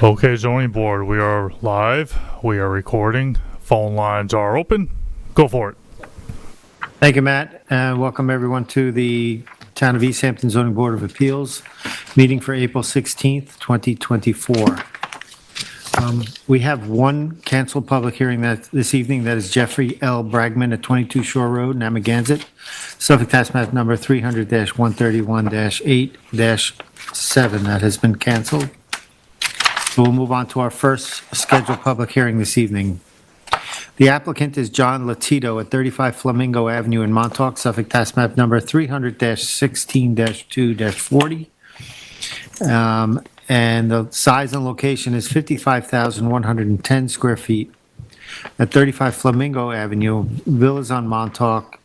Okay, zoning board, we are live. We are recording. Phone lines are open. Go for it. Thank you, Matt, and welcome everyone to the Town of East Hampton Zoning Board of Appeals meeting for April 16th, 2024. We have one canceled public hearing this evening. That is Jeffrey L. Bragman at 22 Shore Road, Namagansett, Suffolk Tax Map number 300-131-8-7. That has been canceled. So we'll move on to our first scheduled public hearing this evening. The applicant is John Latito at 35 Flamingo Avenue in Montauk, Suffolk Tax Map number 300-16-2-40. And the size and location is 55,110 square feet at 35 Flamingo Avenue, Villas on Montauk,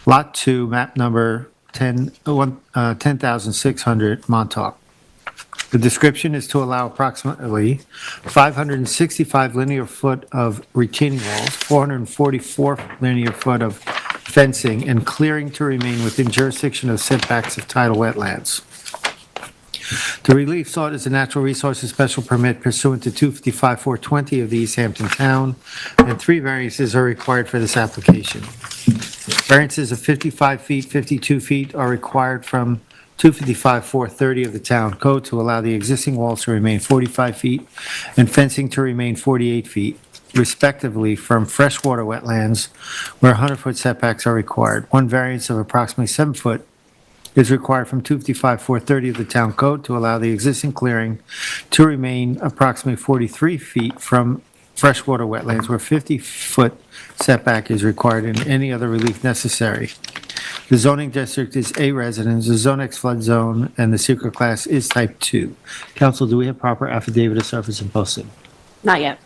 Lot 2, map number 10,600, Montauk. The description is to allow approximately 565 linear foot of retaining walls, 444 linear foot of fencing, and clearing to remain within jurisdiction of setbacks of tidal wetlands. The relief sought is a natural resources special permit pursuant to 255-420 of the East Hampton Town, and 3 variances are required for this application. Variances of 55 feet, 52 feet are required from 255-430 of the Town Code to allow the existing walls to remain 45 feet and fencing to remain 48 feet, respectively, from freshwater wetlands where 100-foot setbacks are required. One variance of approximately 7 foot is required from 255-430 of the Town Code to allow the existing clearing to remain approximately 43 feet from freshwater wetlands where 50-foot setback is required and any other relief necessary. The zoning district is A residence, the Zone X flood zone, and the secret class is type 2. Council, do we have proper affidavit of surface and posting? Not yet.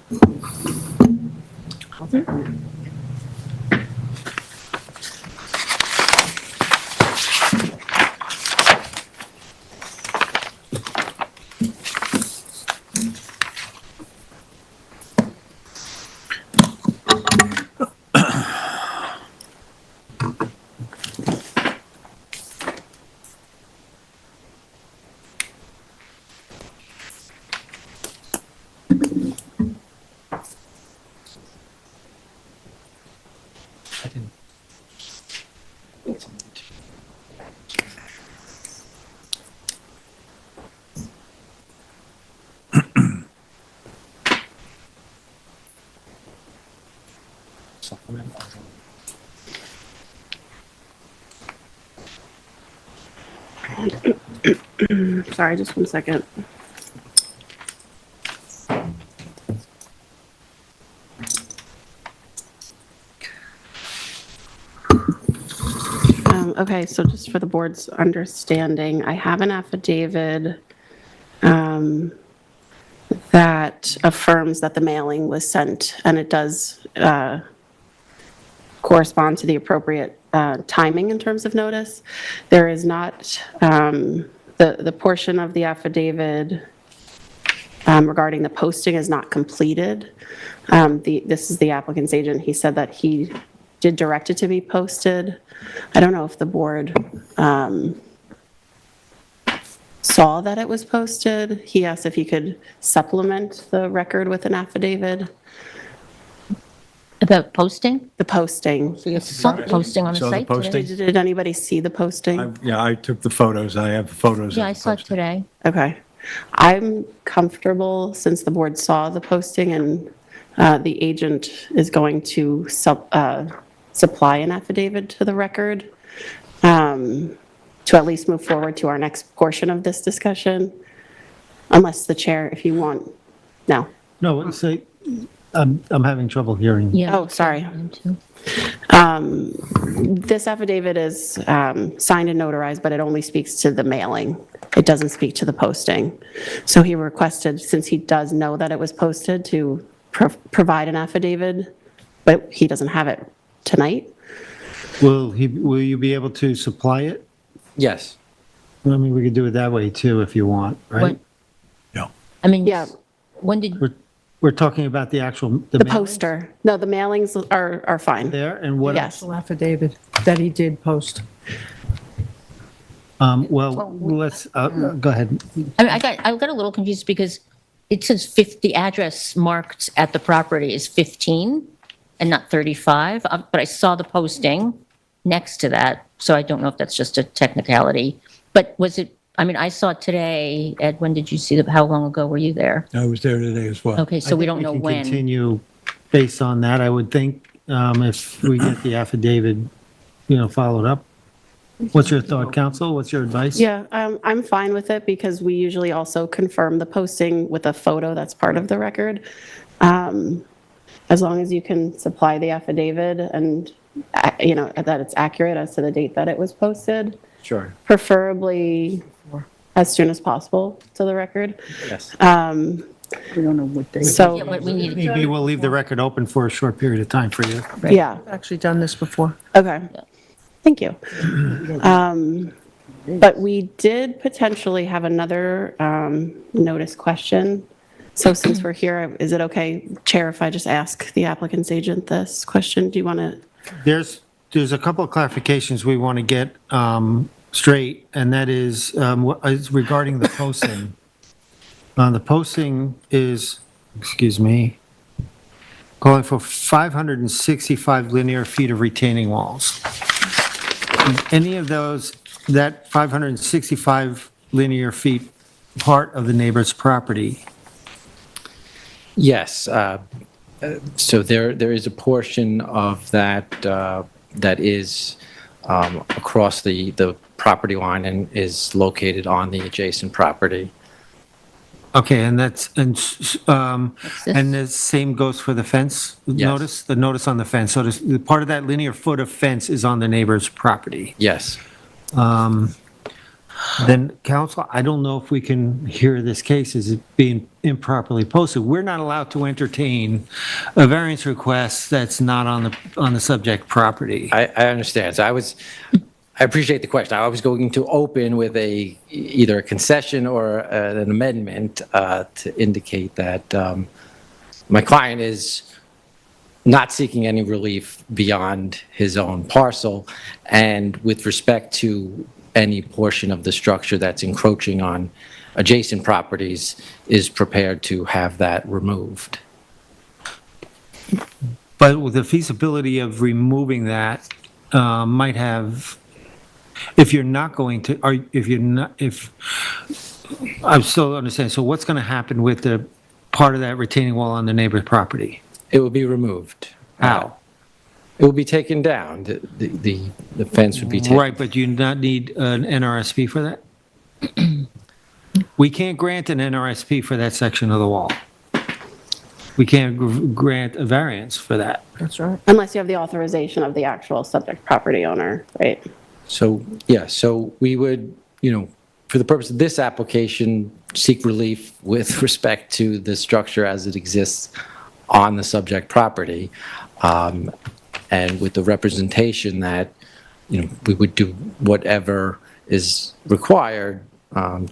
Sorry, just 1 second. Okay, so just for the board's understanding, I have an affidavit that affirms that the mailing was sent, and it does correspond to the appropriate timing in terms of notice. There is not the portion of the affidavit regarding the posting is not completed. This is the applicant's agent. He said that he did direct it to be posted. I don't know if the board saw that it was posted. He asked if he could supplement the record with an affidavit. About posting? The posting. So you saw the posting on the Saw the site posting? today? Did anybody see the posting? Yeah, I took the photos. I have photos. Yeah, of I the saw it posting. today. Okay. I'm comfortable, since the board saw the posting and the agent is going to supply an affidavit to the record, to at least move forward to our next portion of this discussion, unless the chair, if you want, no. No, say, I'm having trouble hearing. Yeah. Oh, sorry. Mine too. This affidavit is signed and notarized, but it only speaks to the mailing. It doesn't speak to the posting. So he requested, since he does know that it was posted, to provide an affidavit, but he doesn't have it tonight. Will you be able to supply it? Yes. I mean, we could do it that way too, if you want, right? When- Yeah. I mean, Yeah. when did, We're talking about the actual. The poster. No, the mailings are fine. There, and what else? Yes. Affidavit that he did post. Well, let's, go ahead. I mean, I got a little confused because it says 50, the address marked at the property is 15 and not 35, but I saw the posting next to that, so I don't know if that's just a technicality. But was it, I mean, I saw it today. Ed, when did you see how long ago were you there? I was there today as well. Okay, so we don't know I think we when. can continue based on that, I would think, if we get the affidavit, followed up. What's your thought, counsel? What's your advice? Yeah, I'm fine with it because we usually also confirm the posting with a photo that's part of the record. As long as you can supply the affidavit and, that it's accurate as to the date that it was posted, Sure, preferably as soon as possible to the record. yes. We don't know what day. Yeah, So, what we need, Maybe we'll leave the record open for a short period of time for you. yeah, I've actually done this before. okay. Thank you. But we did potentially have another notice question. So since we're here, is it okay, Chair, if I just ask the applicant's agent this question? Do you want to? There's a couple of clarifications we want to get straight, and that is regarding the posting. The posting is, calling for 565 linear feet of retaining walls. Any of those, that 565 linear feet, part of the neighbor's property? Yes, so there is a portion of that that is across the property line and is located on the adjacent property. Okay, and and the same goes for the fence notice? The notice on the fence. So the part of that linear foot of fence is on the neighbor's property. Yes. Then, counsel, I don't know if we can hear this case as it being improperly posted. We're not allowed to entertain a variance request that's not on the subject property. I understand. So I appreciate the question. I was going to open with either a concession or an amendment to indicate that my client is not seeking any relief beyond his own parcel, and with respect to any portion of the structure that's encroaching on adjacent properties, is prepared to have that removed. But with the feasibility of removing that might have, if you're not going to, or if, I'm still understanding, so what's going to happen with the part of that retaining wall on the neighbor's property? It will be removed. How? It will be taken down. The fence would be taken. Right, but you not need an NRSP for that? We can't grant an NRSP for that section of the wall. We can't grant a variance for that. That's right. Unless you have the authorization of the actual subject property owner, right? So, yeah, so we would, for the purpose of this application, seek relief with respect to the structure as it exists on the subject property, and with the representation that, we would do whatever is required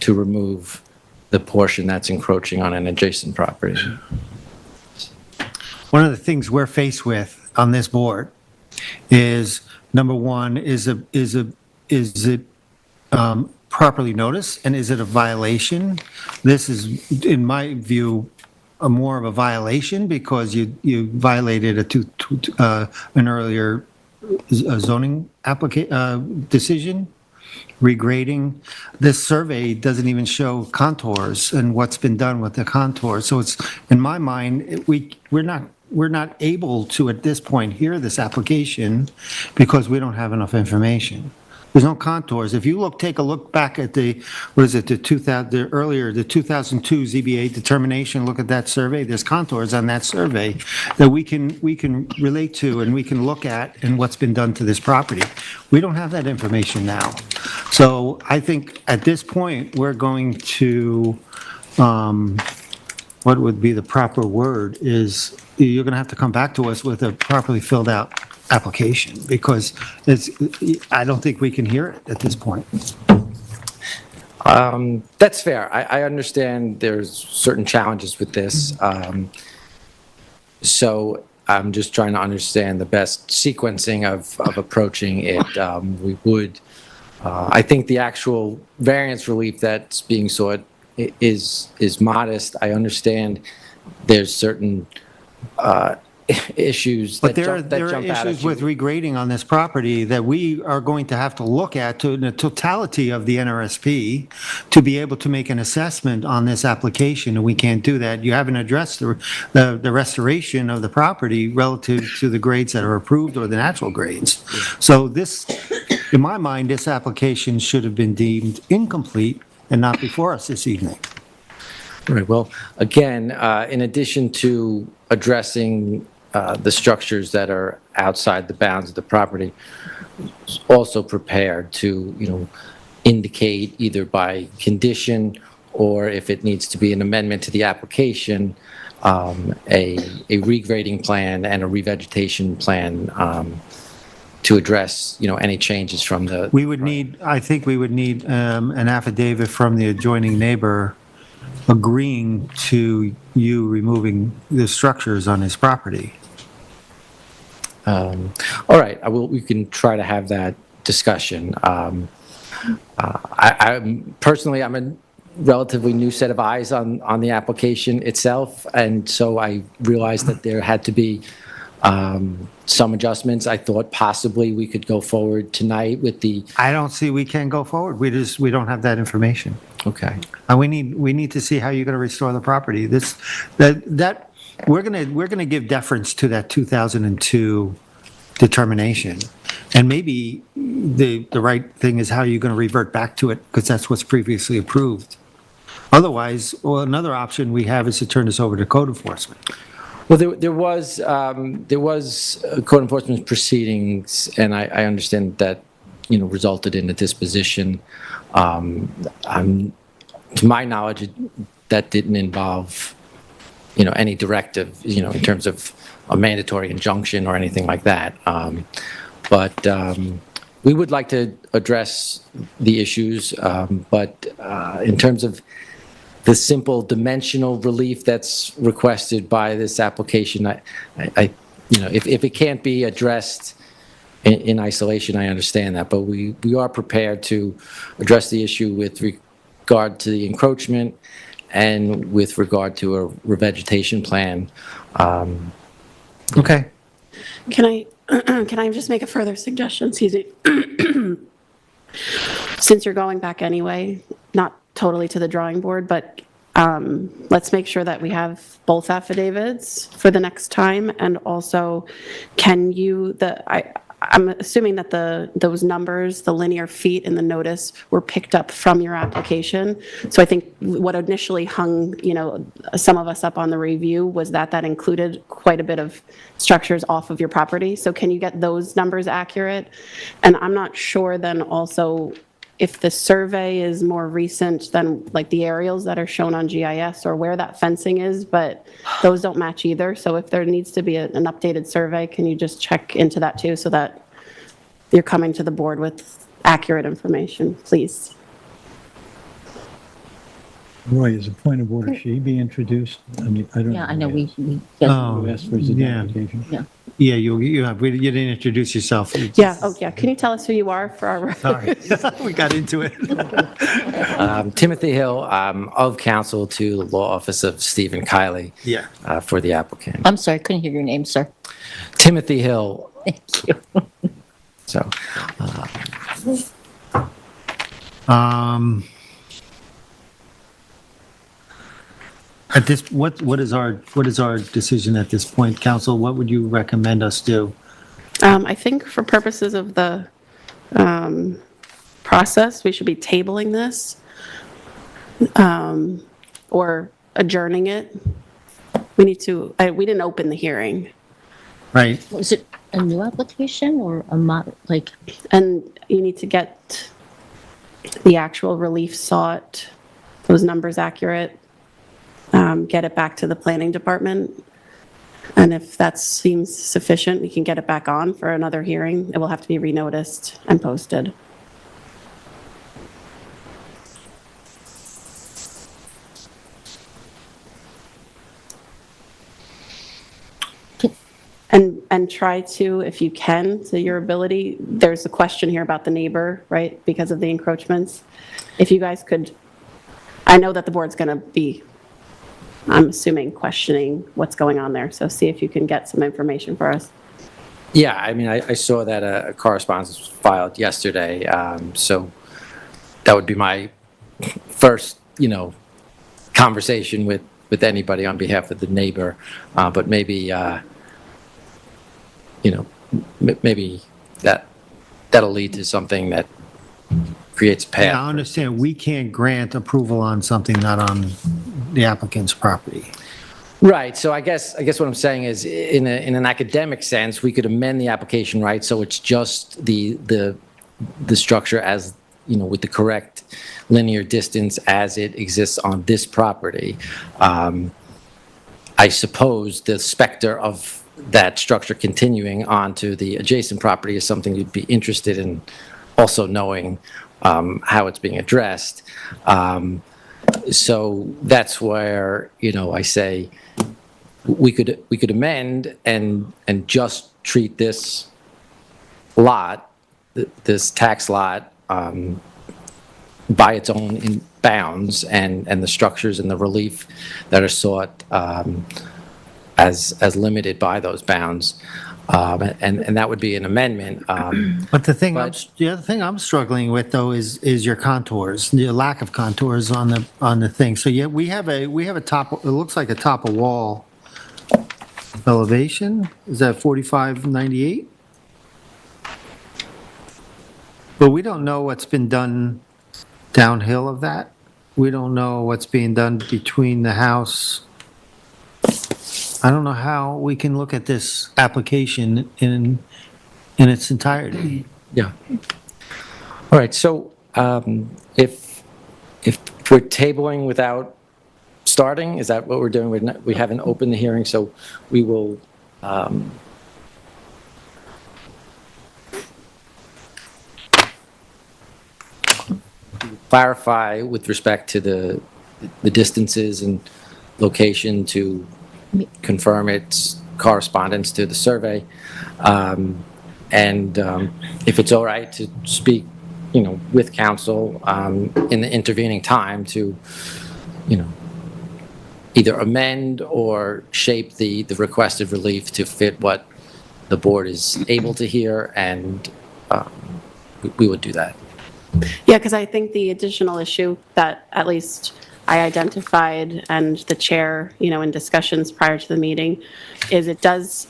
to remove the portion that's encroaching on an adjacent property. One of the things we're faced with on this board is, number one, is it properly noticed, and is it a violation? This is, in my view, more of a violation because you violated an earlier zoning decision, regrading. This survey doesn't even show contours and what's been done with the contours. So it's, in my mind, we're not able to, at this point, hear this application because we don't have enough information. There's no contours. If you take a look back at the 2002 ZBA determination, look at that survey, there's contours on that survey that we can relate to and we can look at and what's been done to this property. We don't have that information now. So I think at this point, we're going to, what would be the proper word is, you're going to have to come back to us with a properly filled out application because I don't think we can hear it at this point. That's fair. I understand there's certain challenges with this. So I'm just trying to understand the best sequencing of approaching it. I think the actual variance relief that's being sought is modest. I understand there's certain issues But that there are jump out issues at you. with regrading on this property that we are going to have to look at to the totality of the NRSP to be able to make an assessment on this application, and we can't do that. You haven't addressed the restoration of the property relative to the grades that are approved or the natural grades. So this, in my mind, this application should have been deemed incomplete and not before us this evening. Right, well, again, in addition to addressing the structures that are outside the bounds of the property, also prepared to, indicate either by condition or if it needs to be an amendment to the application, a regrading plan and a revegetation plan to address, any changes from the. I think we would need an affidavit from the adjoining neighbor agreeing to you removing the structures on his property. All right, we can try to have that discussion. Personally, I'm a relatively new set of eyes on the application itself, and so I realized that there had to be some adjustments. I thought possibly we could go forward tonight with the. I don't see we can go forward. We don't have that information. Okay. And we need to see how you're going to restore the property. We're going to give deference to that 2002 determination. And maybe the right thing is how you're going to revert back to it, because that's what's previously approved. Otherwise, another option we have is to turn this over to code enforcement. Well, there was code enforcement proceedings, and I understand that, resulted in a disposition. To my knowledge, that didn't involve, any directive, in terms of a mandatory injunction or anything like that. But we would like to address the issues, but in terms of the simple dimensional relief that's requested by this application, if it can't be addressed in isolation, I understand that, but we are prepared to address the issue with regard to the encroachment and with regard to a revegetation plan. Okay. Can I just make a further suggestion, excuse me? Since you're going back anyway, not totally to the drawing board, but let's make sure that we have both affidavits for the next time. And also, I'm assuming that those numbers, the linear feet in the notice, were picked up from your application. So I think what initially hung, some of us up on the review was that included quite a bit of structures off of your property. So can you get those numbers accurate? And I'm not sure then also if the survey is more recent than like the aerials that are shown on GIS or where that fencing is, but those don't match either. So if there needs to be an updated survey, can you just check into that too so that you're coming to the board with accurate information, please? Roy, as a point of order, should he be introduced? I mean, I don't. Yeah, I know we Who asked for his Yeah. identification? Yeah, you didn't introduce yourself. Yeah, oh yeah, can you tell us who you are for our Sorry, we got into it. Timothy Hill, of counsel to the law office of Stephen Kiley. Yeah. For the applicant. I'm sorry, I couldn't hear your name, sir. Timothy Hill. Thank you. So, At this, what is our decision at this point, council? What would you recommend us do? I think for purposes of the process, we should be tabling this or adjourning it. We didn't open the hearing. Right. Was it a new application or And you need to get the actual relief sought, those numbers accurate, get it back to the planning department. And if that seems sufficient, we can get it back on for another hearing. It will have to be renoticed and posted. And try to, if you can, to your ability, there's a question here about the neighbor, right, because of the encroachments. If you guys could I know that the board's going to be, I'm assuming, questioning what's going on there. So see if you can get some information for us. Yeah, I mean, I saw that a correspondence was filed yesterday, so that would be my first, conversation with anybody on behalf of the neighbor, but maybe, maybe that'll lead to something that creates a path. Yeah, I understand, we can't grant approval on something not on the applicant's property. Right, so I guess what I'm saying is, in an academic sense, we could amend the application, right? So it's just the structure as, with the correct linear distance as it exists on this property. I suppose the specter of that structure continuing onto the adjacent property is something you'd be interested in also knowing how it's being addressed. So that's where, I say we could amend and just treat this lot, this tax lot, by its own in bounds, and the structures and the relief that are sought as limited by those bounds. And that would be an amendment. But the other thing I'm struggling with, though, is your contours, the lack of contours on the thing. So yeah, we have a top, it looks like a top of wall elevation. Is that 4598? But we don't know what's been done downhill of that. We don't know what's being done between the house. I don't know how we can look at this application in its entirety. Yeah. All right, so if we're tabling without starting, is that what we're doing? We haven't opened the hearing, so we will clarify with respect to the distances and location to confirm its correspondence to the survey. And if it's all right to speak, with counsel in the intervening time to, either amend or shape the requested relief to fit what the board is able to hear, and we would do that. Yeah, because I think the additional issue that at least I identified, and the chair, in discussions prior to the meeting, is it does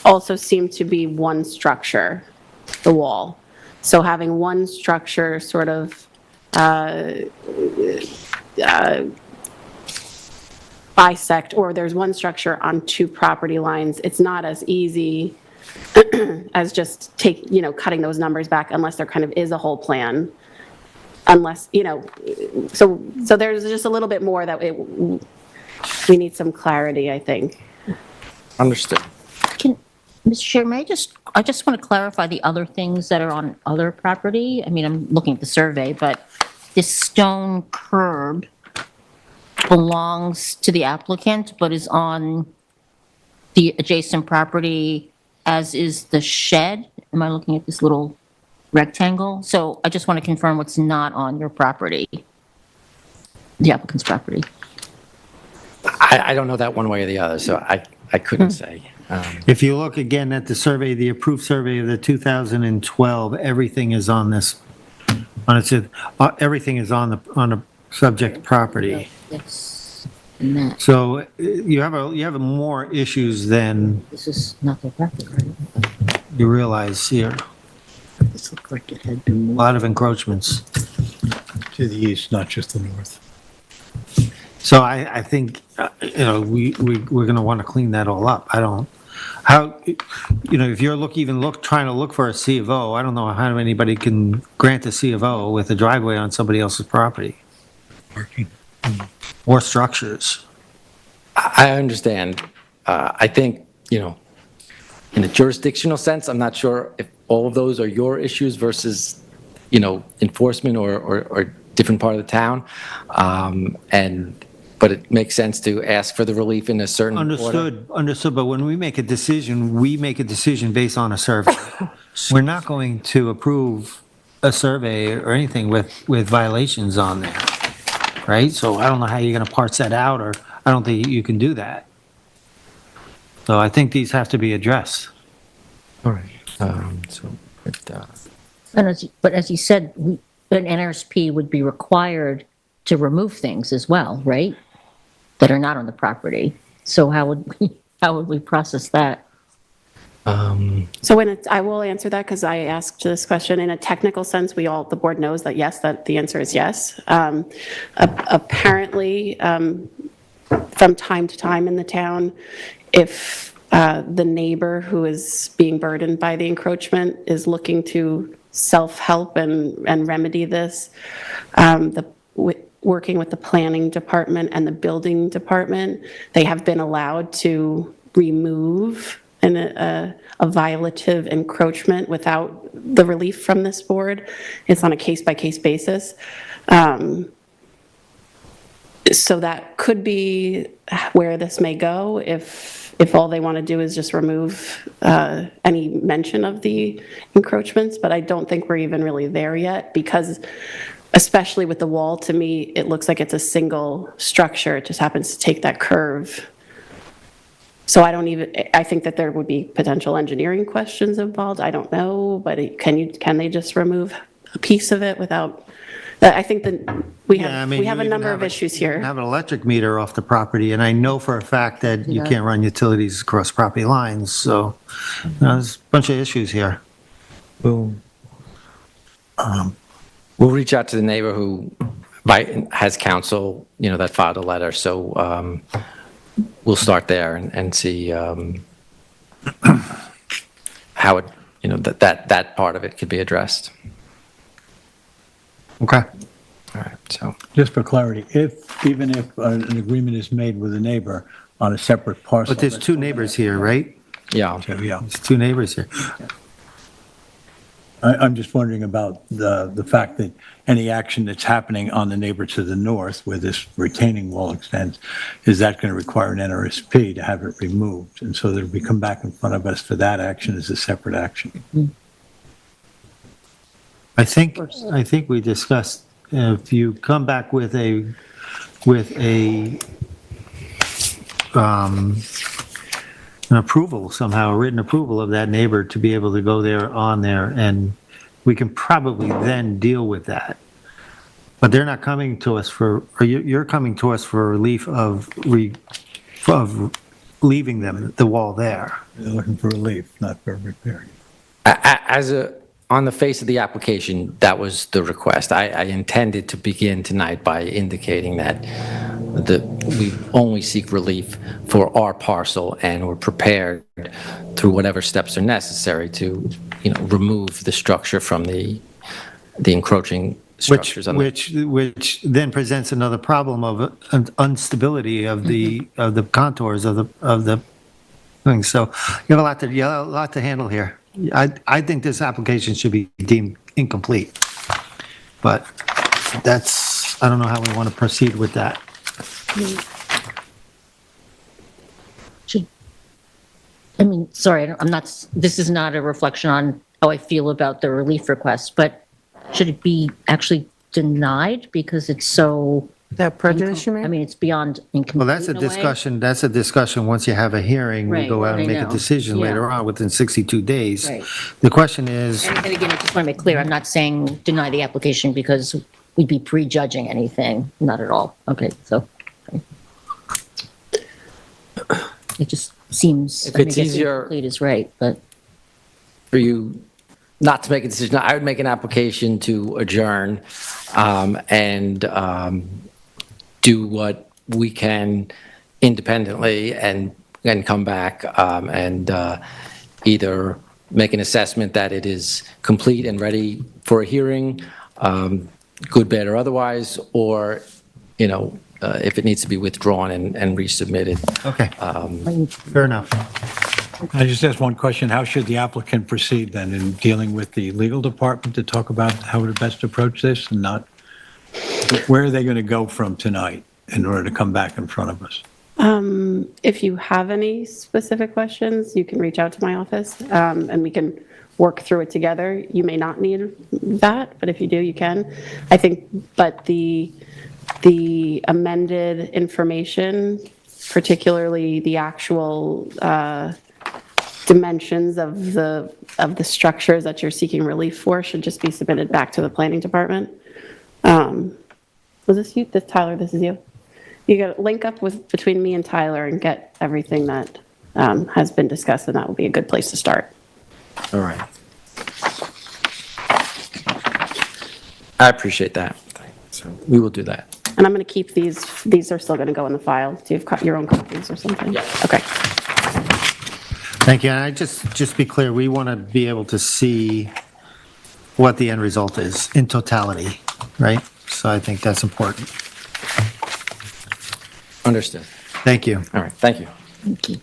also seem to be one structure, the wall. So having one structure sort of bisect, or there's one structure on two property lines, it's not as easy as just cutting those numbers back, unless there kind of is a whole plan. Unless, so there's just a little bit more that we need some clarity, I think. Understood. Mr. Chair, I just want to clarify the other things that are on other property. I mean, I'm looking at the survey, but this stone curb belongs to the applicant, but is on the adjacent property, as is the shed. Am I looking at this little rectangle? So I just want to confirm what's not on your property, the applicant's property. I don't know that one way or the other, so I couldn't say. If you look again at the survey, the approved survey of the 2012, everything is on this, everything is on the subject property. Yes, and that, So you have more issues than this is not their property, right? you realize here. This looked like it had been A moved. lot of encroachments. To the east, not just the north. So I think, we're going to want to clean that all up. If you're trying to look for a C of O, I don't know how anybody can grant a C of O with a driveway on somebody else's property Parking. or structures. I understand. I think, in a jurisdictional sense, I'm not sure if all of those are your issues versus, enforcement or different part of the town. But it makes sense to ask for the relief in a certain order. Understood, but when we make a decision based on a survey. We're not going to approve a survey or anything with violations on there, right? So I don't know how you're going to parse that out, or I don't think you can do that. So I think these have to be addressed. All right. So, And but as you said, an NRSP would be required to remove things as well, right? That are not on the property. So how would we process that? So I will answer that because I asked this question. In a technical sense, the board knows that yes, that the answer is yes. Apparently, from time to time in the town, if the neighbor who is being burdened by the encroachment is looking to self-help and remedy this, working with the planning department and the building department, they have been allowed to remove a violative encroachment without the relief from this board. It's on a case-by-case basis. So that could be where this may go if all they want to do is just remove any mention of the encroachments, but I don't think we're even really there yet, because especially with the wall, to me, it looks like it's a single structure. It just happens to take that curve. So I think that there would be potential engineering questions involved. I don't know, but can they just remove a piece of it without, I think that we Yeah, I mean, have you a even number of a- issues you here. have an electric meter off the property, and I know for a fact that you can't run utilities across property lines, so there's a bunch of issues here. we'll reach out to the neighbor who has counsel, that filed a letter. So we'll start there and see how it, that part of it could be addressed. Okay. All right. So Just for clarity, even if an agreement is made with a neighbor on a separate parcel. But there's two neighbors here, right? yeah. So, yeah, There's two neighbors here. I'm just wondering about the fact that any action that's happening on the neighbor to the north where this retaining wall extends, is that going to require an NRSP to have it removed? And so that if we come back in front of us for that action as a separate action. I think we discussed, if you come back with an approval somehow, a written approval of that neighbor to be able to go there on there, and we can probably then deal with that. But they're not coming to us or you're coming to us for relief of leaving them, the wall there. They're looking for relief, not for repair. On the face of the application, that was the request. I intended to begin tonight by indicating that we only seek relief for our parcel, and we're prepared through whatever steps are necessary to, remove the structure from the encroaching structures. Which then presents another problem of an instability of the contours of the thing. So you have a lot to handle here. I think this application should be deemed incomplete, but I don't know how we want to proceed with that. Sorry, this is not a reflection on how I feel about the relief request, but should it be actually denied because it's so, Without prejudice, you mean? it's beyond incomplete Well, that's a in way? discussion, once you have a hearing, we Right, go out and I make a know. decision Yeah. later on within 62 days. Right. The question is, And again, I just want to make clear, I'm not saying deny the application because we'd be prejudging anything, not at all. Okay, so. It just seems. If it's I guess easier- incomplete is right, but. For you not to make a decision, I would make an application to adjourn and do what we can independently and come back and either make an assessment that it is complete and ready for a hearing, good, bad, or otherwise, or, if it needs to be withdrawn and resubmitted. okay, fair enough. I just asked one question. How should the applicant proceed then in dealing with the legal department to talk about how to best approach this and not, where are they going to go from tonight in order to come back in front of us? If you have any specific questions, you can reach out to my office, and we can work through it together. You may not need that, but if you do, you can. I think, but the amended information, particularly the actual dimensions of the structures that you're seeking relief for, should just be submitted back to the planning department. Was this you? Tyler, this is you? You got to link up between me and Tyler and get everything that has been discussed, and that will be a good place to start. All right. I appreciate that. So we will do that. And I'm going to keep these are still going to go in the file. Do you have your own copies or something? Yeah. Okay. Thank you. And I just be clear, we want to be able to see what the end result is in totality, right? So I think that's important. Understood. Thank you. All right, thank you. Thank you.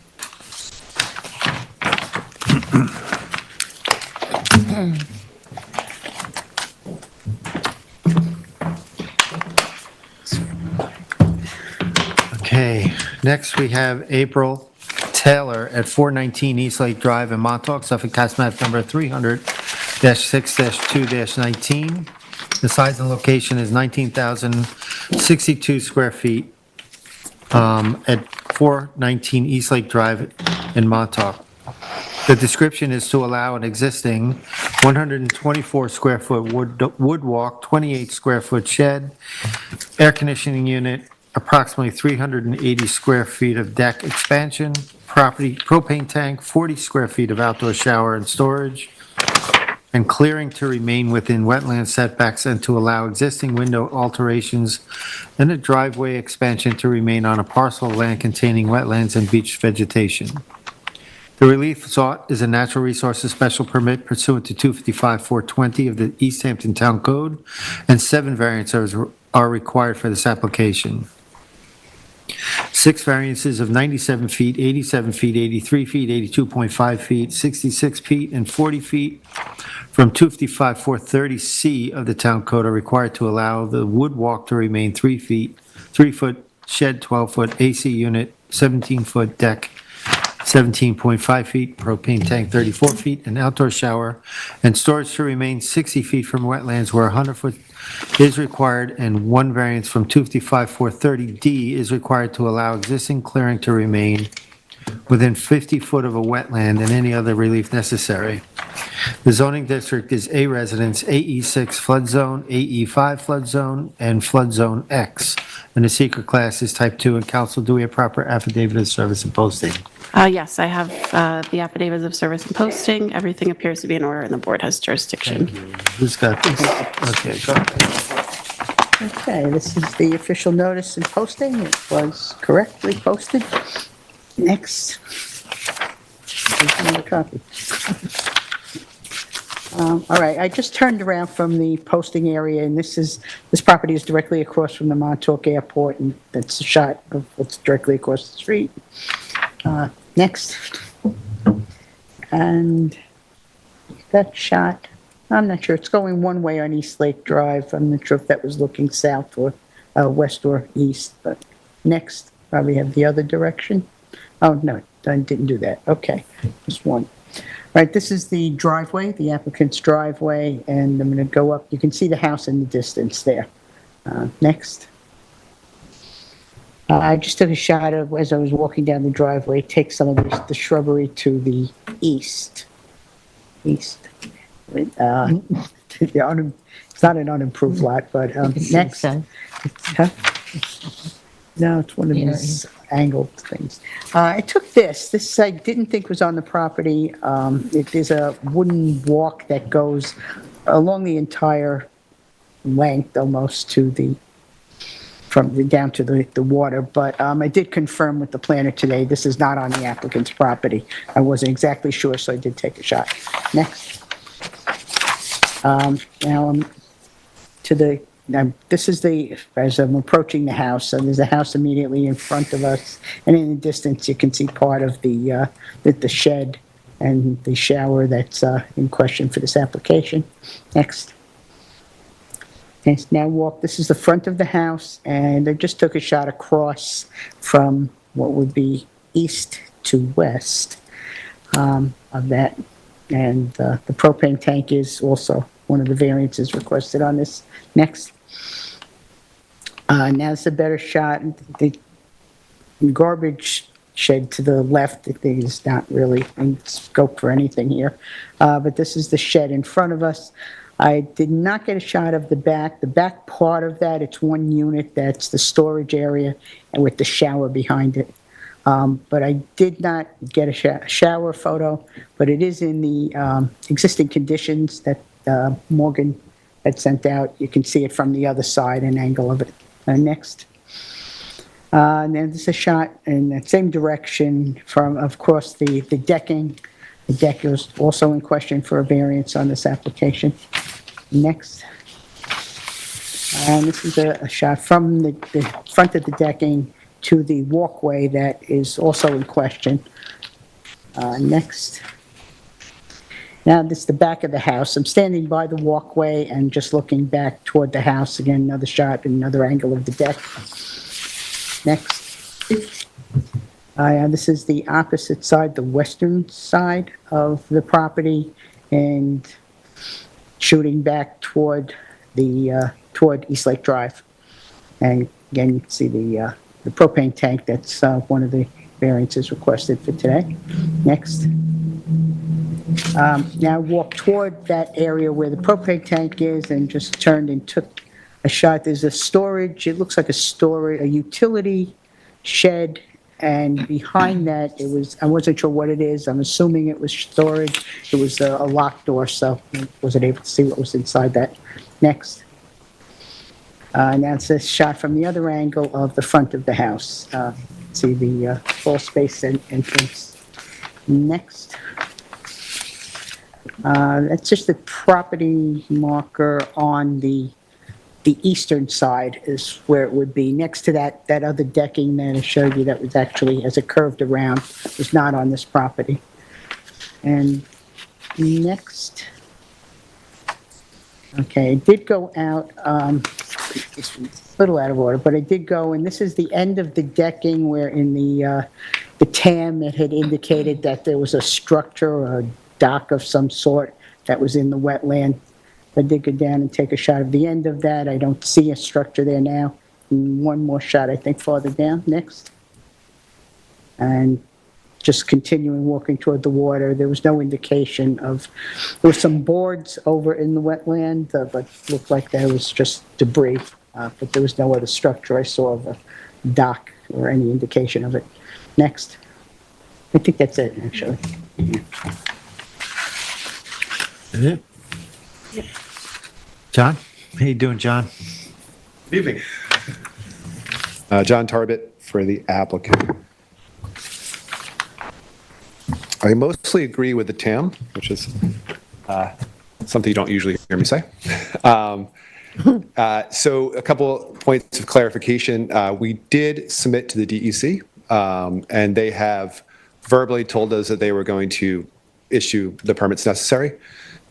Okay, next we have April Taylor at 419 East Lake Drive in Montauk, Suffolk Tax Map number 300-6-2-19. The size and location is 19,062 square feet at 419 East Lake Drive in Montauk. The description is to allow an existing 124 square foot wood walk, 28 square foot shed, air conditioning unit, approximately 380 square feet of deck expansion, propane tank, 40 square feet of outdoor shower and storage, and clearing to remain within wetland setbacks and to allow existing window alterations and a driveway expansion to remain on a parcel of land containing wetlands and beach vegetation. The relief sought is a natural resources special permit pursuant to 255-420 of the East Hampton Town Code, and 7 variances are required for this application. 6 variances of 97 feet, 87 feet, 83 feet, 82.5 feet, 66 feet, and 40 feet from 255-430C of the Town Code are required to allow the wood walk to remain 3 foot shed, 12-foot AC unit, 17-foot deck, 17.5 feet, propane tank 34 feet, an outdoor shower, and storage to remain 60 feet from wetlands where 100-foot is required, and 1 variance from 255-430D is required to allow existing clearing to remain within 50 foot of a wetland and any other relief necessary. The zoning district is A residence, AE6 flood zone, AE5 flood zone, and flood zone X. And the secret class is type 2. And council, do we have proper affidavit of service and posting? Yes, I have the affidavits of service and posting. Everything appears to be in order, and the board has jurisdiction. Who's got this? Okay, go ahead. Okay, this is the official notice and posting. It was correctly posted. Next. Here's another copy. All right, I just turned around from the posting area, and this property is directly across from the Montauk Airport, and that's a shot of what's directly across the street. Next. And that shot, I'm not sure, it's going one way on East Lake Drive. I'm not sure if that was looking south or west or east, but next, probably have the other direction. Oh, no, I didn't do that. Okay, just one. All right, this is the driveway, the applicant's driveway, and I'm going to go up. You can see the house in the distance there. Next. I just took a shot of, as I was walking down the driveway, take some of the shrubbery to the east. East. It's not an unimproved lot, but next. Huh? No, it's one of these angled things. I took this I didn't think was on the property. There's a wooden walk that goes along the entire length almost to down to the water, but I did confirm with the planner today, this is not on the applicant's property. I wasn't exactly sure, so I did take a shot. Next. Now this is as I'm approaching the house, so there's a house immediately in front of us, and in the distance you can see part of the shed and the shower that's in question for this application. Next. Okay, now this is the front of the house, and I just took a shot across from what would be east to west of that, and the propane tank is also one of the variances requested on this. Next. Now it's a better shot. The garbage shed to the left, it is not really in scope for anything here. But this is the shed in front of us. I did not get a shot of the back. The back part of that, it's one unit, that's the storage area, and with the shower behind it. But I did not get a shower photo, but it is in the existing conditions that Morgan had sent out. You can see it from the other side, an angle of it. Next. And then there's a shot in that same direction from, of course, the decking. The deck is also in question for a variance on this application. Next. And this is a shot from the front of the decking to the walkway that is also in question. Next. Now, this is the back of the house. I'm standing by the walkway and just looking back toward the house. Again, another shot, another angle of the deck. Next. This is the opposite side, the western side of the property, and shooting back toward East Lake Drive. And again, you can see the propane tank. That's one of the variances requested for today. Next. Now walk toward that area where the propane tank is and just turned and took a shot. There's a storage, it looks like a utility shed, and behind that, I wasn't sure what it is. I'm assuming it was storage. It was a locked door, so I wasn't able to see what was inside that. Next. Now it's a shot from the other angle of the front of the house. See the full space entrance. Next. That's just the property marker on the eastern side is where it would be. Next to that other decking that I showed you that was actually, as it curved around, was not on this property. And next. Okay, it did go out, it's a little out of order, but it did go, and this is the end of the decking where in the TAM it had indicated that there was a structure or a dock of some sort that was in the wetland. I did go down and take a shot of the end of that. I don't see a structure there now. And one more shot, I think, farther down. Next. And just continuing walking toward the water. There was no indication of, there were some boards over in the wetland, but looked like there was just debris. But there was no other structure I saw of a dock or any indication of it. Next. I think that's it, actually. Is it? John? How you doing, John? Good evening. John Tarbett for the applicant. I mostly agree with the TAM, which is something you don't usually hear me say. So a couple points of clarification. We did submit to the DEC, and they have verbally told us that they were going to issue the permits necessary.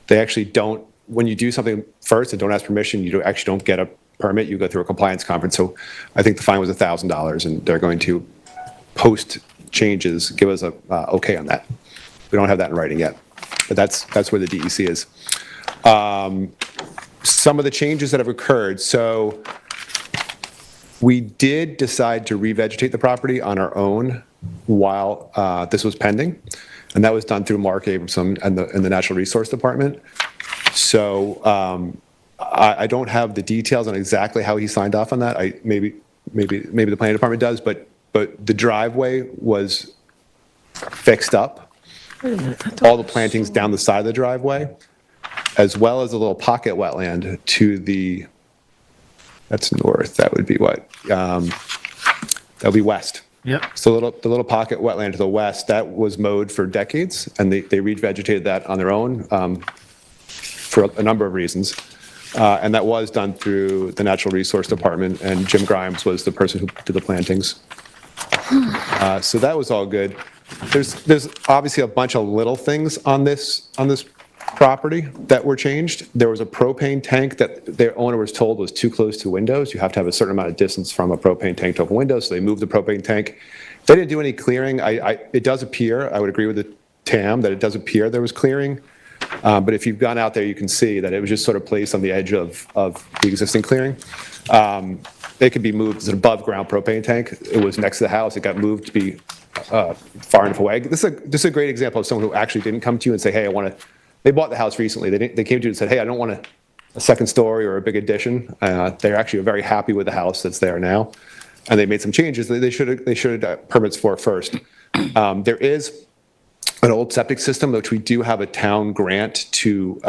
They actually don't, when you do something first and don't ask permission, you actually don't get a permit. You go through a compliance conference. So I think the fine was $1,000, and they're going to post changes, give us a okay on that. We don't have that in writing yet, but that's where the DEC is. Some of the changes that have occurred. So we did decide to revegetate the property on our own while this was pending. And that was done through Mark Abramson and the Natural Resource Department. So I don't have the details on exactly how he signed off on that. Maybe the planning department does, but the driveway was fixed up. All the plantings down the side of the driveway, as well as a little pocket wetland to the, that's north, that would be what? That would be west. Yep. So the little pocket wetland to the west, that was mowed for decades, and they revegetated that on their own for a number of reasons. And that was done through the Natural Resource Department, and Jim Grimes was the person who did the plantings. So that was all good. There's obviously a bunch of little things on this property that were changed. There was a propane tank that their owner was told was too close to windows. You have to have a certain amount of distance from a propane tank to a window, so they moved the propane tank. They didn't do any clearing. It does appear, I would agree with the TAM, that it does appear there was clearing. But if you've gone out there, you can see that it was just sort of placed on the edge of the existing clearing. it could be moved as an above-ground propane tank. It was next to the house. It got moved to be far enough away. This is a great example of someone who actually didn't come to you and say, hey, I want to, they bought the house recently. They came to you and said, hey, I don't want a second story or a big addition. They're actually very happy with the house that's there now. And they made some changes that they should have permits for first. There is an old septic system, which we do have a town grant to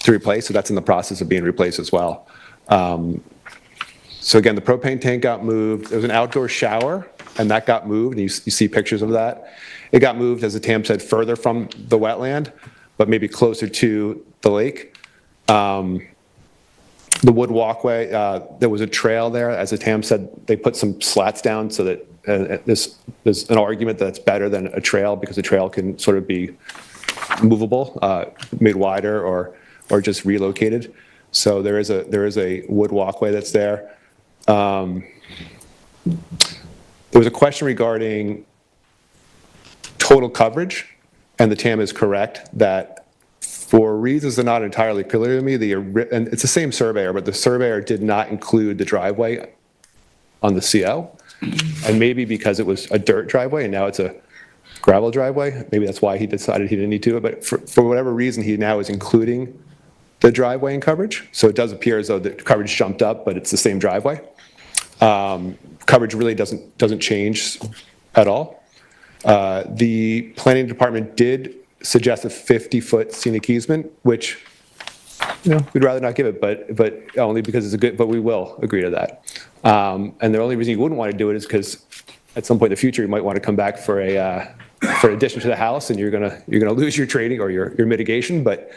replace, so that's in the process of being replaced as well. So again, the propane tank got moved. There was an outdoor shower, and that got moved, and you see pictures of that. It got moved, as the Tam said, further from the wetland, but maybe closer to the lake. The wood walkway, there was a trail there. As the Tam said, they put some slats down so that there's an argument that it's better than a trail because a trail can sort of be movable, made wider or just relocated. So there is a wood walkway that's there. There was a question regarding total coverage, and the TAM is correct that for reasons that are not entirely clear to me, and it's the same surveyor, but the surveyor did not include the driveway on the CO. And maybe because it was a dirt driveway and now it's a gravel driveway, maybe that's why he decided he didn't need to. But for whatever reason, he now is including the driveway in coverage. So it does appear as though the coverage jumped up, but it's the same driveway. Coverage really doesn't change at all. The planning department did suggest a 50-foot scenic easement, which we'd rather not give it, but only because it's a good, but we will agree to that. And the only reason you wouldn't want to do it is because at some point in the future, you might want to come back for an addition to the house, and you're gonna lose your trading or your mitigation, but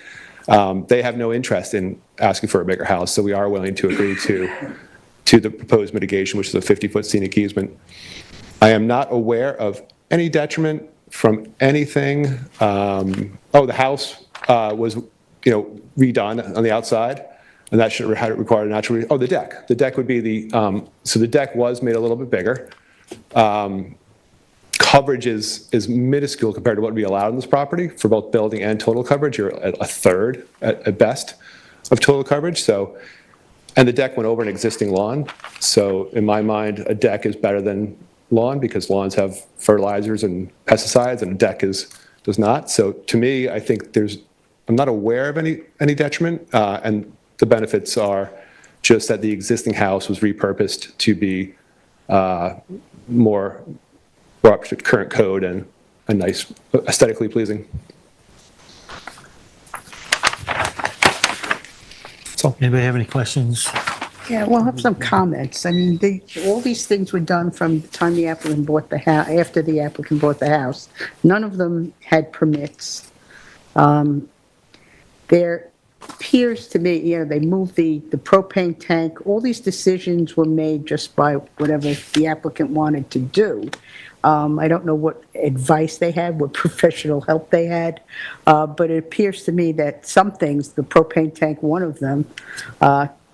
they have no interest in asking for a bigger house, so we are willing to agree to the proposed mitigation, which is a 50-foot scenic easement. I am not aware of any detriment from anything. The house was redone on the outside, and that should have required a natural. The deck. The deck would be so the deck was made a little bit bigger. Coverage is minuscule compared to what would be allowed on this property for both building and total coverage. You're at a third at best of total coverage. So, and the deck went over an existing lawn. So in my mind, a deck is better than lawn because lawns have fertilizers and pesticides, and a deck does not. So to me, I think I'm not aware of any detriment, and the benefits are just that the existing house was repurposed to be more up to current code and a nice, aesthetically pleasing. So, Anybody have any questions? Yeah, we'll have some comments. I mean, all these things were done from the time the applicant bought the house, after the applicant bought the house. None of them had permits. There appears to me, they moved the propane tank. All these decisions were made just by whatever the applicant wanted to do. I don't know what advice they had, what professional help they had, but it appears to me that some things, the propane tank, one of them,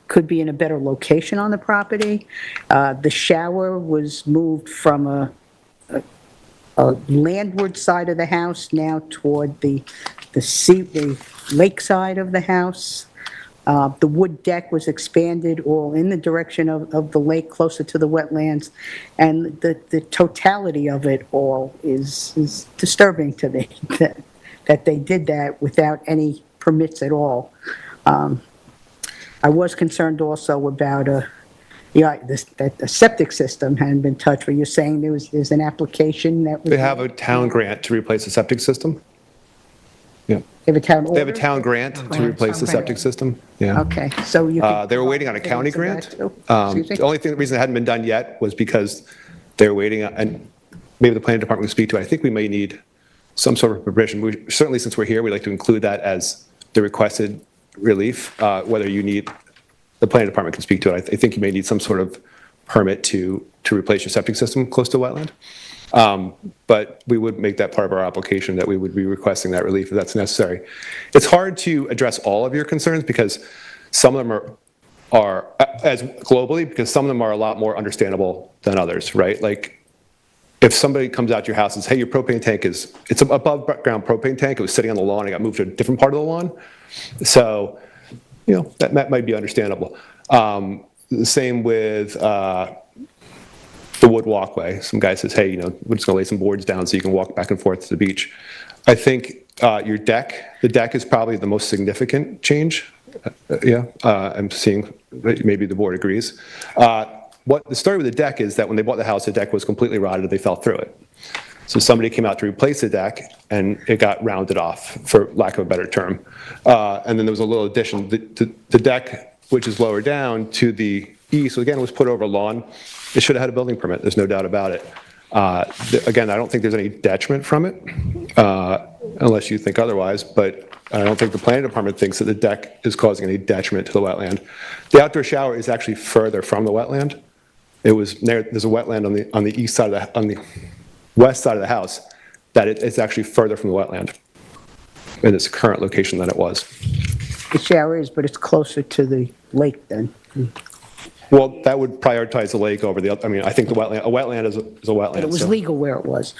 could be in a better location on the property. The shower was moved from a landward side of the house now toward the lake side of the house. The wood deck was expanded all in the direction of the lake, closer to the wetlands, and the totality of it all is disturbing to me, that they did that without any permits at all. I was concerned also about that the septic system hadn't been touched, but you're saying there's an application that was... they have a town grant to replace the septic system. Yeah. They have a town order? They have a town grant to replace the septic system. Yeah. Okay, so you... They were waiting on a county grant. Excuse me? The only reason it hadn't been done yet was because they were waiting, and maybe the planning department can speak to it. I think we may need some sort of permission. Certainly, since we're here, we'd like to include that as the requested relief. Whether you need, the planning department can speak to it. I think you may need some sort of permit to replace your septic system close to wetland. But we would make that part of our application, that we would be requesting that relief if that's necessary. It's hard to address all of your concerns because some of them are as globally, because some of them are a lot more understandable than others, right? Like if somebody comes out to your house and says, hey, your propane tank it's an above ground propane tank. It was sitting on the lawn. It got moved to a different part of the lawn. So, that might be understandable. the same with the wood walkway. Some guy says, hey, we're just going to lay some boards down so you can walk back and forth to the beach. I think your deck, the deck is probably the most significant change. I'm seeing, maybe the board agrees. What the story with the deck is that when they bought the house, the deck was completely rotted, they fell through it. So somebody came out to replace the deck, and it got rounded off, for lack of a better term. And then there was a little addition. The deck, which is lower down to the east, so again, it was put over lawn. It should have had a building permit, there's no doubt about it. Again, I don't think there's any detriment from it, unless you think otherwise, but I don't think the planning department thinks that the deck is causing any detriment to the wetland. The outdoor shower is actually further from the wetland. There's a wetland on the east side on the west side of the house, that it's actually further from the wetland in its current location than it was. The shower is, but it's closer to the lake then. Well, that would prioritize the lake over the other. I mean, I think a wetland is a wetland. But it was so legal where it was.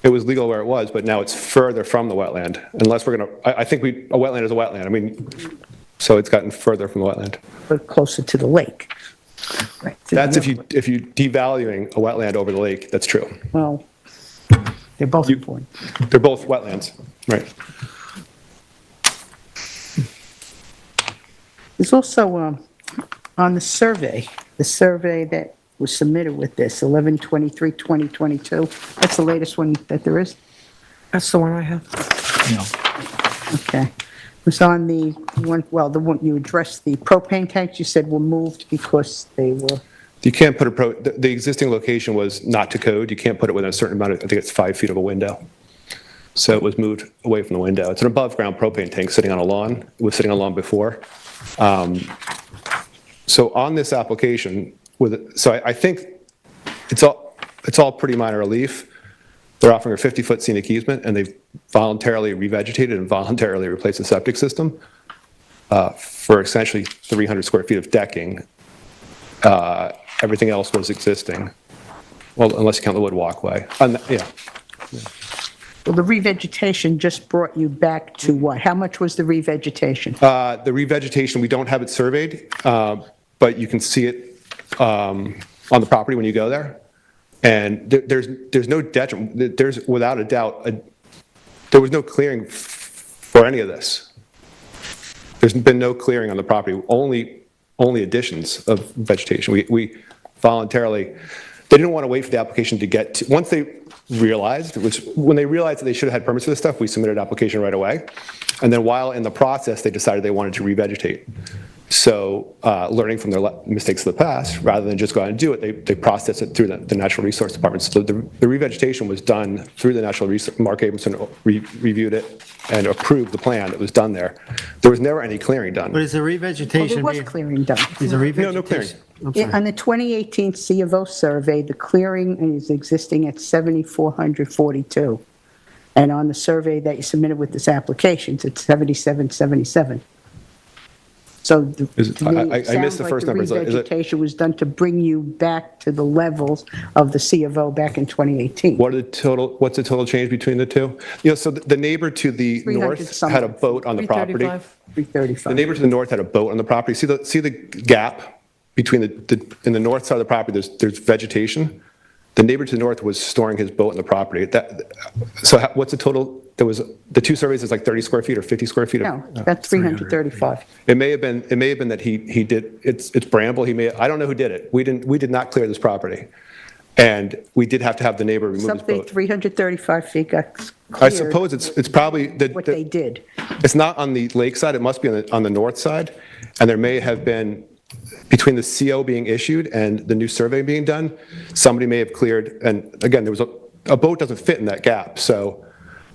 It was legal where it was, but now it's further from the wetland. Unless we're going to, I think a wetland is a wetland. I mean, so it's gotten further from the wetland. But closer to the lake. Right. That's if you devaluing a wetland over the lake, that's true. Well, they're both important. They're both wetlands, right? There's also, on the survey that was submitted with this, 11/23/2022, that's the latest one that there is? That's the one I have. Okay. It was on the one, well, the one, you addressed the propane tanks, you said were moved because they were, You can't put the existing location was not to code. You can't put it within a certain amount of, I think it's 5 feet of a window. So it was moved away from the window. It's an above-ground propane tank sitting on a lawn. It was sitting on a lawn before. So on this application, I think it's all pretty minor relief. They're offering a 50-foot scenic easement, and they've voluntarily revegetated and voluntarily replaced the septic system for essentially 300 square feet of decking. Everything else was existing, well, unless you count the wood walkway. Yeah. well, the revegetation just brought you back to what? How much was the revegetation? The revegetation, we don't have it surveyed, but you can see it on the property when you go there. And there's no detriment. There's without a doubt, there was no clearing for any of this. There's been no clearing on the property, only additions of vegetation. We voluntarily, they didn't want to wait for the application to get to, once they realized, when they realized that they should have had permits for this stuff, we submitted an application right away. And then while in the process, they decided they wanted to revegetate. So learning from their mistakes of the past, rather than just go out and do it, they processed it through the Natural Resource Department. So the revegetation was done through the Natural Resource. Mark Abramson reviewed it and approved the plan that was done there. There was never any clearing done. But is the Well, revegetation? there was clearing done. Is the revegetation? No clearing. I'm sorry. On the 2018 C of O survey, the clearing is existing at 7,442. And on the survey that you submitted with this application, it's 7,777. So to me, I it missed sounds the like first the number. Is it- revegetation was done to bring you back to the levels of the C of O back in 2018. What's the total change between the two? So the neighbor to the 300 north something. had a boat on the property. 335. 335. The neighbor to the north had a boat on the property. See the gap between in the north side of the property, there's vegetation. The neighbor to the north was storing his boat on the property. So what's the total? There was, the two surveys is like 30 square feet or 50 square feet? No, that's 335. It may have been that he did, it's Bramble, I don't know who did it. We did not clear this property. And we did have to have the neighbor remove his Something boat. 335 feet got I cleared. suppose it's probably, What they did. it's not on the lake side, it must be on the north side. And there may have been, between the CO being issued and the new survey being done, somebody may have cleared, and again, there was a boat doesn't fit in that gap, so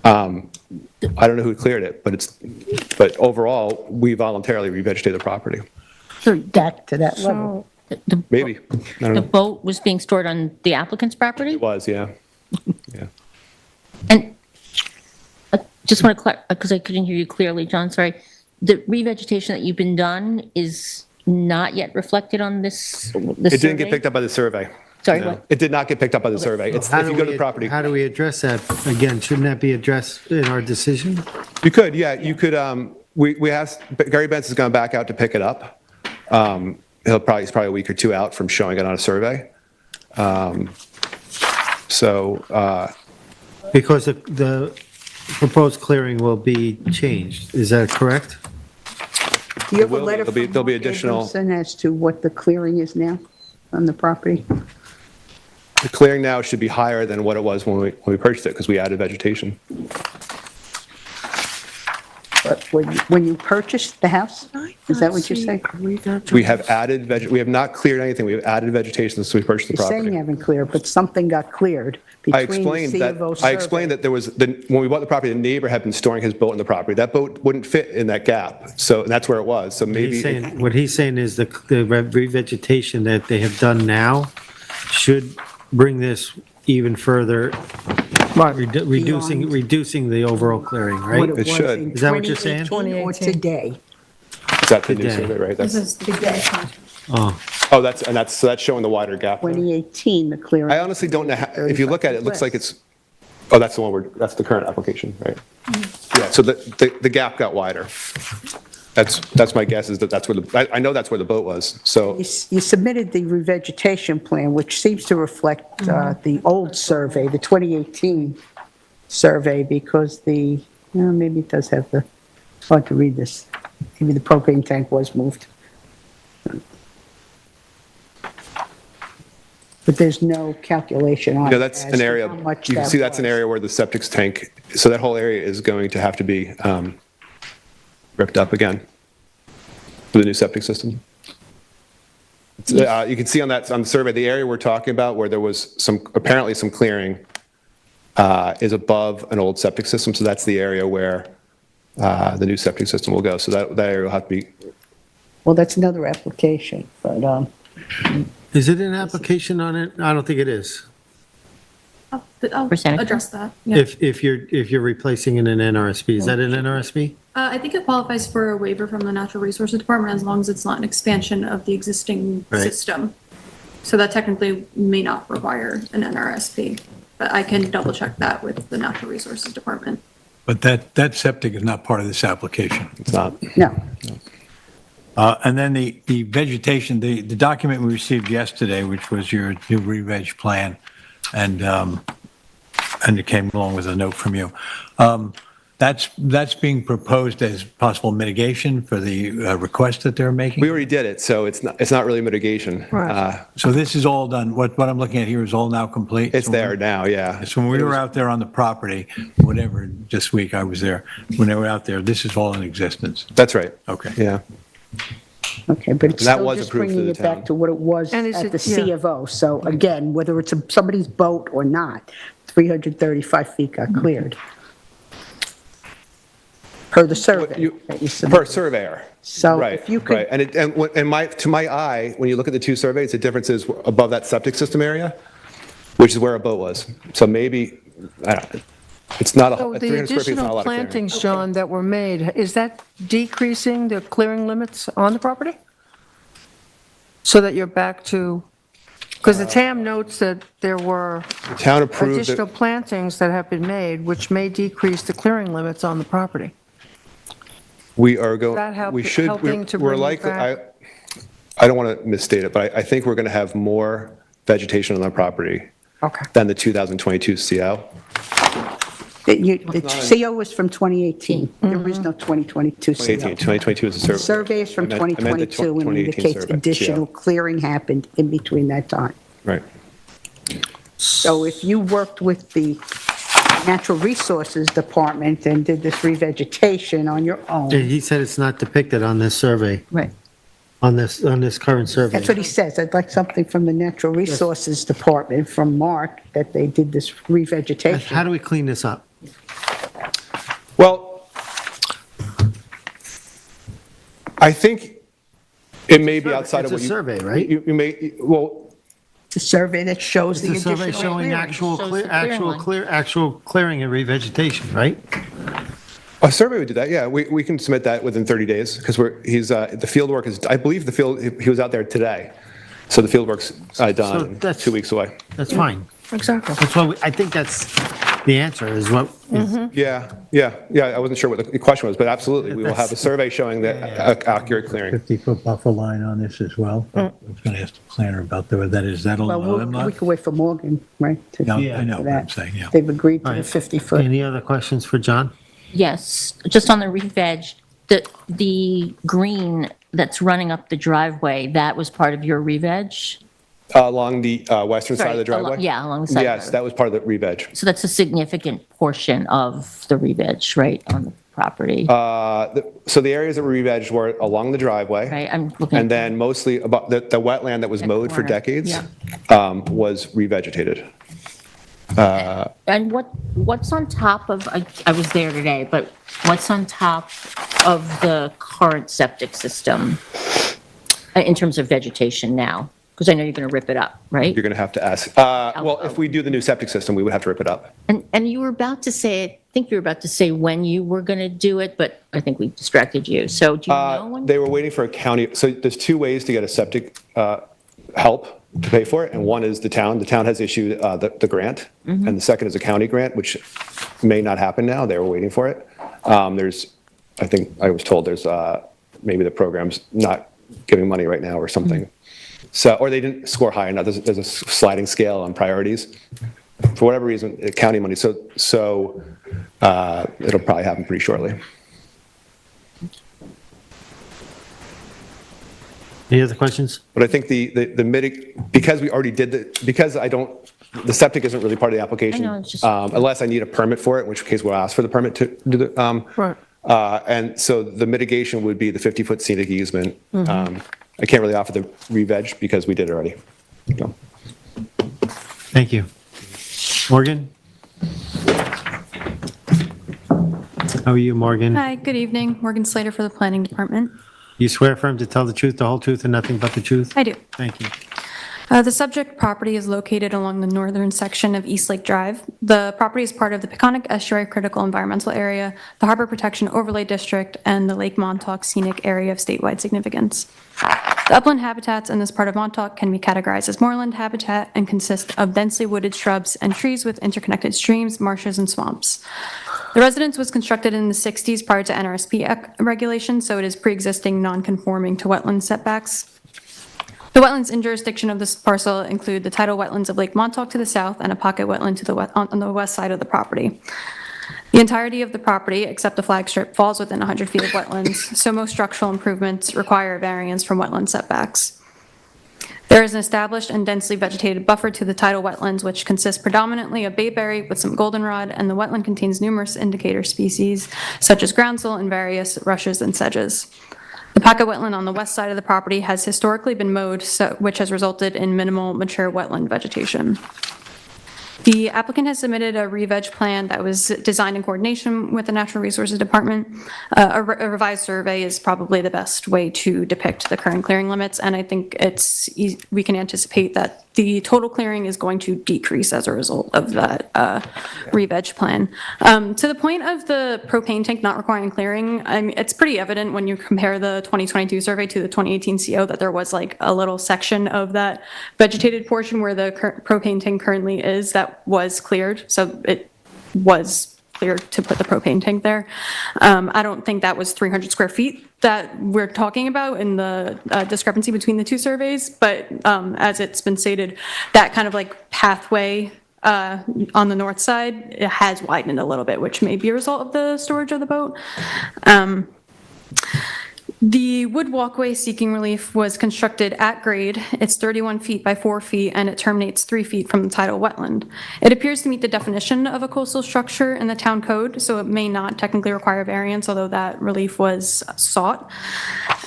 I don't know who cleared it, but overall, we voluntarily revegetated the property. Back to that level. Maybe, I don't The know. boat was being stored on the applicant's property? It was, yeah. Yeah. And I just want to clarify, because I couldn't hear you clearly, John, sorry. The revegetation that you've been done is not yet reflected on this It didn't get survey? picked up by the survey. Sorry, No. what? It did not get picked up by the survey. It's, if you go to the property. How do we address that? Again, shouldn't that be addressed in our decision? You could, yeah, you could, we have, Gary Benson's going back out to pick it up. he's probably a week or two out from showing it on a survey. Because the proposed clearing will be changed, is that correct? Do you have a will be. letter from There'll be Mark additional- Abramson as to what the clearing is now on the property? The clearing now should be higher than what it was when we purchased it, because we added vegetation. But when you purchased the house? Is that what you're saying? We have added, we have not cleared anything, we have added vegetation since we purchased the You're saying you property. haven't cleared, but something got cleared I between the explained C that, of O I explained that there was, when we bought the property, the neighbor had been storing his boat in the property. That boat wouldn't fit in that gap, so, and that's where it was, so maybe. What he's saying is the revegetation that they have done now should bring this even further, reducing the overall clearing, what right? it It was should. in Is that what you're saying? 2018 or today? Is that the new Today. survey, right? That's- Oh, Oh, so that's showing the wider gap. there. 2018, the clearing. I honestly don't know, if you look at it, it looks like it's, oh, that's the one that's the current application, right? Yeah, so the gap got wider. That's my guess, is that's where I know that's where the boat was, so. You submitted the revegetation plan, which seems to reflect the old survey, the 2018 survey, because maybe it does have it's hard to read this. Maybe the propane tank was moved. But there's no calculation on it. That's as an to area, how much you can that see that's an was. area where the septic tank, so that whole area is going to have to be ripped up again for the new septic system. You can see on the survey, the area we're talking about where there was apparently some clearing is above an old septic system, so that's the area where the new septic system will go. So that area will have to be, Well, that's another application, but is it an application on it? I don't think it is. I'll Percentage? address that. Yeah. If you're replacing in an NRSP, is that an NRSP? I think it qualifies for a waiver from the Natural Resources Department as long as it's not an expansion of the existing Right. system. So that technically may not require an NRSP, but I can double check that with the Natural Resources Department. But that septic is not part of this application. it's not. no. And then the vegetation, the document we received yesterday, which was your new re-veg plan, and it came along with a note from you. That's being proposed as possible mitigation for the request that they're making? We already did it, so it's not really mitigation. So this is all done, what I'm looking at here is all now complete? It's So there now, yeah. So when we were out there on the property, whatever, this week I was there, when they were out there, this is all in existence? That's right. Okay. Yeah. Okay, but it's And that still was just approved through bringing the it back town. to what it was And is at it- the C yeah. of O. So again, whether it's somebody's boat or not, 335 feet got cleared. Per the survey that you Per submitted. surveyor. So Right, if you could- right. And to my eye, when you look at the two surveys, the difference is above that septic system area, which is where a boat was. So maybe, I don't know, it's not So a the 300 square feet is not a additional lot of clearing. plantings, John, that were made, is that decreasing the clearing limits on the property? So that you're back to, because the TAM notes that there were The town approved additional it. plantings that have been made, which may decrease the clearing limits on the property. We are going, that we should, helping to we're bring it likely, back? I don't want to misstate it, but I think we're going to have more vegetation on our property Okay. than the 2022 CO. The CO was from 2018. There is no 2022 CO. 2022 is a survey. The survey is from I meant the 2022 and 2018 indicates survey, additional CO. clearing happened in between that time. Right. So if you worked with the Natural Resources Department and did this revegetation on your Yeah, own, he said it's not depicted on this survey, Right. on this current survey. that's what he says. I'd like something from the Natural Resources Department, from Mark, that they did this How revegetation. do we clean this up? Well, I think it may be outside of It's a what you. survey, right? You may, well, The survey that shows It's the a survey additional showing clearing. actual clearing and revegetation, right? a survey would do that, yeah. We can submit that within 30 days because the field work is, I believe he was out there today. So the field work's done, that's- 2 weeks away. That's fine. Exactly. That's why, I think that's the answer is what is, Yeah, I wasn't sure what the question was, but absolutely, we will have a survey showing the accurate clearing. 50-foot buffer line on this as well. I was going to ask the planner about that. Is that Well, allowed? we could wait for Morgan, right? to- Yeah, I know for what I'm that. saying, yeah. They've agreed to the Right. 50-foot. any other questions for John? Yes, just on the re-veg, the green that's running up the driveway, that was part of your re-veg? Along the western side of the Sorry, driveway? yeah, along the side of the Yes, road. that was part of the re-veg. So that's a significant portion of the re-veg, right, on the property, So the areas that were re-veg were along the driveway. right? I'm looking. And then mostly about the wetland that was That mowed for corner, decades yeah. was revegetated. And what's on top of, I was there today, but what's on top of the current septic system in terms of vegetation now? Because I know you're going to rip it up, right? You're going to have to ask. Well, if we do the new septic system, we would have to rip it up. And you were about to say, I think you were about to say when you were going to do it, but I think we distracted you. So do you know when? They were waiting for a county, so there's two ways to get a septic help to pay for it, and one is the town. The town has issued the grant, and the second is a county grant, which may not happen now. They were waiting for it. I think I was told there's maybe the program's not giving money right now or something. So, or they didn't score high enough. There's a sliding scale on priorities. For whatever reason, county money. So it'll probably happen pretty shortly. Any other questions? But I think because we already did the septic isn't really part of the application. I know, it's just- Unless I need a permit for it, in which case we'll ask for the permit to do the. Right. And so the mitigation would be the 50-foot scenic easement. I can't really offer the re-veg because we did it already. So. Thank you. Morgan? How are you, Morgan? Hi, good evening. Morgan Slater for the Planning Department. You swear firm to tell the truth, the whole truth, and nothing but the truth? I do. Thank you. The subject property is located along the northern section of East Lake Drive. The property is part of the Peconic Estuary Critical Environmental Area, the Harbor Protection Overlay District, and the Lake Montauk Scenic Area of statewide significance. The upland habitats in this part of Montauk can be categorized as moorland habitat and consist of densely wooded shrubs and trees with interconnected streams, marshes, and swamps. The residence was constructed in the 60s prior to NRSP regulations, so it is pre-existing non-conforming to wetland setbacks. The wetlands in jurisdiction of this parcel include the tidal wetlands of Lake Montauk to the south and a pocket wetland to the on the west side of the property. The entirety of the property, except the flag strip, falls within 100 feet of wetlands, so most structural improvements require a variance from wetland setbacks. There is an established and densely vegetated buffer to the tidal wetlands, which consists predominantly of bayberry with some goldenrod, and the wetland contains numerous indicator species, such as groundsel and various rushes and sedges. The pocket wetland on the west side of the property has historically been mowed, which has resulted in minimal mature wetland vegetation. The applicant has submitted a re-veg plan that was designed in coordination with the Natural Resources Department. A revised survey is probably the best way to depict the current clearing limits, and I think we can anticipate that the total clearing is going to decrease as a result of that re-veg plan. To the point of the propane tank not requiring clearing, I mean, it's pretty evident when you compare the 2022 survey to the 2018 CO that there was like a little section of that vegetated portion where the propane tank currently is that was cleared, so it was cleared to put the propane tank there. I don't think that was 300 square feet that we're talking about in the discrepancy between the two surveys, but as it's been stated, that kind of like pathway on the north side, it has widened a little bit, which may be a result of the storage of the boat. The wood walkway seeking relief was constructed at grade. It's 31 feet by 4 feet, and it terminates 3 feet from the tidal wetland. It appears to meet the definition of a coastal structure in the town code, so it may not technically require variance, although that relief was sought.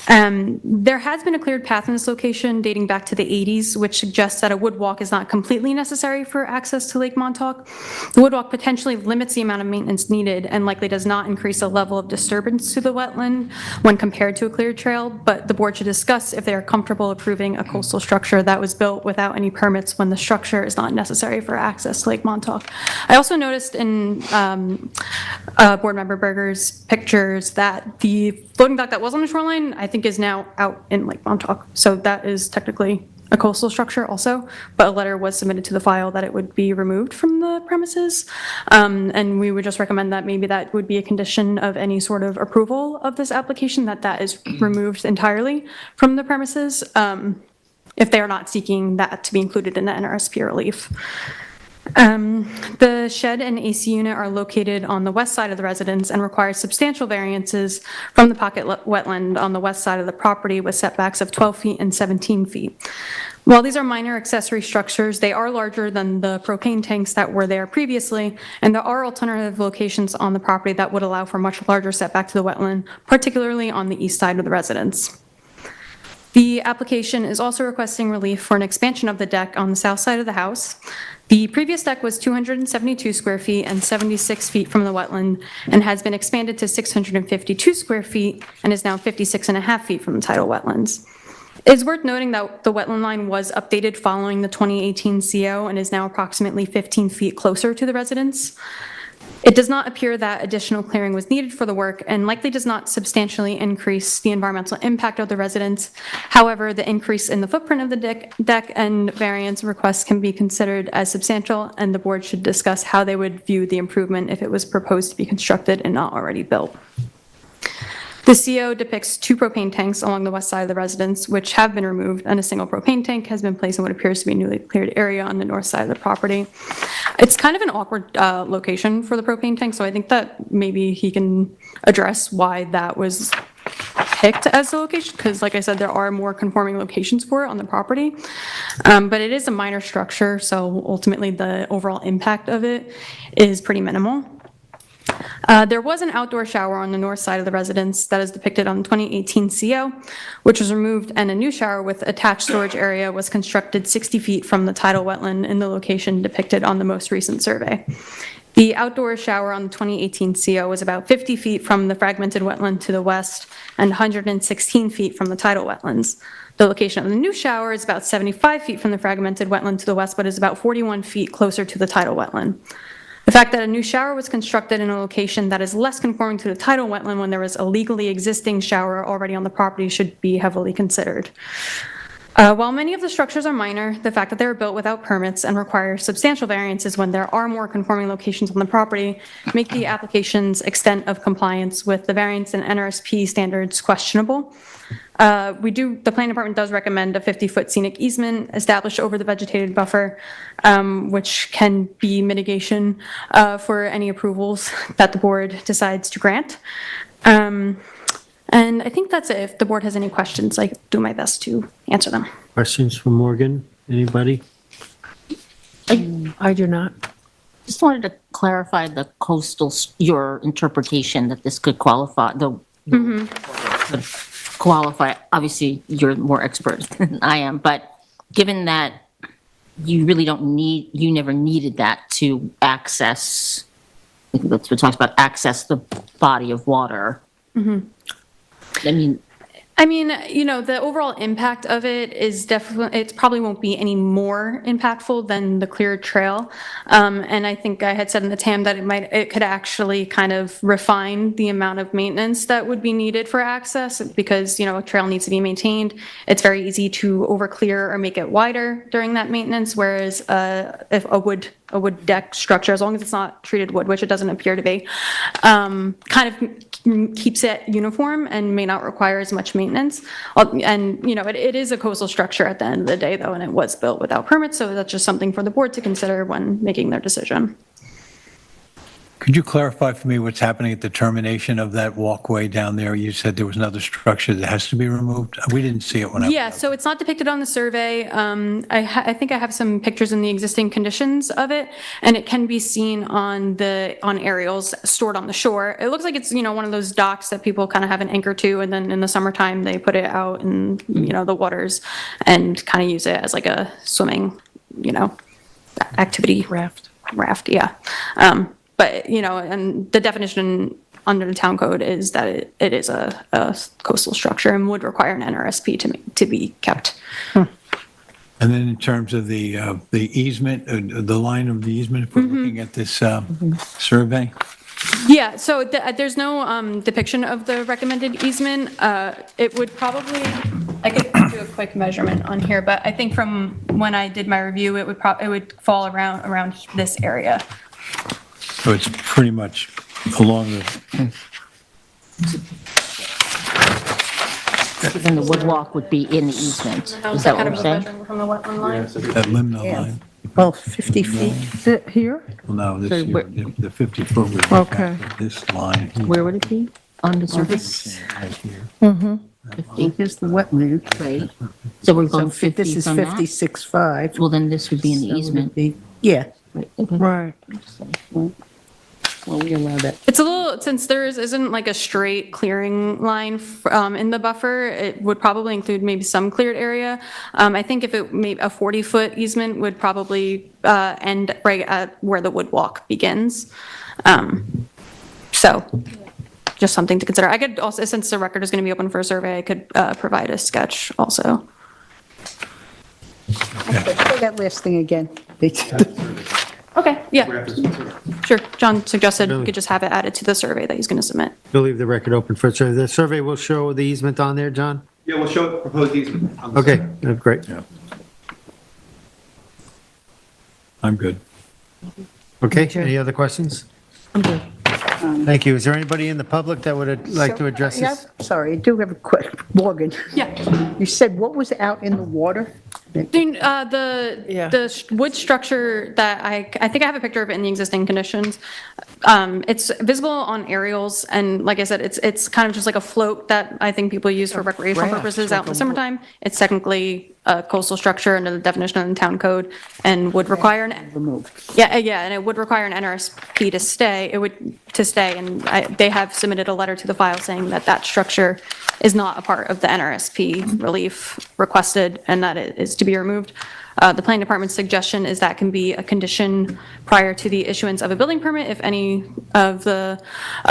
There has been a cleared path in this location dating back to the 80s, which suggests that a wood walk is not completely necessary for access to Lake Montauk. The wood walk potentially limits the amount of maintenance needed and likely does not increase the level of disturbance to the wetland when compared to a cleared trail, but the board should discuss if they are comfortable approving a coastal structure that was built without any permits when the structure is not necessary for access to Lake Montauk. I also noticed in board member Berger's pictures that the floating dock that was on the shoreline, I think is now out in Lake Montauk. So that is technically a coastal structure also, but a letter was submitted to the file that it would be removed from the premises. And we would just recommend that maybe that would be a condition of any sort of approval of this application, that that is removed entirely from the premises, if they are not seeking that to be included in the NRSP relief. The shed and AC unit are located on the west side of the residence and require substantial variances from the pocket wetland on the west side of the property with setbacks of 12 feet and 17 feet. While these are minor accessory structures, they are larger than the propane tanks that were there previously, and there are alternative locations on the property that would allow for much larger setback to the wetland, particularly on the east side of the residence. The application is also requesting relief for an expansion of the deck on the south side of the house. The previous deck was 272 square feet and 76 feet from the wetland and has been expanded to 652 square feet and is now 56 and a half feet from the tidal wetlands. It is worth noting that the wetland line was updated following the 2018 CO and is now approximately 15 feet closer to the residence. It does not appear that additional clearing was needed for the work and likely does not substantially increase the environmental impact of the residence. However, the increase in the footprint of the deck and variance requests can be considered as substantial, and the board should discuss how they would view the improvement if it was proposed to be constructed and not already built. The CO depicts 2 propane tanks along the west side of the residence, which have been removed, and a single propane tank has been placed in what appears to be a newly cleared area on the north side of the property. It's kind of an awkward location for the propane tank, so I think that maybe he can address why that was picked as the location, because like I said, there are more conforming locations for it on the property. But it is a minor structure, so ultimately the overall impact of it is pretty minimal. There was an outdoor shower on the north side of the residence that is depicted on the 2018 CO, which was removed, and a new shower with attached storage area was constructed 60 feet from the tidal wetland in the location depicted on the most recent survey. The outdoor shower on the 2018 CO was about 50 feet from the fragmented wetland to the west and 116 feet from the tidal wetlands. The location of the new shower is about 75 feet from the fragmented wetland to the west, but is about 41 feet closer to the tidal wetland. The fact that a new shower was constructed in a location that is less conforming to the tidal wetland when there was a legally existing shower already on the property should be heavily considered. While many of the structures are minor, the fact that they were built without permits and require substantial variances when there are more conforming locations on the property make the application's extent of compliance with the variance and NRSP standards questionable. The planning department does recommend a 50-foot scenic easement established over the vegetated buffer, which can be mitigation for any approvals that the board decides to grant. And I think that's it. If the board has any questions, I do my best to answer them. Questions from Morgan? Anybody? I do not. Just wanted to clarify the your interpretation that this could qualify, could qualify. Obviously, you're more expert than I am, but given that you really you never needed that to access, I think that's what it talks about, access the body of water. I mean, you know, the overall impact of it is definitely, it probably won't be any more impactful than the cleared trail. And I think I had said in the TAM that it could actually kind of refine the amount of maintenance that would be needed for access, because, you know, a trail needs to be maintained. It's very easy to overclear or make it wider during that maintenance, whereas if a wood deck structure, as long as it's not treated wood, which it doesn't appear to be, kind of keeps it uniform and may not require as much maintenance. And, you know, it is a coastal structure at the end of the day, though, and it was built without permits, so that's just something for the board to consider when making their decision. Could you clarify for me what's happening at the termination of that walkway down there? You said there was another structure that has to be removed. We didn't see it when I was Yeah, so it's not depicted on the survey. I think I have some pictures in the existing conditions of it, and it can be seen on aerials stored on the shore. It looks like it's, you know, one of those docks that people kind of have an anchor to, and then in the summertime they put it out in, you know, the waters and kind of use it as like a swimming, you know, activity. Raft, yeah. But, you know, and the definition under the town code is that it is a coastal structure and would require an NRSP to be kept. And then in terms of the easement, the line of the easement, if we're looking at this survey? Yeah, so there's no depiction of the recommended easement. It would probably, I could do a quick measurement on here, but I think from when I did my review, it would fall around this area. So it's pretty much along the, Then the wood walk would be in the easement. Is that what Kind we're of saying? measuring from the wetland line. that limno Yeah. line. Well, 50 feet. Is it here? Well, no, this So here, where- the 50 foot would be Okay. back at this line. here, Where would it be? On the surface? right here. 50, Here's the wetland. right? So we're So going 50 this is from that? 56.5. Well, then this would be in the So it would easement. be- Yeah, Right, okay. Right. well, we allow that. It's a little, since there isn't like a straight clearing line in the buffer, it would probably include maybe some cleared area. I think if it made a 40-foot easement would probably end right at where the wood walk begins. So just something to consider. I could also, since the record is going to be open for a survey, I could provide a sketch also. Say that last thing again. Okay, yeah. Sure, John suggested we could just have it added to the survey that he's going to submit. We'll leave the record open for, so the survey will show the easement on there, John? Yeah, we'll show proposed easement. on the Okay, survey. great. I'm good. Okay, any other questions? I'm good. Thank you. Is there anybody in the public that would like to address Yeah, this? sorry, I do have a question. Morgan, Yeah. you said what was out in the water? Yeah. The wood structure that I think I have a picture of it in the existing conditions. It's visible on aerials, and like I said, it's kind of just like a float that I think people use for recreational raft, purposes like out in the a summertime. It's technically a coastal structure under the definition of the town code and would require an, Removed. yeah, and it would require an NRSP to stay, and they have submitted a letter to the file saying that that structure is not a part of the NRSP relief requested and that it is to be removed. The planning department's suggestion is that can be a condition prior to the issuance of a building permit if any of the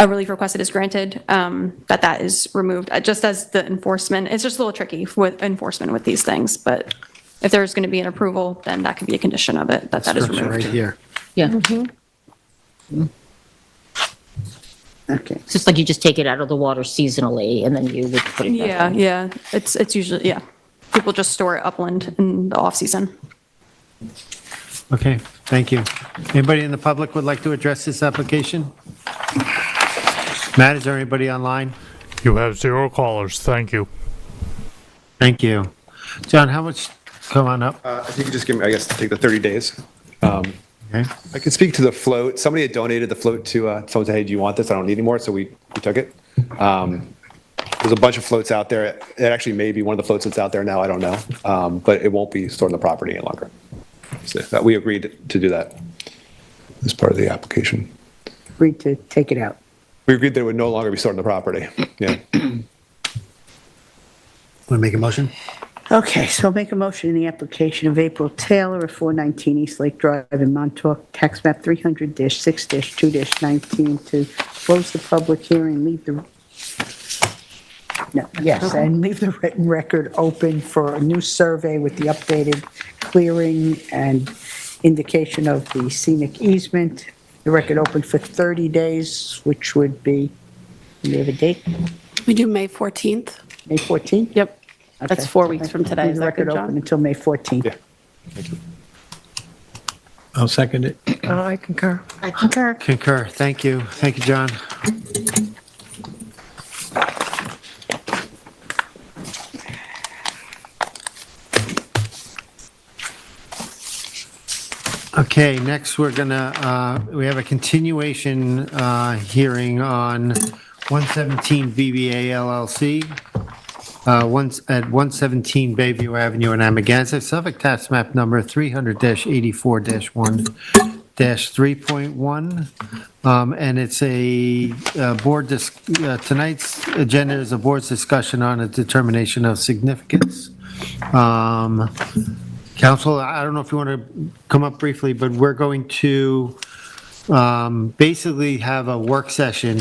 relief requested is granted, that is removed. Just as the enforcement, it's just a little tricky with enforcement with these things, but if there's going to be an approval, then that could be a condition of it, that is Structure removed. right here. Yeah. Okay. It's just like you just take it out of the water seasonally and then you would put it back. Yeah, it's usually, yeah. People just store it upland in the off-season. Okay, thank you. Anybody in the public would like to address this application? Matt, is there anybody online? You have 0 callers. Thank you. Thank you. John, how much, come on up. If you could just give me, I guess, take the 30 days. Okay. I could speak to the float. Somebody had donated the float to, someone said, hey, do you want this? I don't need any more, so we took it. There's a bunch of floats out there. It actually may be one of the floats that's out there now, I don't know. But it won't be stored on the property any longer. So that we agreed to do that as part of the application. Agreed to take it out. We agreed that it would no longer be stored on the property. Yeah. Want to make a motion? Okay, so I'll make a motion in the application of April Taylor of 419 East Lake Drive in Montauk, tax map 300-6-2-19, to close the public hearing, leave the, no, yes, and leave the written record open for a new survey with the updated clearing and indication of the scenic easement. The record open for 30 days, which would be, do we have a date? We do May 14th. May 14th? Yep. That's Okay. 4 weeks from today. Leave Is the that good, record open John? until May 14th. Yeah. I'll second it. I concur. I concur. Concur. Thank you. Thank you, John. Okay, next we're gonna, we have a continuation hearing on 117 VBA LLC, at 117 Bayview Avenue in Amagansett, Suffolk tax map number 300-84-1-3.1. And it's a tonight's agenda is a board's discussion on a determination of significance. Council, I don't know if you want to come up briefly, but we're going to basically have a work session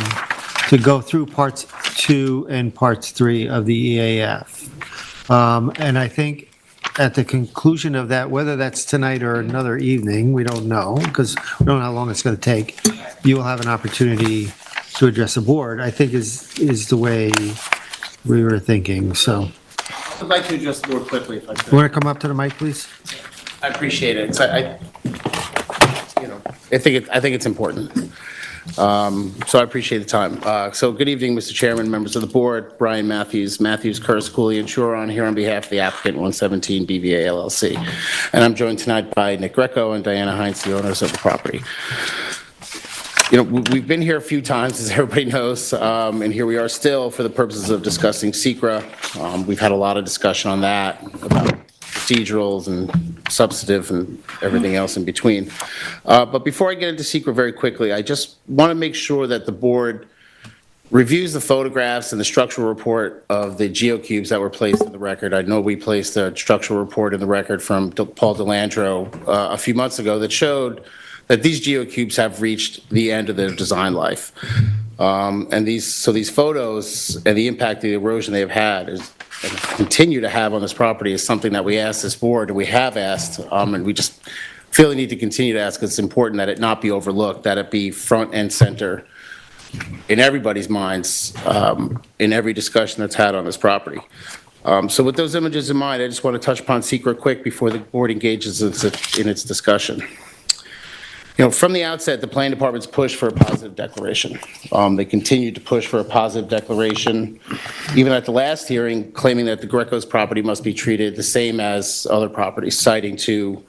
to go through parts 2 and parts 3 of the EAF. And I think at the conclusion of that, whether that's tonight or another evening, we don't know, because we don't know how long it's going to take, you will have an opportunity to address the board, I think is the way we were thinking, so. I'd like to address the board quickly if I You could. want to come up to the mic, please? I appreciate it. So I think it's important. So I appreciate the time. So good evening, Mr. Chairman, members of the board, Brian Matthews, Curtis, Cooley, and Shuron here on behalf of the applicant 117 BVA LLC. And I'm joined tonight by Nick Greco and Diana Hines, the owners of the property. You know, we've been here a few times, as everybody knows, and here we are still for the purposes of discussing SECRA. We've had a lot of discussion on that, about procedurals and substantive and everything else in between. But before I get into SECRA very quickly, I just want to make sure that the board reviews the photographs and the structural report of the geocubes that were placed in the record. I know we placed a structural report in the record from Paul Delandro a few months ago that showed that these geocubes have reached the end of their design life. And these photos and the impact of the erosion they have had and continue to have on this property is something that we asked this board, and we have asked, and we just feel the need to continue to ask, because it's important that it not be overlooked, that it be front and center in everybody's minds, in every discussion that's had on this property. So with those images in mind, I just want to touch upon SECRA quick before the board engages in its discussion. You know, from the outset, the planning department's pushed for a positive declaration. They continued to push for a positive declaration, even at the last hearing, claiming that the Greco's property must be treated the same as other properties, citing to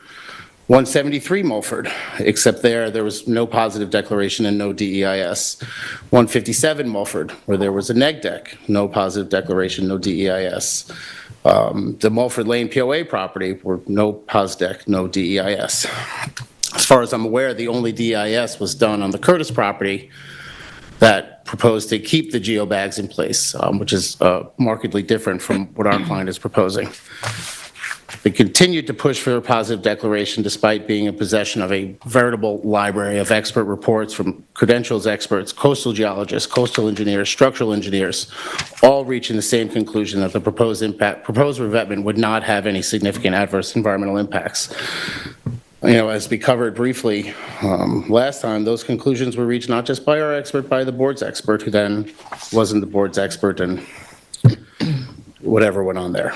173 Mulford, except there was no positive declaration and no DEIS. 157 Mulford, where there was a neg deck, no positive declaration, no DEIS. The Mulford Lane POA property, were no pos deck, no DEIS. As far as I'm aware, the only DEIS was done on the Curtis property that proposed to keep the geobags in place, which is markedly different from what our client is proposing. They continued to push for a positive declaration despite being in possession of a veritable library of expert reports from credentials experts, coastal geologists, coastal engineers, structural engineers, all reaching the same conclusion that the proposed revetment would not have any significant adverse environmental impacts. You know, as we covered briefly last time, those conclusions were reached not just by our expert, by the board's expert, who then wasn't the board's expert, and whatever went on there.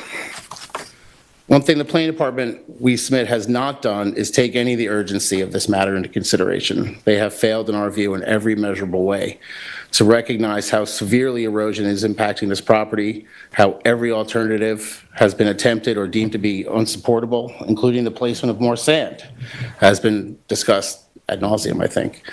One thing the planning department we submit has not done is take any of the urgency of this matter into consideration. They have failed, in our view, in every measurable way to recognize how severely erosion is impacting this property, how every alternative has been attempted or deemed to be unsupportable, including the placement of more sand, has been discussed ad nauseum, I think.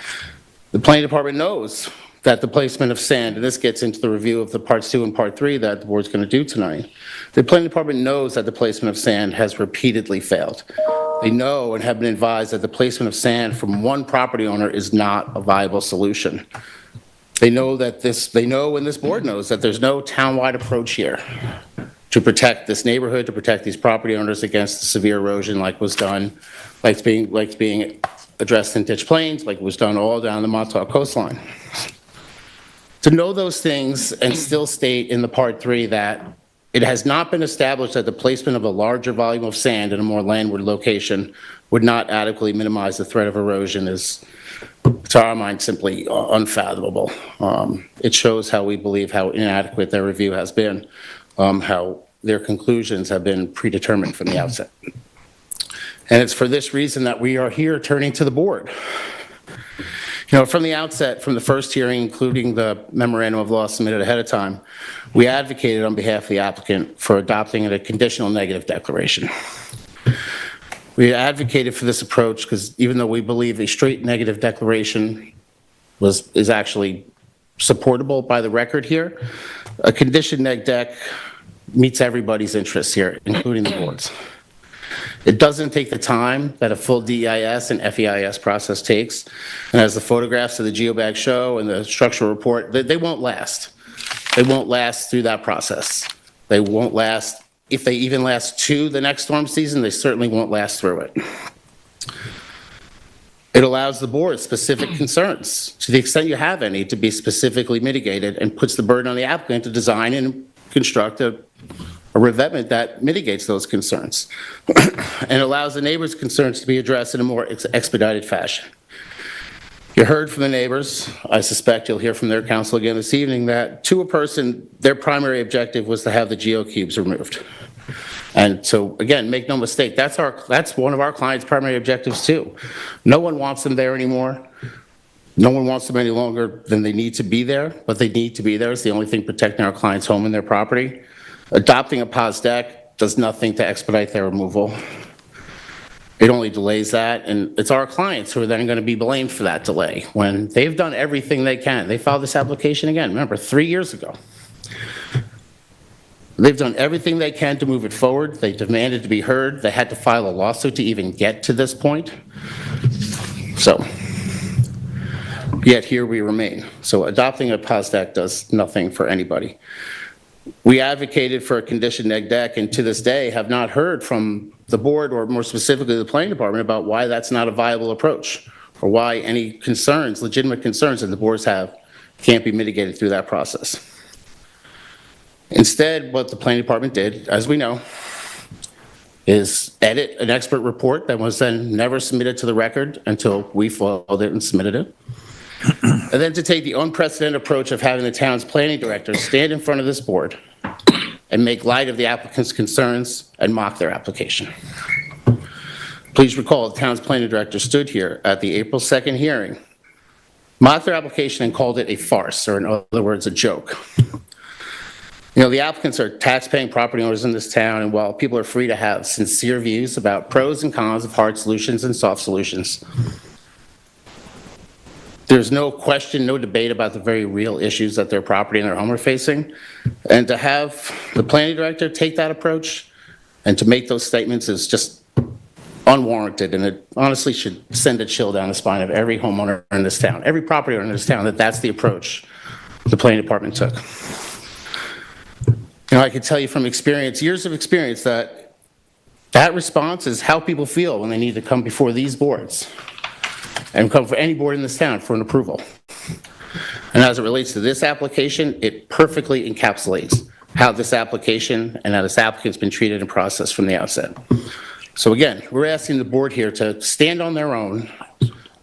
The planning department knows that the placement of sand, and this gets into the review of the parts 2 and part 3 that the board's going to do tonight. The planning department knows that the placement of sand has repeatedly failed. They know and have been advised that the placement of sand from one property owner is not a viable solution. They know and this board knows that there's no townwide approach here to protect this neighborhood, to protect these property owners against the severe erosion like was done, like it's being addressed in Ditch Plains, like it was done all down the Montauk coastline. To know those things and still state in the part 3 that it has not been established that the placement of a larger volume of sand in a more landward location would not adequately minimize the threat of erosion is, to our mind, simply unfathomable. It shows how we believe how inadequate their review has been, how their conclusions have been predetermined from the outset. And it's for this reason that we are here turning to the board. You know, from the outset, from the first hearing, including the memorandum of law submitted ahead of time, we advocated on behalf of the applicant for adopting a conditional negative declaration. We advocated for this approach because even though we believe a straight negative declaration is actually supportable by the record here, a condition neg deck meets everybody's interests here, including the board's. It doesn't take the time that a full DEIS and FEIS process takes, and as the photographs of the geobag show and the structural report, they won't last. They won't last through that process. They won't last, if they even last to the next storm season, they certainly won't last through it. It allows the board specific concerns, to the extent you have any, to be specifically mitigated, and puts the burden on the applicant to design and construct a revetment that mitigates those concerns and allows the neighbors' concerns to be addressed in a more expedited fashion. You heard from the neighbors, I suspect you'll hear from their counsel again this evening, that to a person, their primary objective was to have the geocubes removed. And so, again, make no mistake, that's one of our clients' primary objectives too. No one wants them there anymore. No one wants them any longer than they need to be there, but they need to be there. It's the only thing protecting our clients' home and their property. Adopting a POS deck does nothing to expedite their removal. It only delays that, and it's our clients who are then going to be blamed for that delay when they've done everything they can. They filed this application again, remember, 3 years ago. They've done everything they can to move it forward. They demanded to be heard. They had to file a lawsuit to even get to this point. So, yet here we remain. So adopting a POS deck does nothing for anybody. We advocated for a conditioned neg deck, and to this day have not heard from the board, or more specifically the planning department, about why that's not a viable approach, or why any concerns, legitimate concerns that the boards have, can't be mitigated through that process. Instead, what the planning department did, as we know, is edit an expert report that was then never submitted to the record until we foiled it and submitted it. And then to take the unprecedented approach of having the town's planning director stand in front of this board and make light of the applicant's concerns and mock their application. Please recall, the town's planning director stood here at the April 2nd hearing, mocked their application and called it a farce, or in other words, a joke. You know, the applicants are tax-paying property owners in this town, and while people are free to have sincere views about pros and cons of hard solutions and soft solutions, there's no question, no debate about the very real issues that their property and their home are facing. And to have the planning director take that approach and to make those statements is just unwarranted, and it honestly should send a chill down the spine of every homeowner in this town, every property owner in this town, that that's the approach the planning department took. You know, I can tell you from experience, years of experience, that response is how people feel when they need to come before these boards and come for any board in this town for an approval. And as it relates to this application, it perfectly encapsulates how this application and how this applicant's been treated and processed from the outset. So again, we're asking the board here to stand on their own,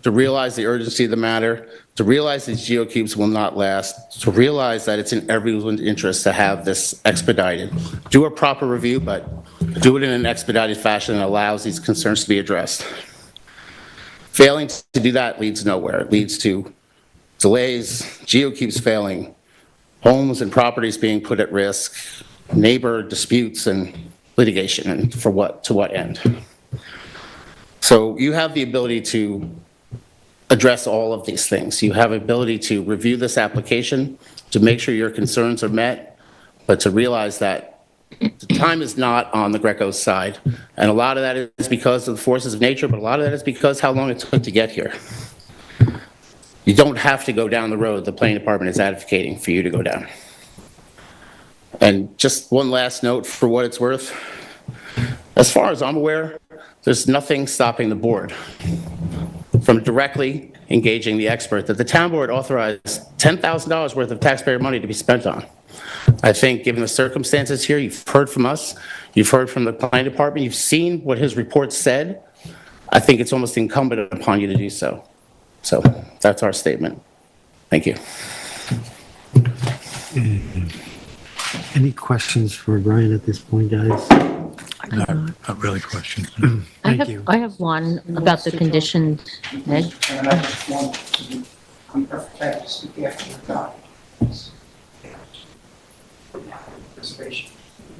to realize the urgency of the matter, to realize these geocubes will not last, to realize that it's in everyone's interest to have this expedited. Do a proper review, but do it in an expedited fashion that allows these concerns to be addressed. Failing to do that leads nowhere. It leads to delays, geocubes failing, homes and properties being put at risk, neighbor disputes and litigation, and for what, to what end? So you have the ability to address all of these things. You have ability to review this application, to make sure your concerns are met, but to realize that the time is not on the Greco's side. And a lot of that is because of the forces of nature, but a lot of that is because how long it took to get here. You don't have to go down the road the planning department is advocating for you to go down. And just one last note for what it's worth. As far as I'm aware, there's nothing stopping the board from directly engaging the expert that the town board authorized $10,000 worth of taxpayer money to be spent on. I think given the circumstances here, you've heard from us, you've heard from the planning department, you've seen what his report said. I think it's almost incumbent upon you to do so. So that's our statement. Thank you. Any questions for Brian at this point, guys? Not really questions. Thank you. I have one about the conditioned neg.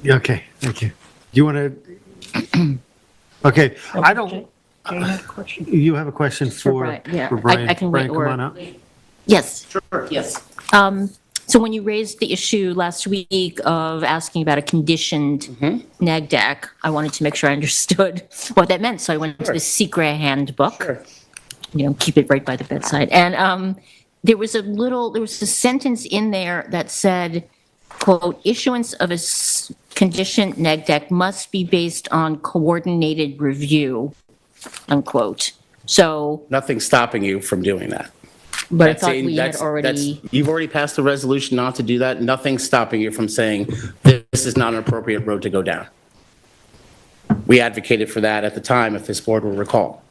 Yeah, okay, thank you. Do you want to? Okay, I don't. You have a question for Brian, yeah. for Brian? I can wait, Brian, come or- on up. Yes. Sure, yes. So when you raised the issue last week of asking about a conditioned neg deck, I wanted to make sure I understood what that meant. So I went to the secret handbook, you know, keep it right by the bedside. And there was a sentence in there that said, quote, issuance of a conditioned neg deck must be based on coordinated review, unquote. So, Nothing's stopping you from doing that. but I thought we had already. You've already passed the resolution not to do that. Nothing's stopping you from saying this is not an appropriate road to go down. We advocated for that at the time, if this board will recall.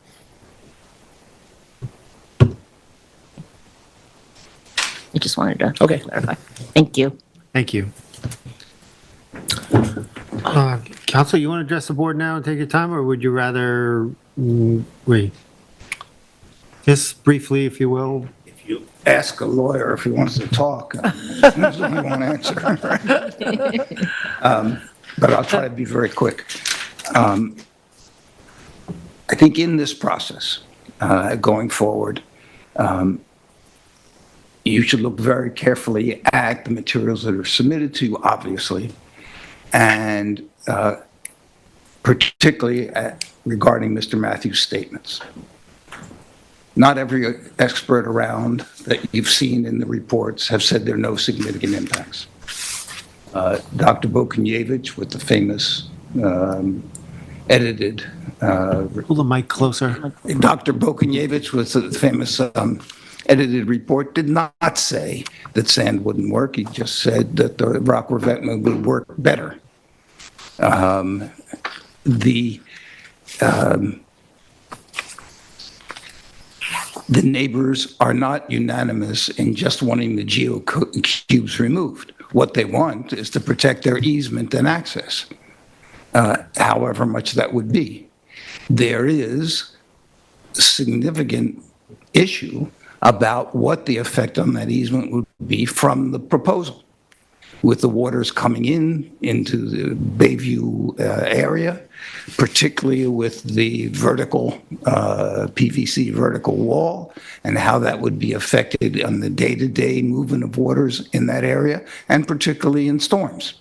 I just wanted to clarify. Thank you. Thank you. Counsel, you want to address the board now and take your time, or would you rather wait? Just briefly, if you will. If you ask a lawyer if he wants to talk, there's only one answer. But I'll try to be very quick. I think in this process, going forward, you should look very carefully at the materials that are submitted to you, obviously, and particularly regarding Mr. Matthews' statements. Not every expert around that you've seen in the reports have said there are no significant impacts. Dr. Bokunjevich with the famous edited... Pull the mic closer. Dr. Bokunjevich with the famous edited report did not say that sand wouldn't work. He just said that the rock revetment would work better. The neighbors are not unanimous in just wanting the geocubes removed. What they want is to protect their easement and access, however much that would be. There is a significant issue about what the effect on that easement would be from the proposal. With the waters coming into the Bayview area, particularly with the vertical PVC vertical wall, and how that would be affected on the day-to-day movement of waters in that area, and particularly in storms.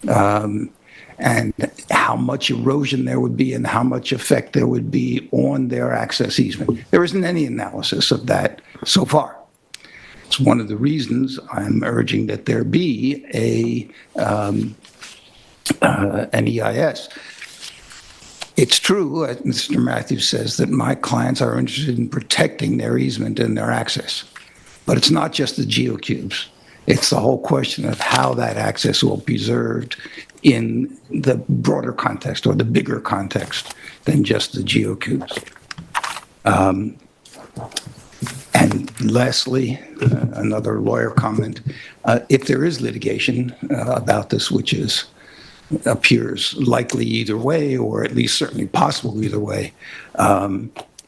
And how much erosion there would be and how much effect there would be on their access easement. There isn't any analysis of that so far. It's one of the reasons I'm urging that there be an EIS. It's true, as Mr. Matthews says, that my clients are interested in protecting their easement and their access. But it's not just the geocubes. It's the whole question of how that access will be preserved in the broader context or the bigger context than just the geocubes. And lastly, another lawyer comment, if there is litigation about this, which appears likely either way, or at least certainly possible either way,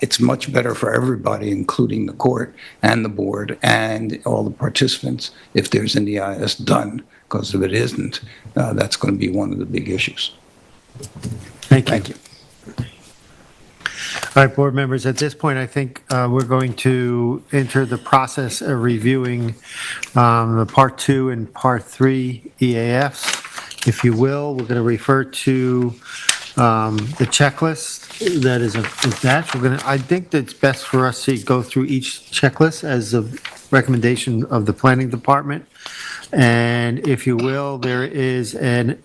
it's much better for everybody, including the court and the board and all the participants, if there's an EIS done, because if it isn't, that's going to be one of the big issues. Thank you. All right, board members, at this point, I think we're going to enter the process of reviewing the Part 2 and Part 3 EAFs. If you will, we're going to refer to the checklist that is attached. I think that it's best for us to go through each checklist as a recommendation of the planning department. And if you will, there is an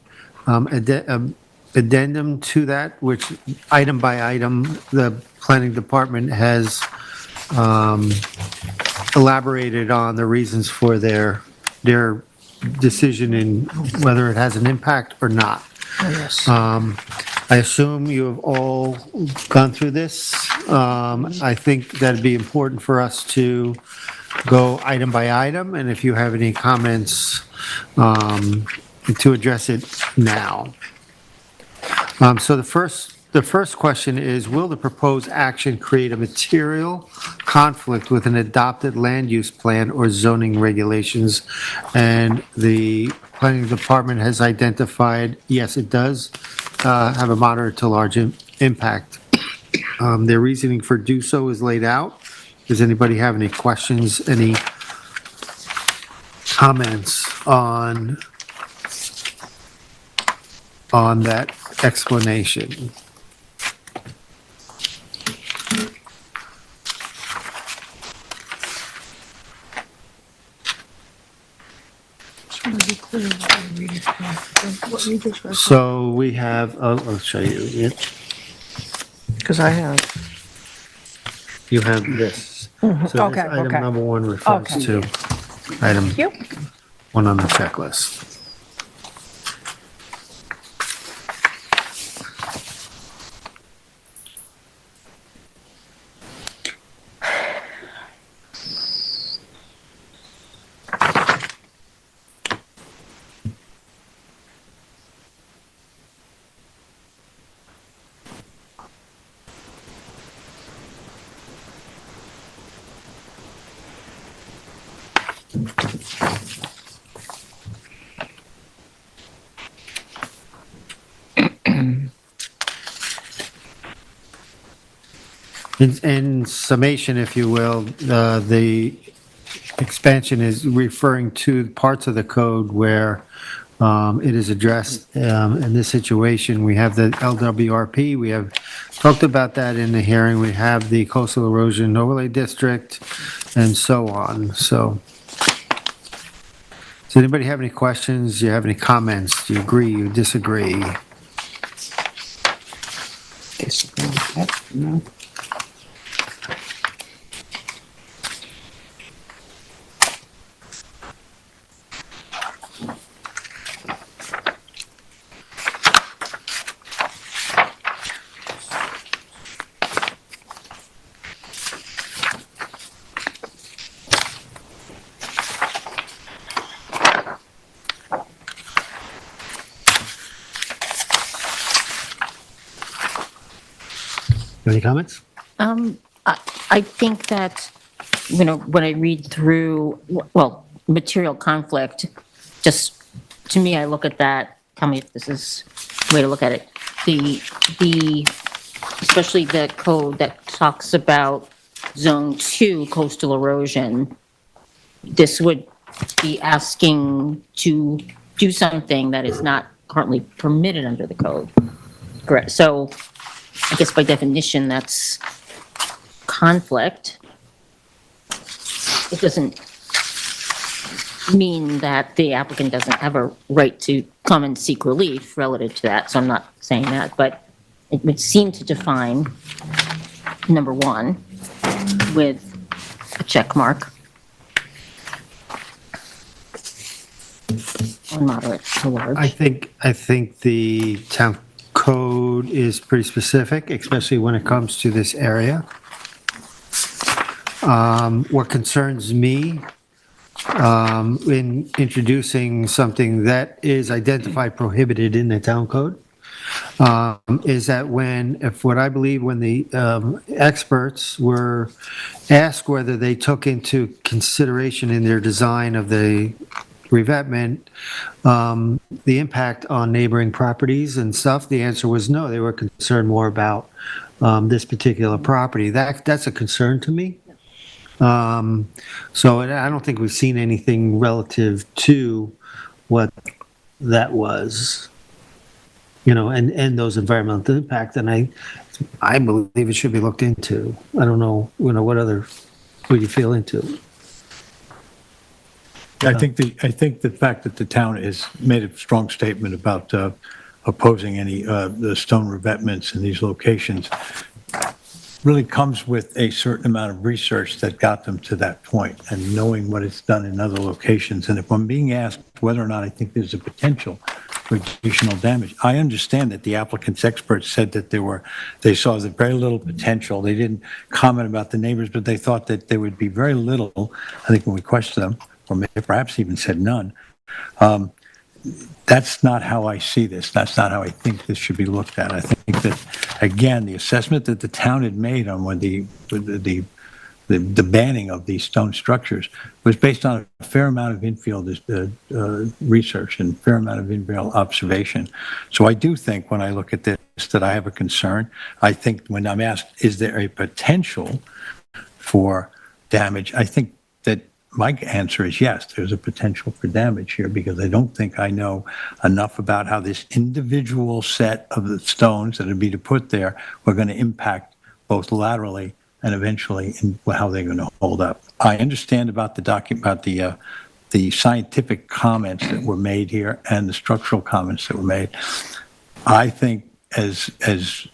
addendum to that, which item by item, the planning department has elaborated on the reasons for their decision in whether it has an impact or not. I assume you have all gone through this. I think that'd be important for us to go item by item, and if you have any comments, to address it now. So the first question is, will the proposed action create a material conflict with an adopted land use plan or zoning regulations? And the planning department has identified, yes, it does have a moderate to large impact. Their reasoning for do so is laid out. Does anybody have any questions, any comments on that explanation? So we have, I'll show you. Because I have. You have this. So this Okay, item okay. number one refers Okay. to item you. one on the checklist. In summation, if you will, the expansion is referring to parts of the code where it is addressed in this situation. We have the LWRP, we have talked about that in the hearing, we have the coastal erosion overlay district, and so on. So, does anybody have any questions? Do you have any comments? Do you agree, you disagree? No. Any comments? I think that, when I read through, well, material conflict, just, to me, I look at that, tell me if this is the way to look at it. Especially the code that talks about Zone 2 coastal erosion, this would be asking to do something that is not currently permitted under the code. Correct. So I guess by definition, that's conflict. It doesn't mean that the applicant doesn't have a right to come and seek relief relative to that, so I'm not saying that, but it would seem to define number one with a check mark on moderate to large. I think the town code is pretty specific, especially when it comes to this area. What concerns me in introducing something that is identified prohibited in the town code is that when the experts were asked whether they took into consideration in their design of the revetment the impact on neighboring properties and stuff, the answer was no. They were concerned more about this particular property. That's a concern to me. So I don't think we've seen anything relative to what that was, and those environmental impact. And I believe it should be looked into. I don't know, what you feel into. I think the fact that the town has made a strong statement about opposing any the stone revetments in these locations really comes with a certain amount of research that got them to that point and knowing what it's done in other locations. And if I'm being asked whether or not I think there's a potential for additional damage, I understand that the applicant's experts said that they saw very little potential. They didn't comment about the neighbors, but they thought that there would be very little. I think when we questioned them, or maybe perhaps even said none. That's not how I see this. That's not how I think this should be looked at. I think that, again, the assessment that the town had made on when the banning of these stone structures was based on a fair amount of infield research and a fair amount of infield observation. So I do think when I look at this that I have a concern. I think when I'm asked, is there a potential for damage, I think that my answer is yes, there's a potential for damage here because I don't think I know enough about how this individual set of the stones that would be to put there were going to impact both laterally and eventually in how they're going to hold up. I understand about the scientific comments that were made here and the structural comments that were made. I think as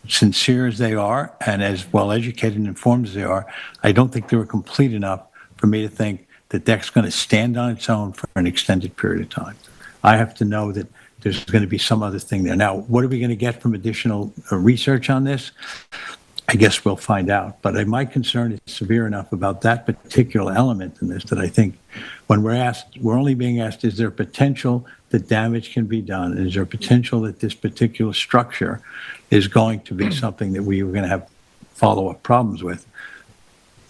sincere as they are and as well educated and informed as they are, I don't think they were complete enough for me to think the deck's going to stand on its own for an extended period of time. I have to know that there's going to be some other thing there. Now, what are we going to get from additional research on this? I guess we'll find out. But my concern is severe enough about that particular element in this that I think when we're only being asked, is there potential that damage can be done? Is there potential that this particular structure is going to be something that we are going to have follow-up problems with?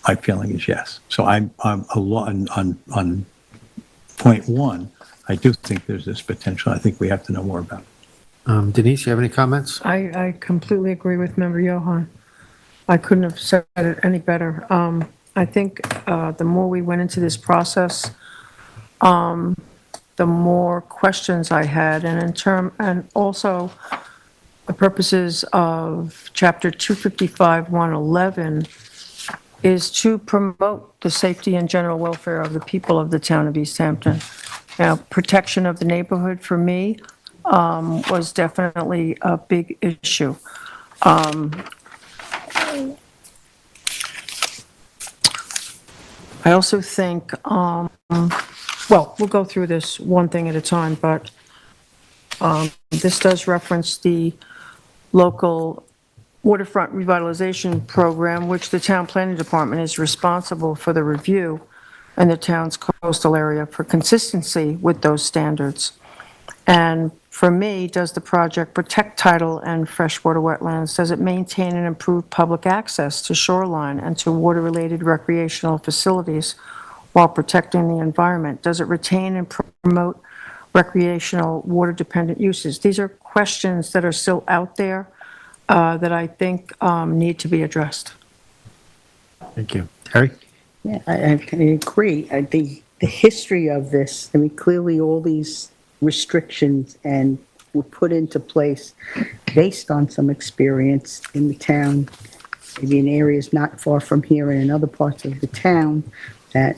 My feeling is yes. So I'm a lot on point one. I do think there's this potential. I think we have to know more about it. Denise, you have any comments? I completely agree with Member Johan. I couldn't have said it any better. I think the more we went into this process, the more questions I had, and also the purposes of Chapter 255, 111 is to promote the safety and general welfare of the people of the town of East Hampton. Now, protection of the neighborhood for me was definitely a big issue. I also think, well, we'll go through this one thing at a time, but this does reference the local waterfront revitalization program, which the town planning department is responsible for the review in the town's coastal area for consistency with those standards. And for me, does the project protect tidal and freshwater wetlands? Does it maintain and improve public access to shoreline and to water-related recreational facilities while protecting the environment? Does it retain and promote recreational water-dependent uses? These are questions that are still out there that I think need to be addressed. Thank you. Terry? Yeah, I agree. The history of this, I mean, clearly all these restrictions and were put into place based on some experience in the town, maybe in areas not far from here and in other parts of the town, that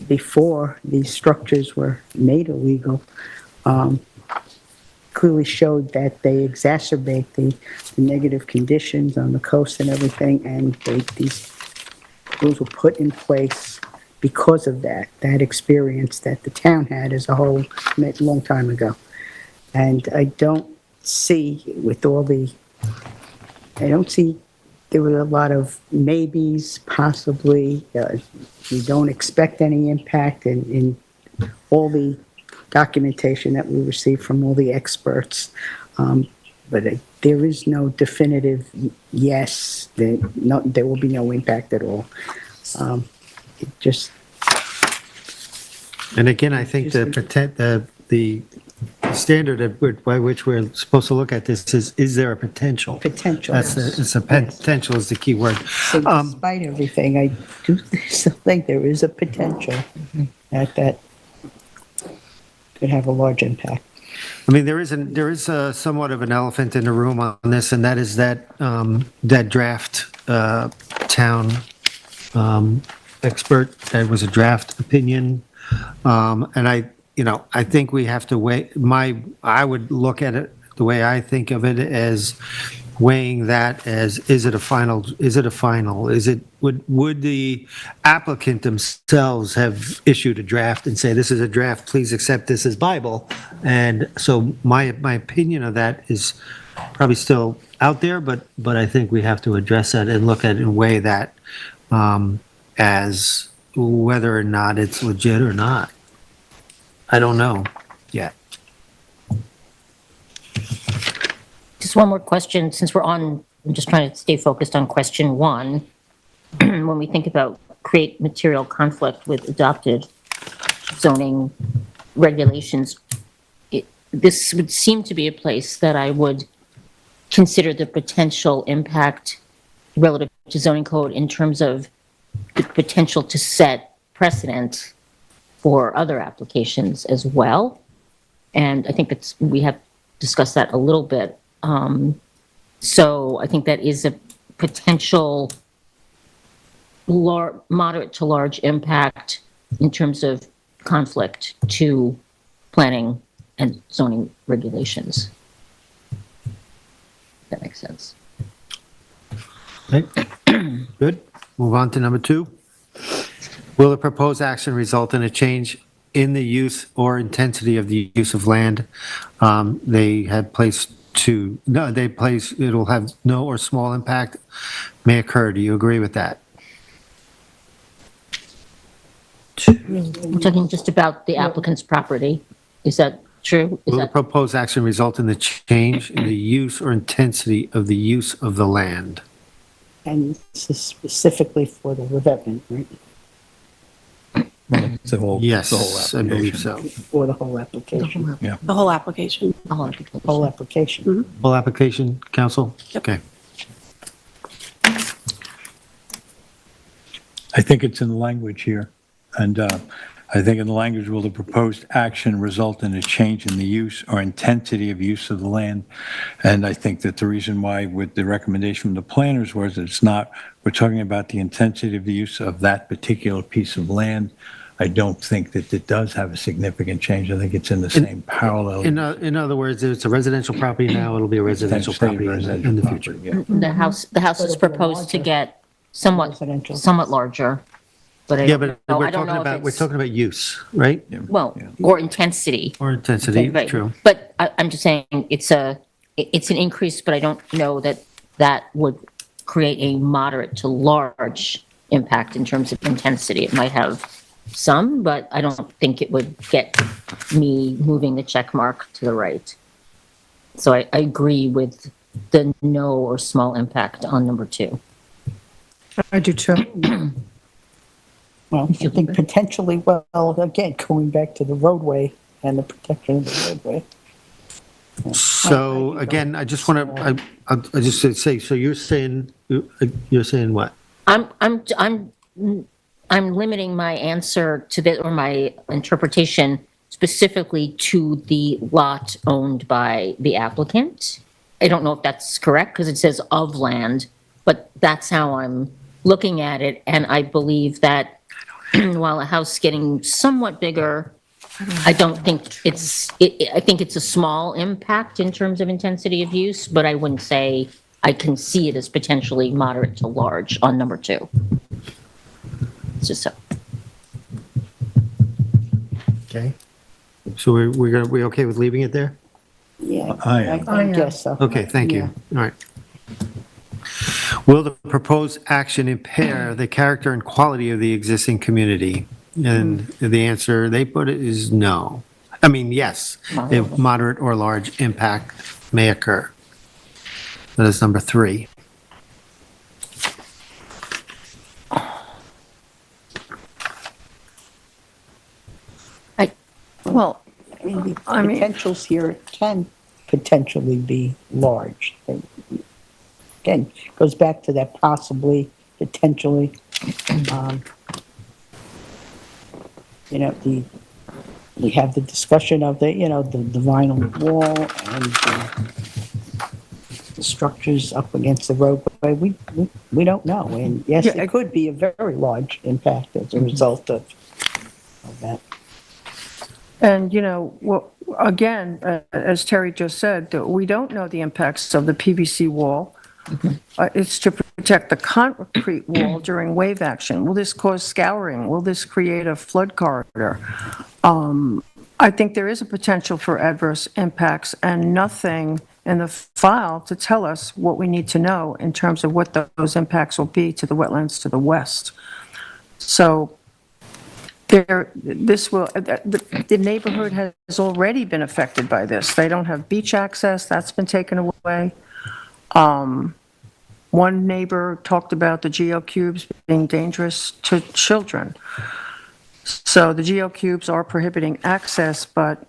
before these structures were made illegal, clearly showed that they exacerbate the negative conditions on the coast and everything, and these rules were put in place because of that experience that the town had as a whole a long time ago. And I don't see there were a lot of maybes, possibly. We don't expect any impact in all the documentation that we received from all the experts. But there is no definitive yes, there will be no impact at all. It just. And again, I think the standard by which we're supposed to look at this is there a potential? Potential. It's a potential is the key word. So despite everything, I do still think there is a potential that could have a large impact. I mean, there is somewhat of an elephant in the room on this, and that is that draft town expert. That was a draft opinion, and I think we have to weigh. I would look at it the way I think of it as weighing that as is it a final? Would the applicant themselves have issued a draft and say this is a draft, please accept this as Bible? And so my opinion of that is probably still out there, but I think we have to address that and look at it and weigh that as whether or not it's legit or not. I don't know yet. Just one more question, since I'm just trying to stay focused on question 1. When we think about create material conflict with adopted zoning regulations, this would seem to be a place that I would consider the potential impact relative to zoning code in terms of the potential to set precedent for other applications as well. And I think we have discussed that a little bit. So I think that is a potential moderate to large impact in terms of conflict to planning and zoning regulations. That makes sense. Okay. Good. Move on to number 2. Will the proposed action result in a change in the use or intensity of the use of land? It'll have no or small impact may occur. Do you agree with that? We're talking just about the applicant's property. Is that true? Will the proposed action result in the change in the use or intensity of the use of the land? And this is specifically for the revetment, right? Yes, I believe so. For the whole application. The whole application. Whole application. Full application, council? Okay. I think it's in the language here. And I think in the language, will the proposed action result in a change in the use or intensity of use of the land? And I think that the reason why with the recommendation from the planners was that it's not, we're talking about the intensity of the use of that particular piece of land. I don't think that it does have a significant change. I think it's in the same parallel. In other words, it's a residential property now, it'll be a residential property in the future. The house is proposed to get somewhat larger, but I Yeah, don't but know, we're I don't talking know about, if we're it's, talking about use, right? well, or intensity. Or intensity, Right. true. But I'm just saying, it's an increase, but I don't know that would create a moderate to large impact in terms of intensity. It might have some, but I don't think it would get me moving the check mark to the right. So I agree with the no or small impact on number 2. I do too. Well, I think potentially, well, again, going back to the roadway and the protection of the roadway. So again, I just want to, I just say, so you're saying what? I'm limiting my answer to the, or my interpretation specifically to the lot owned by the applicant. I don't know if that's correct because it says of land, but that's how I'm looking at it. And I believe that while a house getting somewhat bigger, I don't think I think it's a small impact in terms of intensity of use, but I wouldn't say I can see it as potentially moderate to large on number 2. It's just so. Okay. So we okay with leaving it there? Yeah, I am. I guess so. Okay, thank you. Yeah. All right. Will the proposed action impair the character and quality of the existing community? And the answer they put it is no. I mean, yes, if moderate or large impact may occur. That is number 3. Well, I mean, the I mean- potentials here can potentially be large. Again, goes back to that possibly, potentially. You know, we have the discussion of the, you know, the vinyl wall and the structures up against the roadway. We don't know. And yes, Yeah, it could be a very large impact as a result of that. And, you know, well, again, as Terry just said, that we don't know the impacts of the PVC wall. It's to protect the concrete wall during wave action. Will this cause scouring? Will this create a flood corridor? I think there is a potential for adverse impacts and nothing in the file to tell us what we need to know in terms of what those impacts will be to the wetlands to the west. So the neighborhood has already been affected by this. They don't have beach access, that's been taken away. One neighbor talked about the geocubes being dangerous to children. So the geocubes are prohibiting access, but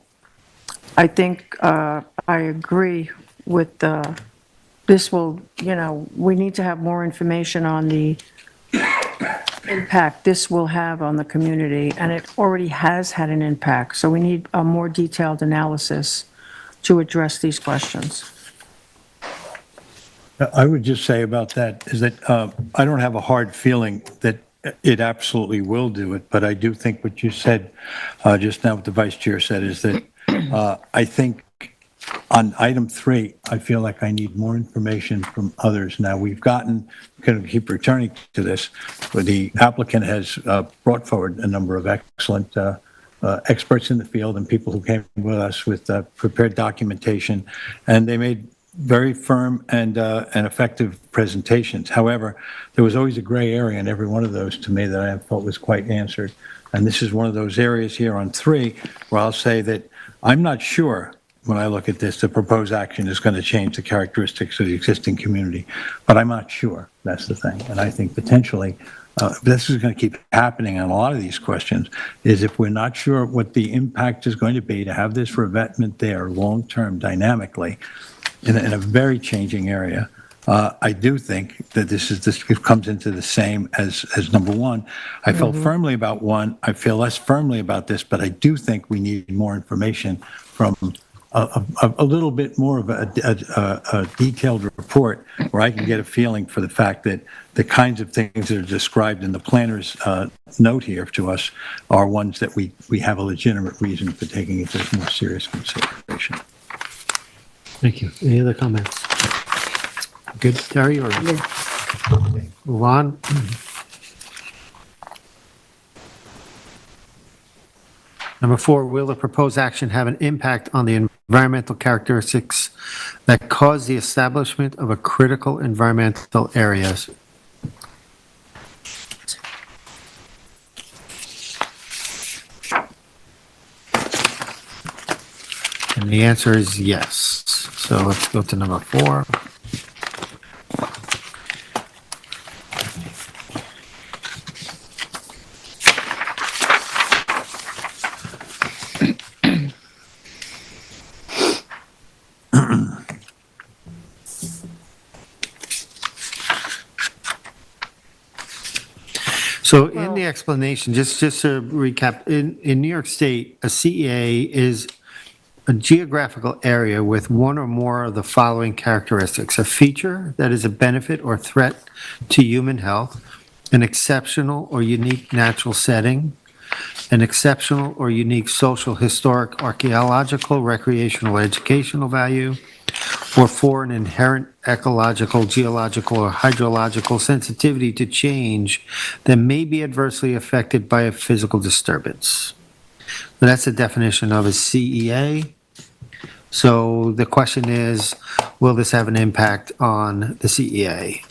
I think I agree with this will, you know, we need to have more information on the impact this will have on the community, and it already has had an impact. So we need a more detailed analysis to address these questions. I would just say about that is that I don't have a hard feeling that it absolutely will do it, but I do think what you said just now, what the vice chair said, is that I think on item 3, I feel like I need more information from others. Now, we've gotten, going to keep returning to this, where the applicant has brought forward a number of excellent experts in the field and people who came with us with prepared documentation, and they made very firm and effective presentations. However, there was always a gray area in every one of those to me that I felt was quite answered. And this is one of those areas here on 3 where I'll say that I'm not sure when I look at this, the proposed action is going to change the characteristics of the existing community. But I'm not sure. That's the thing. And I think potentially this is going to keep happening on a lot of these questions, is if we're not sure what the impact is going to be to have this revetment there long-term dynamically in a very changing area, I do think that this it comes into the same as number one. I felt firmly about one. I feel less firmly about this, but I do think we need more information from a little bit more of a detailed report where I can get a feeling for the fact that the kinds of things that are described in the planner's note here to us are ones that we have a legitimate reason for taking into more serious consideration. Thank you. Any other comments? Good, Terry, or? Okay, move on. Number 4, will the proposed action have an impact on the environmental characteristics that cause the establishment of a critical environmental areas? And the answer is yes. So let's go to number 4. So in the explanation, just to recap, in New York State, a CEA is a geographical area with one or more of the following characteristics: a feature that is a benefit or threat to human health, an exceptional or unique natural setting, an exceptional or unique social, historic, archaeological, recreational, educational value, or 4, an inherent ecological, geological, or hydrological sensitivity to change that may be adversely affected by a physical disturbance. So that's the definition of a CEA. So the question is, will this have an impact on the CEA?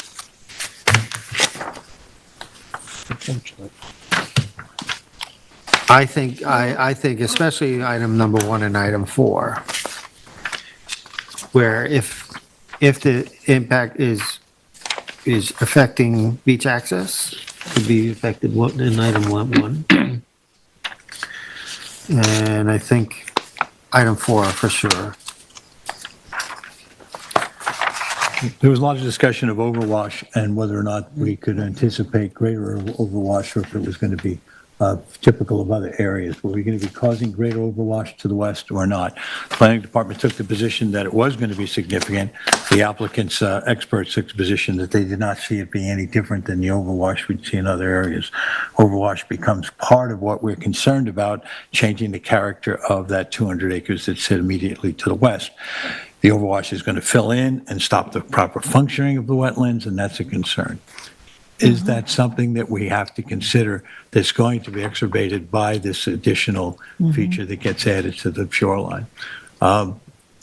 I think especially item number 1 and item 4, where if the impact is affecting beach access, could be affected in item 1. And I think item 4 for sure. There was a lot of discussion of overwash and whether or not we could anticipate greater overwash, or if it was going to be typical of other areas. Were we going to be causing greater overwash to the west or not? The planning department took the position that it was going to be significant. The applicant's experts took the position that they did not see it being any different than the overwash we'd see in other areas. Overwash becomes part of what we're concerned about, changing the character of that 200 acres that sit immediately to the west. The overwash is going to fill in and stop the proper functioning of the wetlands, and that's a concern. Is that something that we have to consider that's going to be exacerbated by this additional feature that gets added to the shoreline?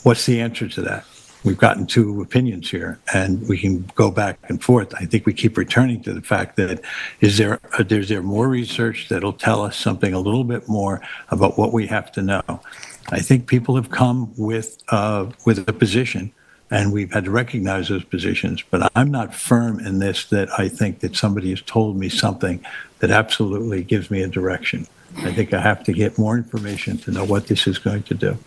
What's the answer to that? We've gotten 2 opinions here, and we can go back and forth. I think we keep returning to the fact that is there more research that'll tell us something a little bit more about what we have to know? I think people have come with a position, and we've had to recognize those positions, but I'm not firm in this that I think that somebody has told me something that absolutely gives me a direction. I think I have to get more information to know what this is going to do.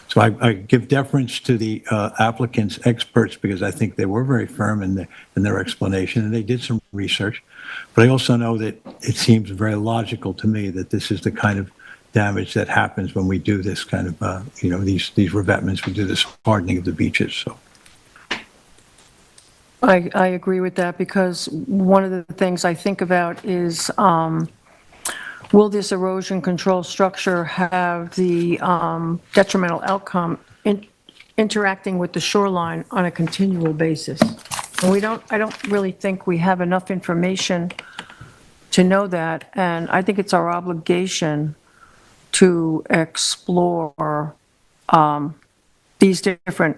So I give deference to the applicant's experts because I think they were very firm in their explanation, and they did some research. But I also know that it seems very logical to me that this is the kind of damage that happens when we do this kind of, these revetments, we do this hardening of the beaches, so. I agree with that, because one of the things I think about is, will this erosion control structure have the detrimental outcome in interacting with the shoreline on a continual basis? And I don't really think we have enough information to know that, and I think it's our obligation to explore these different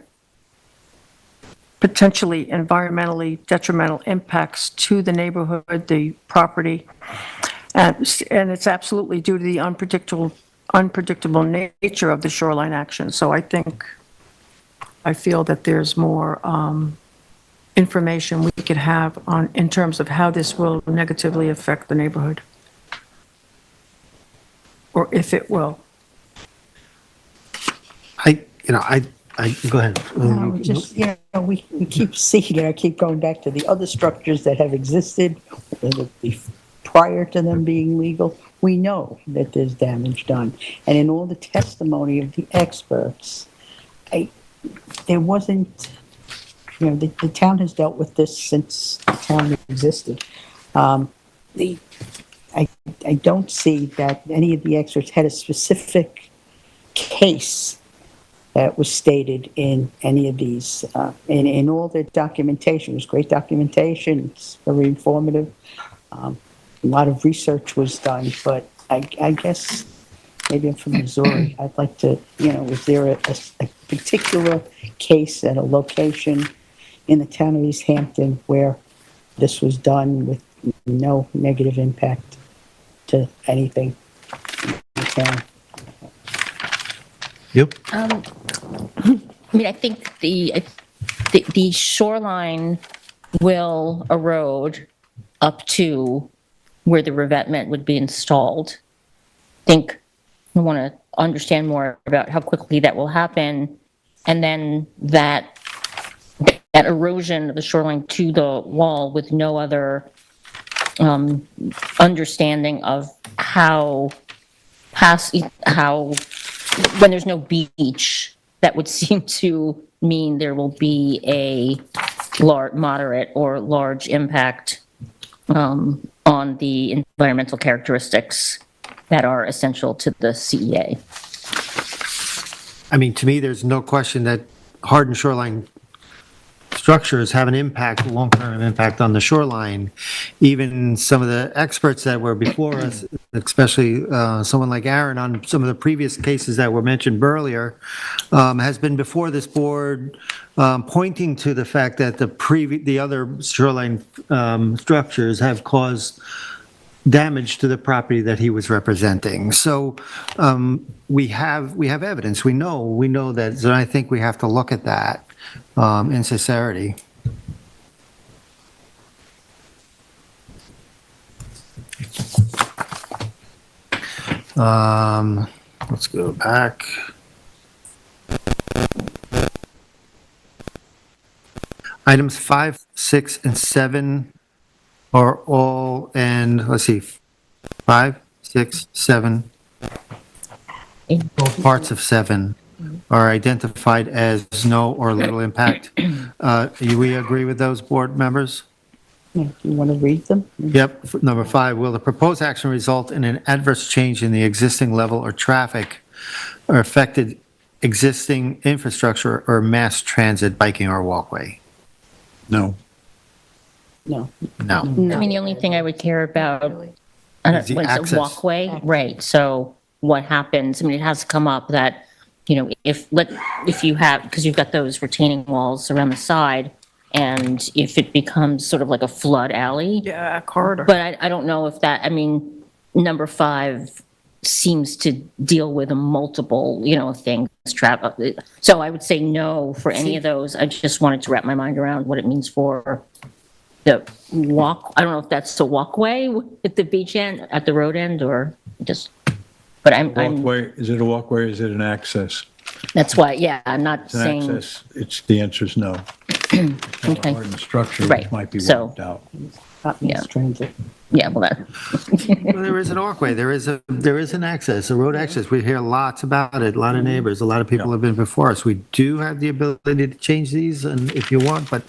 potentially environmentally detrimental impacts to the neighborhood, the property. And it's absolutely due to the unpredictable nature of the shoreline action. So I feel that there's more information we could have in terms of how this will negatively affect the neighborhood, or if it will. Go ahead. Just, we keep seeing it, I keep going back to the other structures that have existed prior to them being legal. We know that there's damage done. And in all the testimony of the experts, there wasn't, the town has dealt with this since the town existed. I don't see that any of the experts had a specific case that was stated in any of these, in all the documentation. It was great documentation, it's very informative. A lot of research was done, but I guess, maybe I'm from Missouri, I'd like to, was there a particular case at a location in the town of East Hampton where this was done with no negative impact to anything in the town? Yep. I mean, I think the shoreline will erode up to where the revetment would be installed. I think we want to understand more about how quickly that will happen, and then that erosion of the shoreline to the wall with no other understanding of how when there's no beach, that would seem to mean there will be a moderate or large impact on the environmental characteristics that are essential to the CEA. I mean, to me, there's no question that hardened shoreline structures have an impact, long-term impact on the shoreline. Even some of the experts that were before us, especially someone like Aaron on some of the previous cases that were mentioned earlier, has been before this board pointing to the fact that the other shoreline structures have caused damage to the property that he was representing. So we have evidence. We know that. So I think we have to look at that in sincerity. Let's go back. Items 5, 6, and 7 are all, and let's see, 5, 6, 7, both parts of 7 are identified as no or little impact. Do we agree with those, board members? Yeah, you want to read them? Yep. Number 5, will the proposed action result in an adverse change in the existing level or traffic or affected existing infrastructure or mass transit, biking, or walkway? No. No. No. I mean, the only thing I would care about, Is the when it's access. a walkway, right, so what happens, I mean, it has come up that, if you have, because you've got those retaining walls around the side, and if it becomes sort of like a flood alley. Yeah, corridor. But I don't know if that, I mean, number 5 seems to deal with a multiple, things. So I would say no for any of those. I just wanted to wrap my mind around what it means for the walk. I don't know if that's the walkway at the beach end, at the road end, or just, but I'm, Walkway, is it a walkway or is it an access? that's why, yeah, I'm not It's an saying. access, the answer is no. It's not a hardened structure, which Right, might be so- wiped out. Mass transit. Yeah, well, Well, there is an walkway, there is an access, a road access. We hear lots about it, a lot of neighbors, a lot of people have been before us. We do have the ability to change these, and if you want, but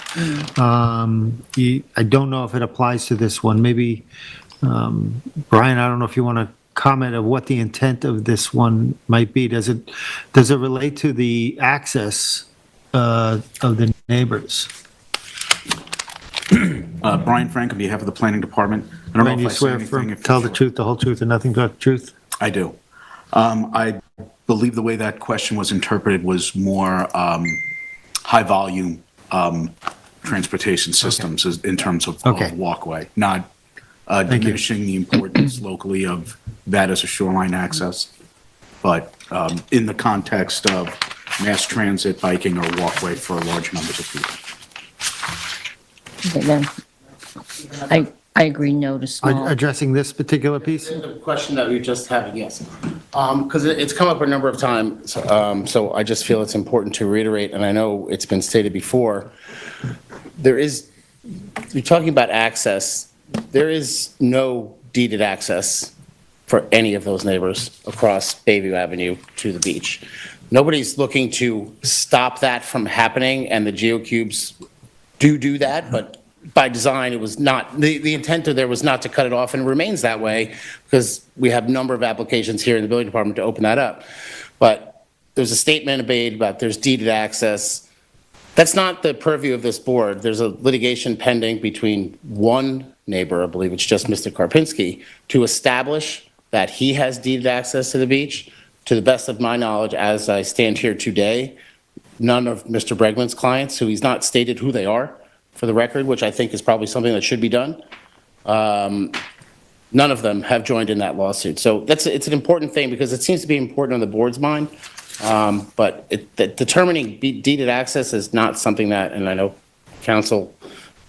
I don't know if it applies to this one. Maybe, Brian, I don't know if you want to comment of what the intent of this one might be. Does it relate to the access of the neighbors? Brian Frank, on behalf of the Planning Department. I don't know Brian, if you I said swear anything. to tell the truth, the whole truth, and nothing but the truth? I do. I believe the way that question was interpreted was more high-volume transportation systems in terms of Okay. walkway, not you. diminishing the importance locally of that as a shoreline access, but in the context of mass transit, biking, or walkway for large numbers of people. then I agree, no to small. Addressing this particular piece? The question that we were just having, yes. Because it's come up a number of times, so I just feel it's important to reiterate, and I know it's been stated before. You're talking about access. There is no deeded access for any of those neighbors across Bayview Avenue to the beach. Nobody's looking to stop that from happening, and the geocubes do that, but by design, it was not, the intent of there was not to cut it off, and it remains that way, because we have a number of applications here in the building department to open that up. But there's a statement made about there's deeded access. That's not the purview of this board. There's a litigation pending between one neighbor, I believe it's just Mr. Karpinski, to establish that he has deeded access to the beach. To the best of my knowledge, as I stand here today, none of Mr. Bregman's clients, who he's not stated who they are, for the record, which I think is probably something that should be done. None of them have joined in that lawsuit. So it's an important thing because it seems to be important on the board's mind. But determining deeded access is not something that, and I know counsel,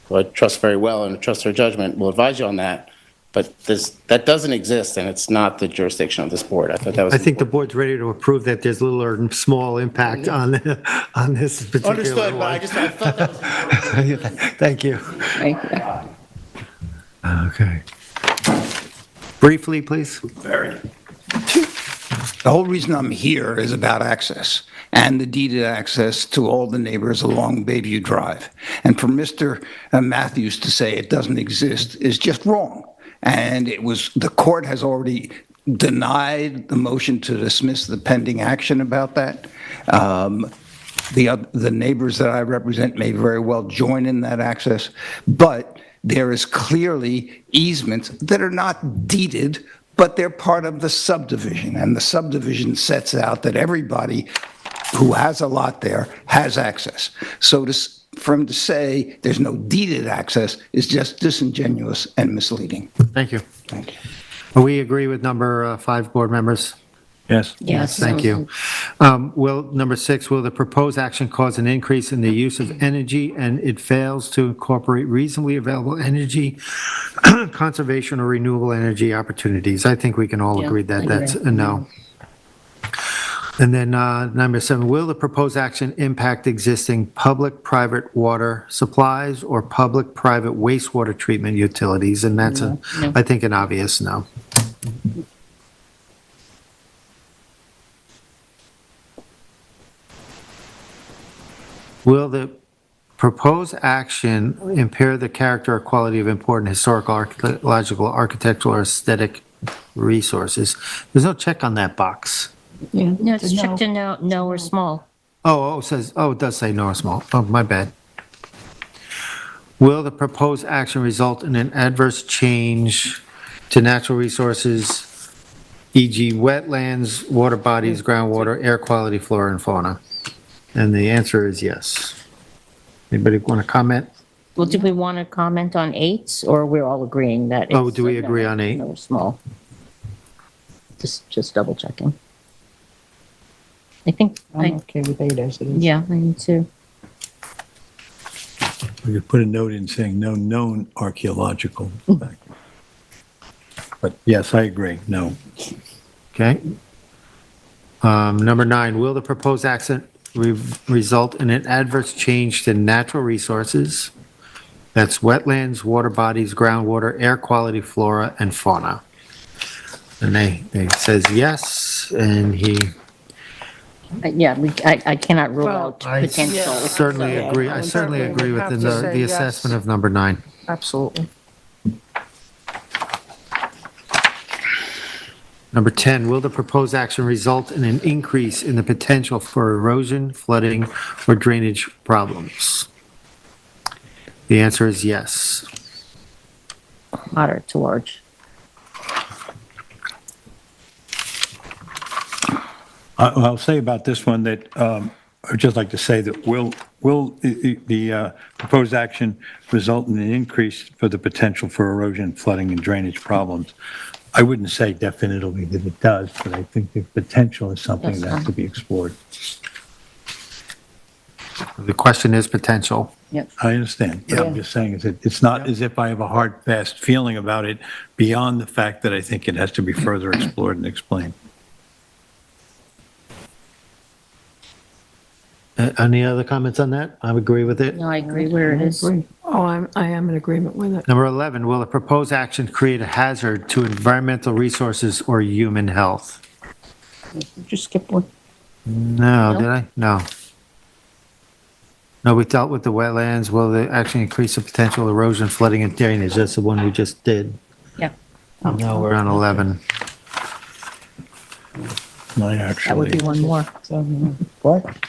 who I trust very well and trust their judgment, will advise you on that. But that doesn't exist, and it's not the jurisdiction of this board. I thought that was. I think the board's ready to approve that there's little or small impact on this particular one. Understood, but I thought that was important. Thank you. Thank you. Okay. Briefly, please. The whole reason I'm here is about access and the deeded access to all the neighbors along Bayview Drive. And for Mr. Matthews to say it doesn't exist is just wrong. And the court has already denied the motion to dismiss the pending action about that. The neighbors that I represent may very well join in that access, but there is clearly easements that are not deeded, but they're part of the subdivision. And the subdivision sets out that everybody who has a lot there has access. So for him to say there's no deeded access is just disingenuous and misleading. Thank you. Thank you. We agree with number 5 board members. Yes. Yes. Thank you. Number 6, will the proposed action cause an increase in the use of energy and it fails to incorporate reasonably available energy, conservation or renewable energy opportunities? I think we can all Yeah, agree that I that's agree. a no. And then number 7, will the proposed action impact existing public-private water supplies or public-private wastewater treatment utilities? And that's, I think, an obvious no. Will the proposed action impair the character or quality of important historical, archaeological, architectural, or aesthetic resources? There's no check on that box. No, it's checked to no or small. It does say no or small. Oh, my bad. Will the proposed action result in an adverse change to natural resources, e.g. wetlands, water bodies, groundwater, air quality, flora, and fauna? And the answer is yes. Anybody want to comment? Well, do we want to comment on 8, or we're all agreeing that it's... Oh, do we agree on 8? No or small? Just double checking. I think, I'm okay with 8 as it is. yeah, I am too. We could put a note in saying no known archaeological factor. But yes, I agree, no. Okay. Number 9, will the proposed action result in an adverse change to natural resources? That's wetlands, water bodies, groundwater, air quality, flora, and fauna. And they says yes, and he... Yeah, I cannot rule Well, out I potential. certainly So, agree, yeah, I certainly we agree with have to the say yes. assessment of number 9. Absolutely. Number 10, will the proposed action result in an increase in the potential for erosion, flooding, or drainage problems? The answer is yes. Moderate to large. I'll say about this one that I'd just like to say that will the proposed action result in an increase for the potential for erosion, flooding, and drainage problems? I wouldn't say definitively that it does, but I think the potential is something that has to be explored. The question is potential. I understand. But I'm just saying is that it's not as if I have a hard, fast feeling about it beyond the fact that I think it has to be further explored and explained. Any other comments on that? I agree with it. No, I agree where it is. Oh, I am in agreement with it. Number 11, will the proposed action create a hazard to environmental resources or human health? Just skip one. No, did I? No. No, we dealt with the wetlands. Will they actually increase the potential erosion, flooding, and drainage? That's the one we just did. Yeah, Now we're on 11. Mine that would be actually, one more. What?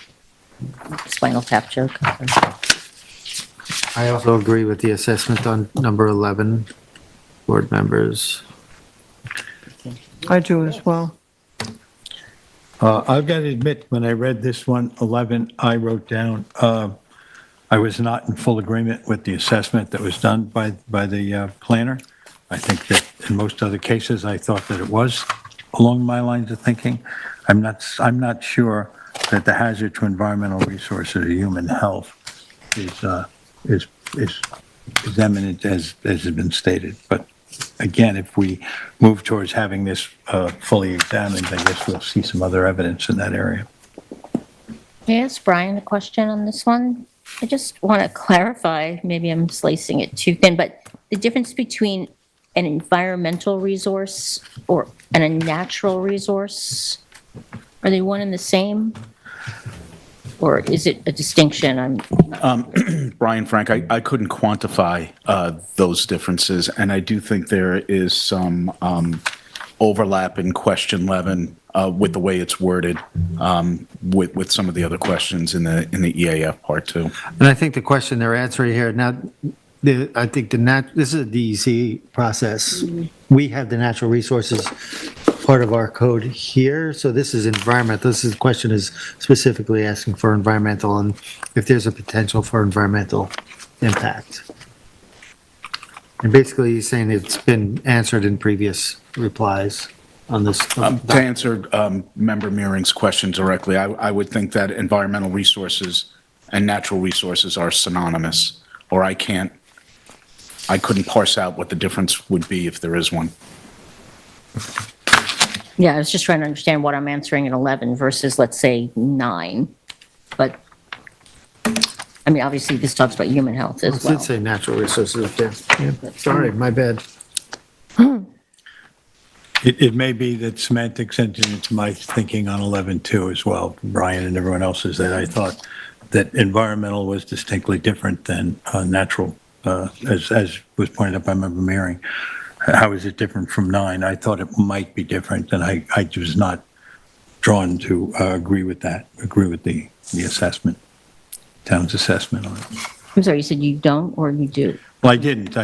Spinal tap joke. I also agree with the assessment on number 11. Board members. I do as well. I've got to admit, when I read this one, 11, I wrote down, I was not in full agreement with the assessment that was done by the planner. I think that in most other cases, I thought that it was along my lines of thinking. I'm not sure that the hazard to environmental resources or human health is eminent as has been stated. But again, if we move towards having this fully examined, I guess we'll see some other evidence in that area. May I ask Brian a question on this one? I just want to clarify, maybe I'm slicing it too thin, but the difference between an environmental resource and a natural resource, are they one and the same? Or is it a distinction? Brian Frank, I couldn't quantify those differences, and I do think there is some overlap in question 11 with the way it's worded with some of the other questions in the EAF part too. And I think the question they're answering here, now, I think this is a DEC process. We have the natural resources part of our code here, so this is environmental. The question is specifically asking for environmental and if there's a potential for environmental impact. And basically, he's saying it's been answered in previous replies on this. To answer Member Mearing's question directly, I would think that environmental resources and natural resources are synonymous, or I couldn't parse out what the difference would be if there is one. Yeah, I was just trying to understand what I'm answering in 11 versus, let's say, 9. But, I mean, obviously, this talks about human health It as well. did say natural resources up there. Yeah, sorry, my bad. It may be that semantics entered into my thinking on 11 too as well, Brian and everyone else's, that I thought that environmental was distinctly different than natural, as was pointed out by Member Mearing. How is it different from 9? I thought it might be different, and I was not drawn to agree with that, agree with the assessment, town's assessment on it. I'm sorry, you said you don't or you do? Well, I didn't.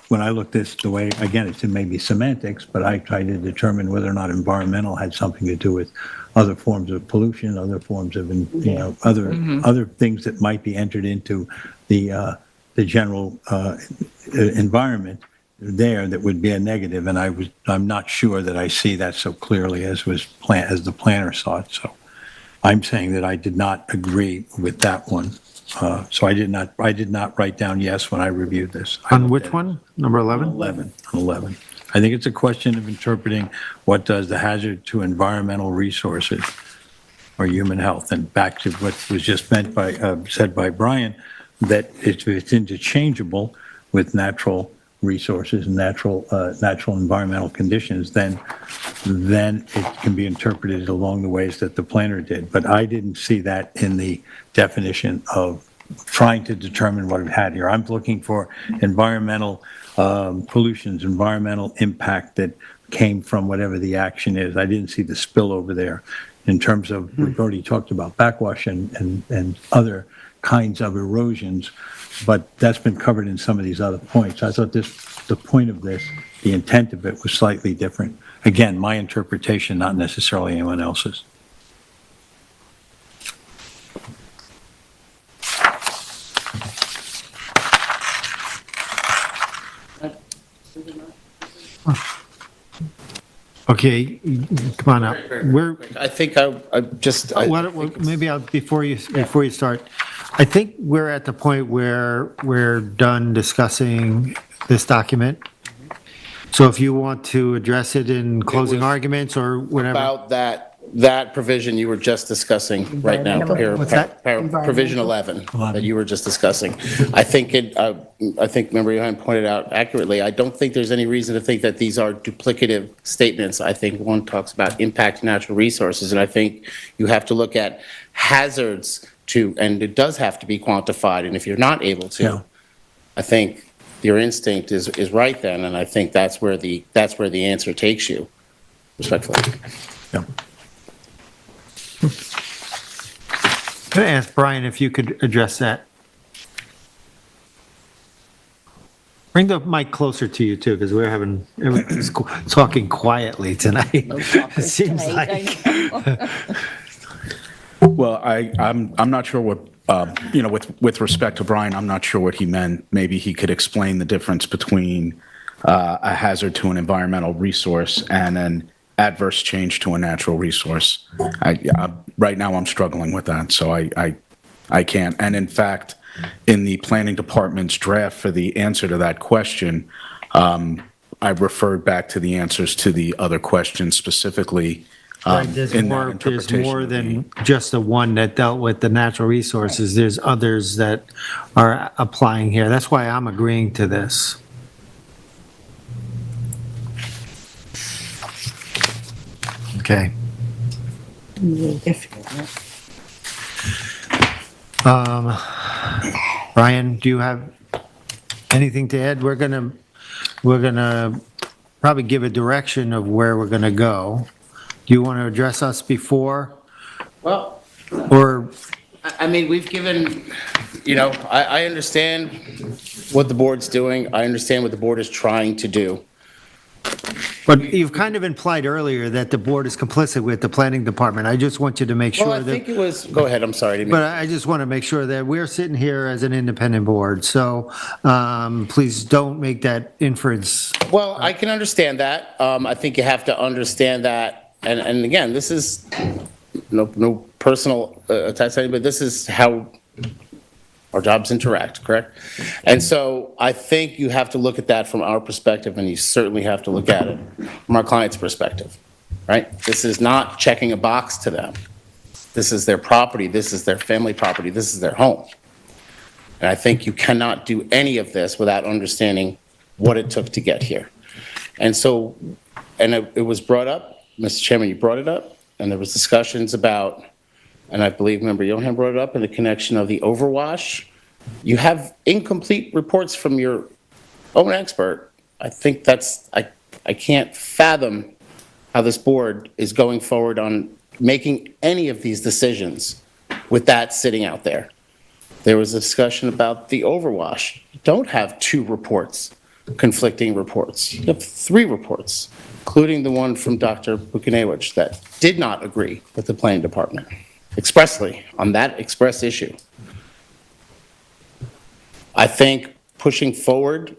When I looked this the way, again, it's maybe semantics, but I tried to determine whether or not environmental had something to do with other forms of pollution, other forms of, other things that might be entered into the general environment there that would be a negative, and I'm not sure that I see that so clearly as the planner saw it. So I'm saying that I did not agree with that one. So I did not write down yes when I reviewed this. On which one? Number 11? 11. I think it's a question of interpreting what does the hazard to environmental resources or human health, and back to what was just said by Brian, that it's interchangeable with natural resources and natural environmental conditions, then it can be interpreted along the ways that the planner did. But I didn't see that in the definition of trying to determine what it had here. I'm looking for environmental pollutions, environmental impact that came from whatever the action is. I didn't see the spillover there in terms of, we've already talked about backwash and other kinds of erosions, but that's been covered in some of these other points. I thought the point of this, the intent of it was slightly different. Again, my interpretation, not necessarily anyone else's. Okay, come on up. I think I just, Before you start, I think we're at the point where we're done discussing this document. So if you want to address it in closing arguments or whatever. about that that provision you were just discussing right now, What's that? provision 11 that you were just discussing. I think Member Johan pointed out accurately, I don't think there's any reason to think that these are duplicative statements. I think one talks about impact to natural resources, and I think you have to look at hazards and it does have to be quantified, and if you're not able to, I think your instinct is right then, and I think that's where the answer takes you, respectfully. Yeah. Can I ask Brian if you could address that? Bring the mic closer to you too, because everyone's talking quietly tonight. It seems like. Well, I'm not sure what, with respect to Brian, I'm not sure what he meant. Maybe he could explain the difference between a hazard to an environmental resource and an adverse change to a natural resource. Right now, I'm struggling with that, so I can't. And in fact, in the planning department's draft for the answer to that question, I referred back to the answers to the other questions specifically. Right, there's more than just the one that dealt with the natural resources. There's others that are applying here. That's why I'm agreeing to this. Okay. Brian, do you have anything to add? We're gonna probably give a direction of where we're gonna go. Do you want to address us before, Well, or? I mean, we've given, I understand what the board's doing. I understand what the board is trying to do. But you've kind of implied earlier that the board is complicit with the planning department. I just want you to make Well, sure I think that, it was, go ahead, I'm sorry. but I just want to make sure that we're sitting here as an independent board. So please don't make that inference. Well, I can understand that. I think you have to understand that. And again, this is no personal attack, but this is how our jobs interact, correct? And so I think you have to look at that from our perspective, and you certainly have to look at it from our client's perspective, right? This is not checking a box to them. This is their property. This is their family property. This is their home. And I think you cannot do any of this without understanding what it took to get here. And so, and it was brought up, Mr. Chairman, you brought it up, and there was discussions about, and I believe Member Johan brought it up, in the connection of the overwash. You have incomplete reports from your own expert. I think I can't fathom how this board is going forward on making any of these decisions with that sitting out there. There was a discussion about the overwash. You don't have 2 reports, conflicting reports. You have 3 reports, including the one from Dr. Bukinewicz that did not agree with the planning department expressly on that express issue. I think pushing forward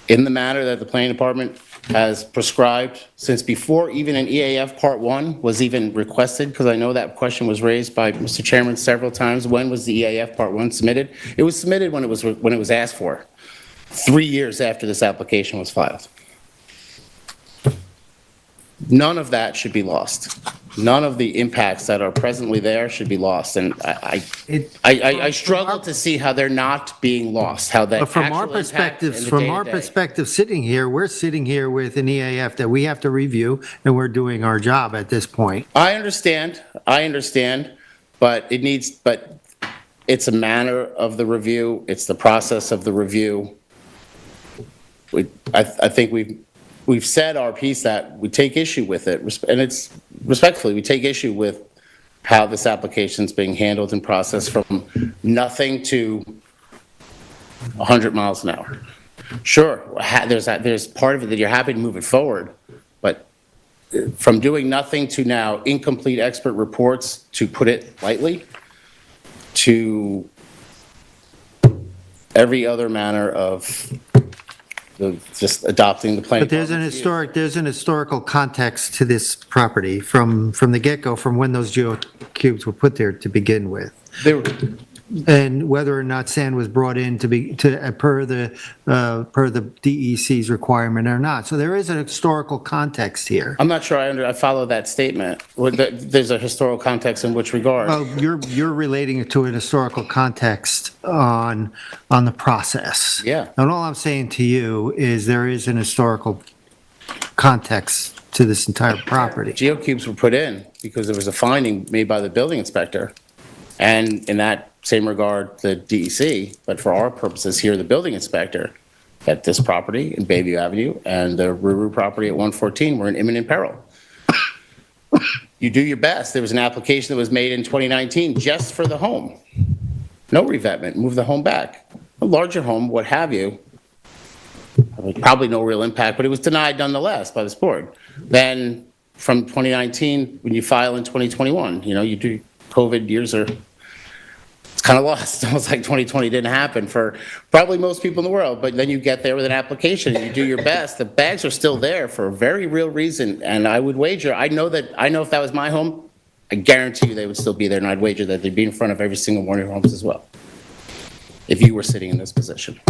in the manner that the planning department has prescribed since before even an EAF Part 1 was even requested, because I know that question was raised by Mr. Chairman several times. When was the EAF Part 1 submitted? It was submitted when it was asked for, 3 years after this application was filed. None of that should be lost. None of the impacts that are presently there should be lost, and I struggle to see how they're not being lost, how that But from actual our impact perspective, in the from our day-to-day. perspective, sitting here, we're sitting here with an EAF that we have to review, and we're doing our job at this point. I understand, but it's a manner of the review, it's the process of the review. I think we've said our piece that we take issue with it, and it's respectfully, we take issue with how this application's being handled and processed from nothing to 100 miles an hour. Sure, there's part of it that you're happy to move it forward, but from doing nothing to now incomplete expert reports, to put it lightly, to every other manner of just adopting the plan. But there's an historical context to this property from the get-go, from when those geocubes were put there to begin with. and whether or not sand was brought in per the DEC's requirement or not. So there is a historical context here. I'm not sure I follow that statement. There's a historical context in which regard? Well, you're relating it to an historical context on the process. Yeah. And all I'm saying to you is there is an historical context to this entire property. Geocubes were put in because there was a finding made by the building inspector. And in that same regard, the DEC, but for our purposes here, the building inspector, that this property in Bayview Avenue and the Ruru property at 114 were in imminent peril. You do your best. There was an application that was made in 2019 just for the home. No revetment, move the home back. A larger home, what have you, probably no real impact, but it was denied nonetheless by this board. Then from 2019, when you file in 2021, you do COVID years are, it's kind of lost. It's almost like 2020 didn't happen for probably most people in the world, but then you get there with an application and you do your best. The bags are still there for a very real reason, and I would wager, I know if that was my home, I guarantee you they would still be there, and I'd wager that they'd be in front of every single one of your homes as well, if you were sitting in this position.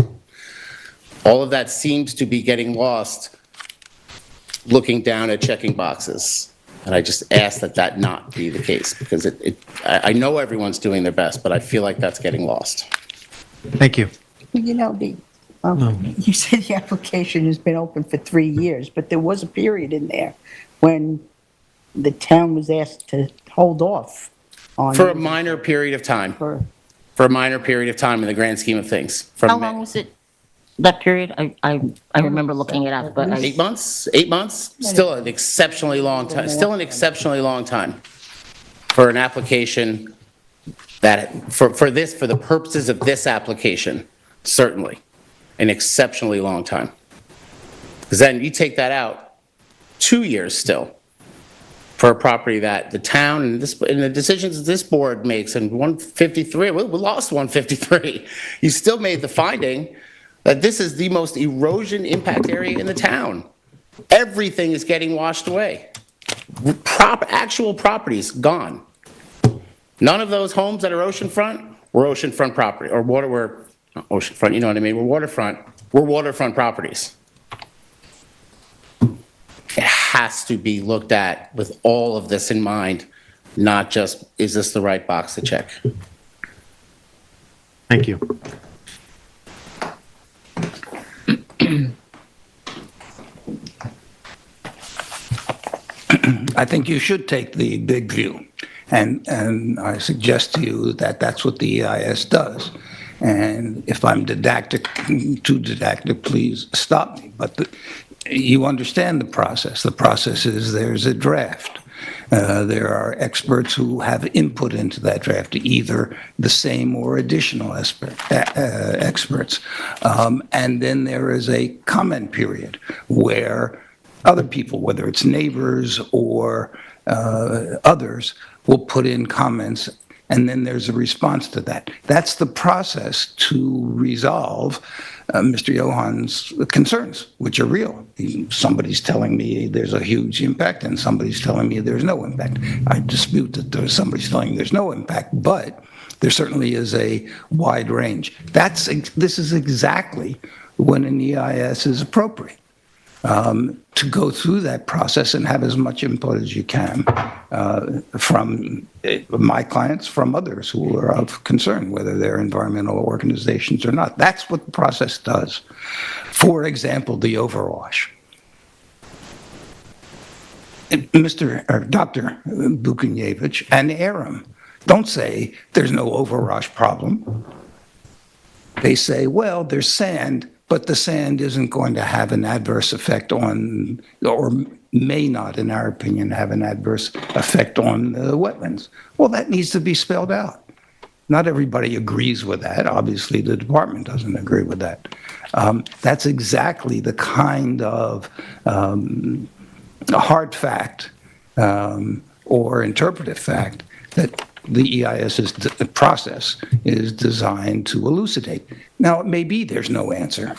All of that seems to be getting lost looking down at checking boxes. And I just ask that not be the case, because I know everyone's doing their best, but I feel like that's getting lost. Thank you. You said the application has been open for 3 years, but there was a period in there when the town was asked to hold off on. For a minor period of time. For a minor period of time in the grand scheme of things. How long was it, that period? I remember looking it up, but 8 months? 8 months? Still an exceptionally long time. Still an exceptionally long time for an application that, for the purposes of this application, certainly an exceptionally long time. Because then you take that out, 2 years still for a property that the town and the decisions this board makes, and 153, we lost 153. You still made the finding that this is the most erosion impact area in the town. Everything is getting washed away. Actual properties gone. None of those homes that are oceanfront were oceanfront property, or were oceanfront, you know what I mean? Were waterfront properties. It has to be looked at with all of this in mind, not just, is this the right box to check? Thank you. I think you should take the big view, and I suggest to you that that's what the EIS does. And if I'm too didactic, please stop me. But you understand the process. The process is there's a draft. There are experts who have input into that draft, either the same or additional experts. And then there is a comment period where other people, whether it's neighbors or others, will put in comments, and then there's a response to that. That's the process to resolve Mr. Johan's concerns, which are real. Somebody's telling me there's a huge impact, and somebody's telling me there's no impact. I dispute that somebody's telling me there's no impact, but there certainly is a wide range. This is exactly when an EIS is appropriate. To go through that process and have as much input as you can from my clients, from others who are of concern, whether they're environmental organizations or not. That's what the process does. For example, the overwash. Dr. Bukunevich and Aram don't say there's no overwash problem. They say, well, there's sand, but the sand isn't going to have an adverse effect on, or may not, in our opinion, have an adverse effect on the wetlands. Well, that needs to be spelled out. Not everybody agrees with that. Obviously, the department doesn't agree with that. That's exactly the kind of hard fact or interpretive fact that the EIS process is designed to elucidate. Now, it may be there's no answer,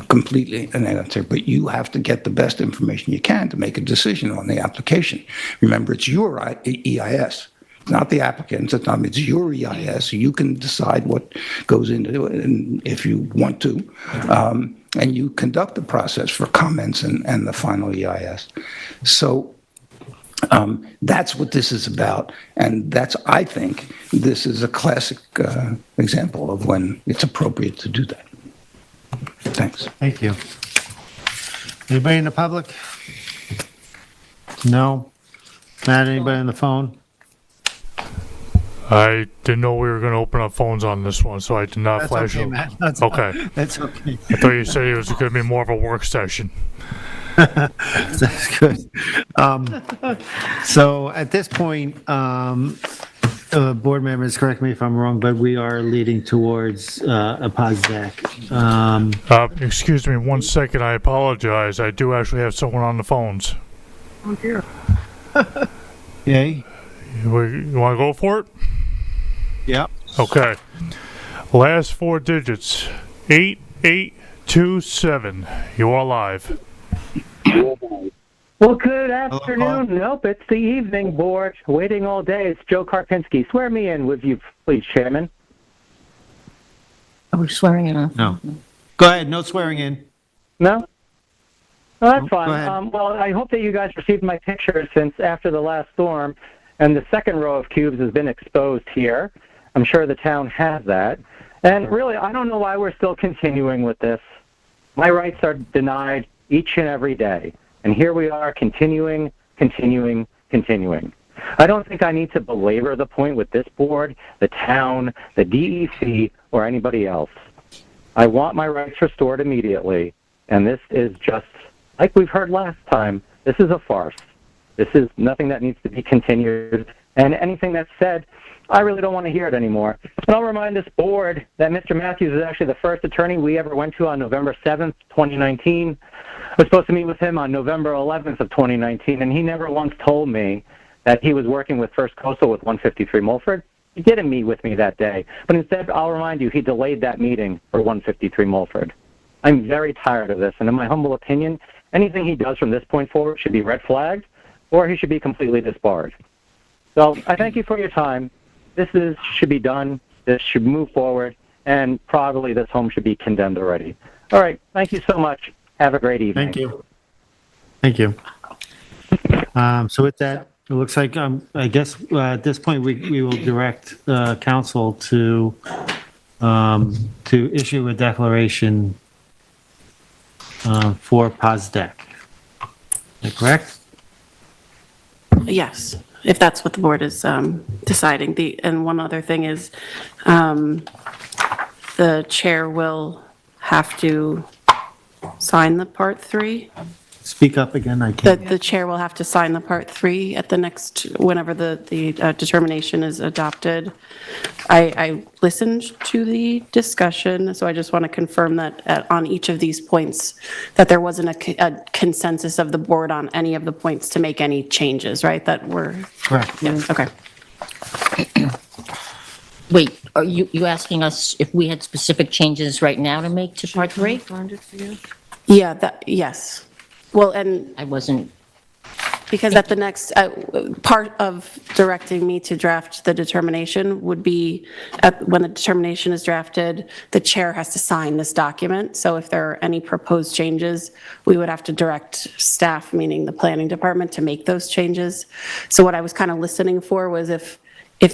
completely an answer, but you have to get the best information you can to make a decision on the application. Remember, it's your EIS. not the applicant's. It's your EIS. You can decide what goes into it, and if you want to. And you conduct the process for comments and the final EIS. So that's what this is about. And I think this is a classic example of when it's appropriate to do that. Thanks. Thank you. Anybody in the public? No? Matt, anybody on the phone? I didn't know we were going to open up phones on this one, so I did not That's flash okay, it. Matt. That's Okay. That's okay. I thought you said it was going to be more of a work session. That's good. So at this point, board members, correct me if I'm wrong, but we are leading towards a POSDEC. Excuse me 1 second. I apologize. I do actually have someone on the phones. Oh, dear. Yay? You want to go for it? Yep. Okay. Last 4 digits. 8827. You are live. Well, good afternoon. Nope, it's the evening, board. Waiting all day. It's Joe Karpinski. Swear me in, would you please, Chairman? Are we swearing in? No. Go ahead. No swearing in. No? Well, that's Go ahead. fine. Well, I hope that you guys received my picture since after the last storm, and the second row of cubes has been exposed here. I'm sure the town has that. And really, I don't know why we're still continuing with this. My rights are denied each and every day. And here we are continuing. I don't think I need to belabor the point with this board, the town, the DEC, or anybody else. I want my rights restored immediately. And this is just, like we've heard last time, this is a farce. This is nothing that needs to be continued. And anything that's said, I really don't want to hear it anymore. And I'll remind this board that Mr. Matthews is actually the first attorney we ever went to on November 7th, 2019. I was supposed to meet with him on November 11th of 2019, and he never once told me that he was working with First Coastal with 153 Mulford. He didn't meet with me that day. But instead, I'll remind you, he delayed that meeting for 153 Mulford. I'm very tired of this, and in my humble opinion, anything he does from this point forward should be red flagged, or he should be completely disbarred. So I thank you for your time. This should be done. This should move forward, and probably this home should be condemned already. All right. Thank you so much. Have a great evening. Thank you. Thank you. So with that, it looks like, I guess, at this point, we will direct council to issue a declaration for POSDEC. Is that correct? Yes, if that's what the board is deciding. And one other thing is, the chair will have to sign the Part 3. Speak up again, I can't. The chair will have to sign the Part 3 at the next, whenever the determination is adopted. I listened to the discussion, so I just want to confirm that on each of these points, that there wasn't a consensus of the board on any of the points to make any changes, right? That were, Correct. yeah, okay. Wait, are you asking us if we had specific changes right now to make to Part 3? Yeah, yes. Well, and I wasn't, because at the next, part of directing me to draft the determination would be, when the determination is drafted, the chair has to sign this document. So if there are any proposed changes, we would have to direct staff, meaning the planning department, to make those changes. So what I was kind of listening for was if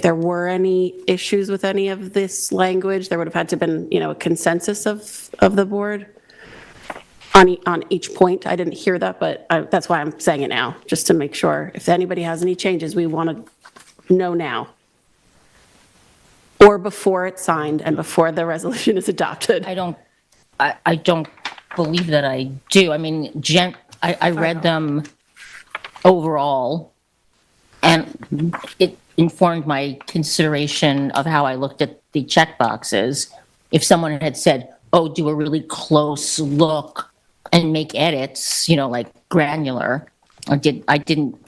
there were any issues with any of this language, there would have had to been, a consensus of the board on each point. I didn't hear that, but that's why I'm saying it now, just to make sure. If anybody has any changes, we want to know now. Or before it's signed and before the resolution is adopted. I don't believe that I do. I mean, I read them overall, and it informed my consideration of how I looked at the check boxes. If someone had said, oh, do a really close look and make edits, like granular, I didn't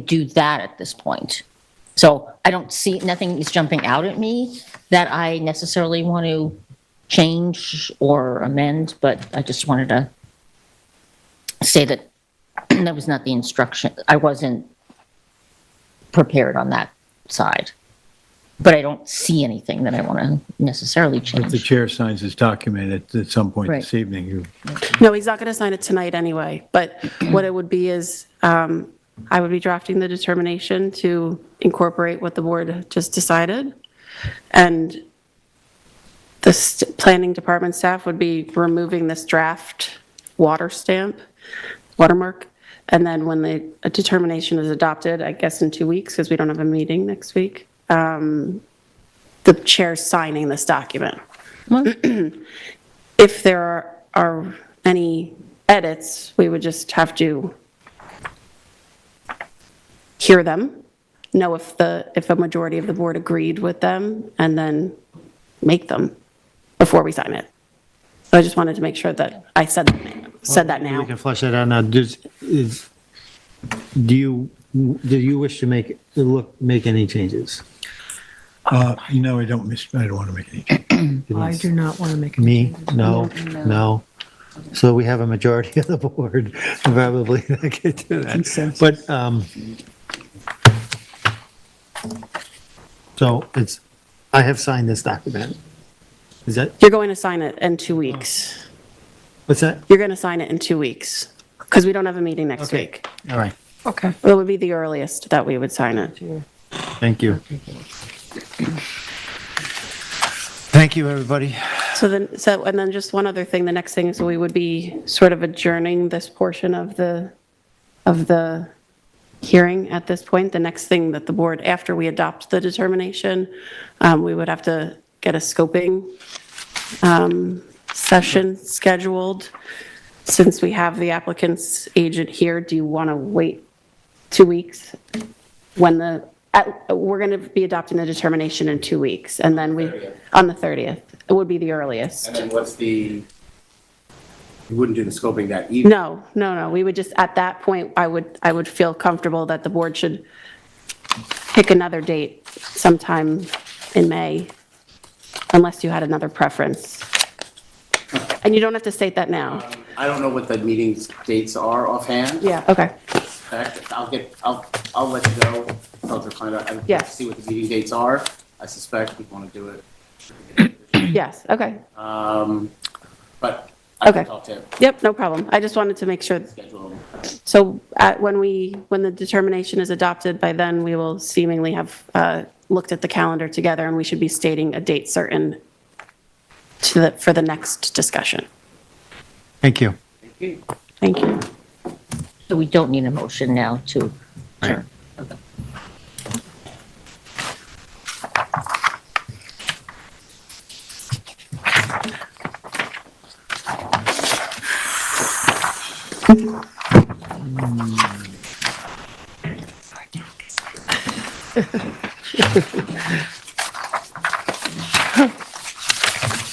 do that at this point. So I don't see, nothing is jumping out at me that I necessarily want to change or amend, but I just wanted to say that that was not the instruction. I wasn't prepared on that side. But I don't see anything that I want to necessarily If the change. chair signs this document at some point this Right. evening, you No, he's not going to sign it tonight anyway, but what it would be is, I would be drafting the determination to incorporate what the board just decided, and the planning department staff would be removing this draft watermark, and then when the determination is adopted, I guess in 2 weeks, because we don't have a meeting next week, the chair's signing this document. If there are any edits, we would just have to hear them, know if a majority of the board agreed with them, and then make them before we sign it. So I just wanted to make sure that I said that We now. can flush that out now. Do you wish to make any changes? no, I don't want to make any change. I do not want to make a Me? No, no. So we have a majority of the board, probably that could do that. But, so I have signed this document. Is that, You're going to sign it in 2 weeks. what's that? You're going to sign it in 2 weeks, because we don't have a meeting next Okay. week. All right, Okay. It would be the earliest that we would sign it. thank you. Thank you, everybody. And then just one other thing, the next thing is we would be sort of adjourning this portion of the hearing at this point. The next thing that the board, after we adopt the determination, we would have to get a scoping session scheduled. Since we have the applicant's agent here, do you want to wait 2 weeks? We're going to be adopting the determination in 2 weeks, and then on the 30th, it would be the earliest. And then you wouldn't do the scoping that evening? No, we would just, at that point, I would feel comfortable that the board should pick another date sometime in May, unless you had another preference. And you don't have to state that now. I don't know what the meeting dates are offhand. Yeah, okay. I'll let you know. Tell the client, I'd like Yes. to see what the meeting dates are. I suspect we want to do it. Yes, okay. But I Okay. can talk to him, Yep, no problem. I just wanted to make sure. schedule him. So when the determination is adopted, by then, we will seemingly have looked at the calendar together, and we should be stating a date certain for the next discussion. Thank you. Thank you. So we don't need a motion now to adjourn. Okay.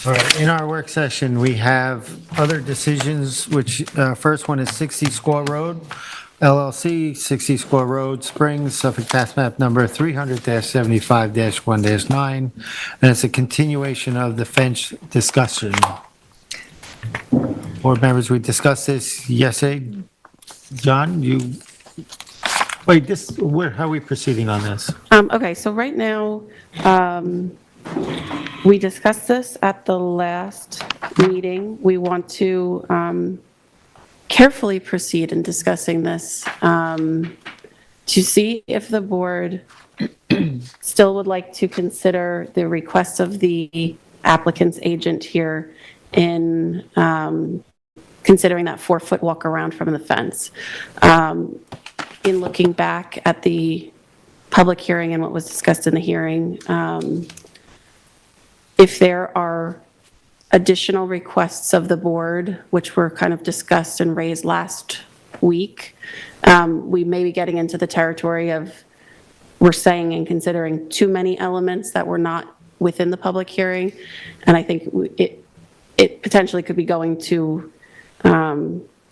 All right, in our work session, we have other decisions, which, first one is 60 Squaw Road, LLC, 60 Squaw Road, Springs, Suffolk Tax Map Number 300-75-1-9, and it's a continuation of the fence discussion. Board members, we discussed this yesterday. John, how are we proceeding on this? Okay, so right now, we discussed this at the last meeting. We want to carefully proceed in discussing this to see if the board still would like to consider the request of the applicant's agent here in considering that 4-foot walk around from the fence. In looking back at the public hearing and what was discussed in the hearing, if there are additional requests of the board, which were kind of discussed and raised last week, we may be getting into the territory of we're saying and considering too many elements that were not within the public hearing. And I think it potentially could be going to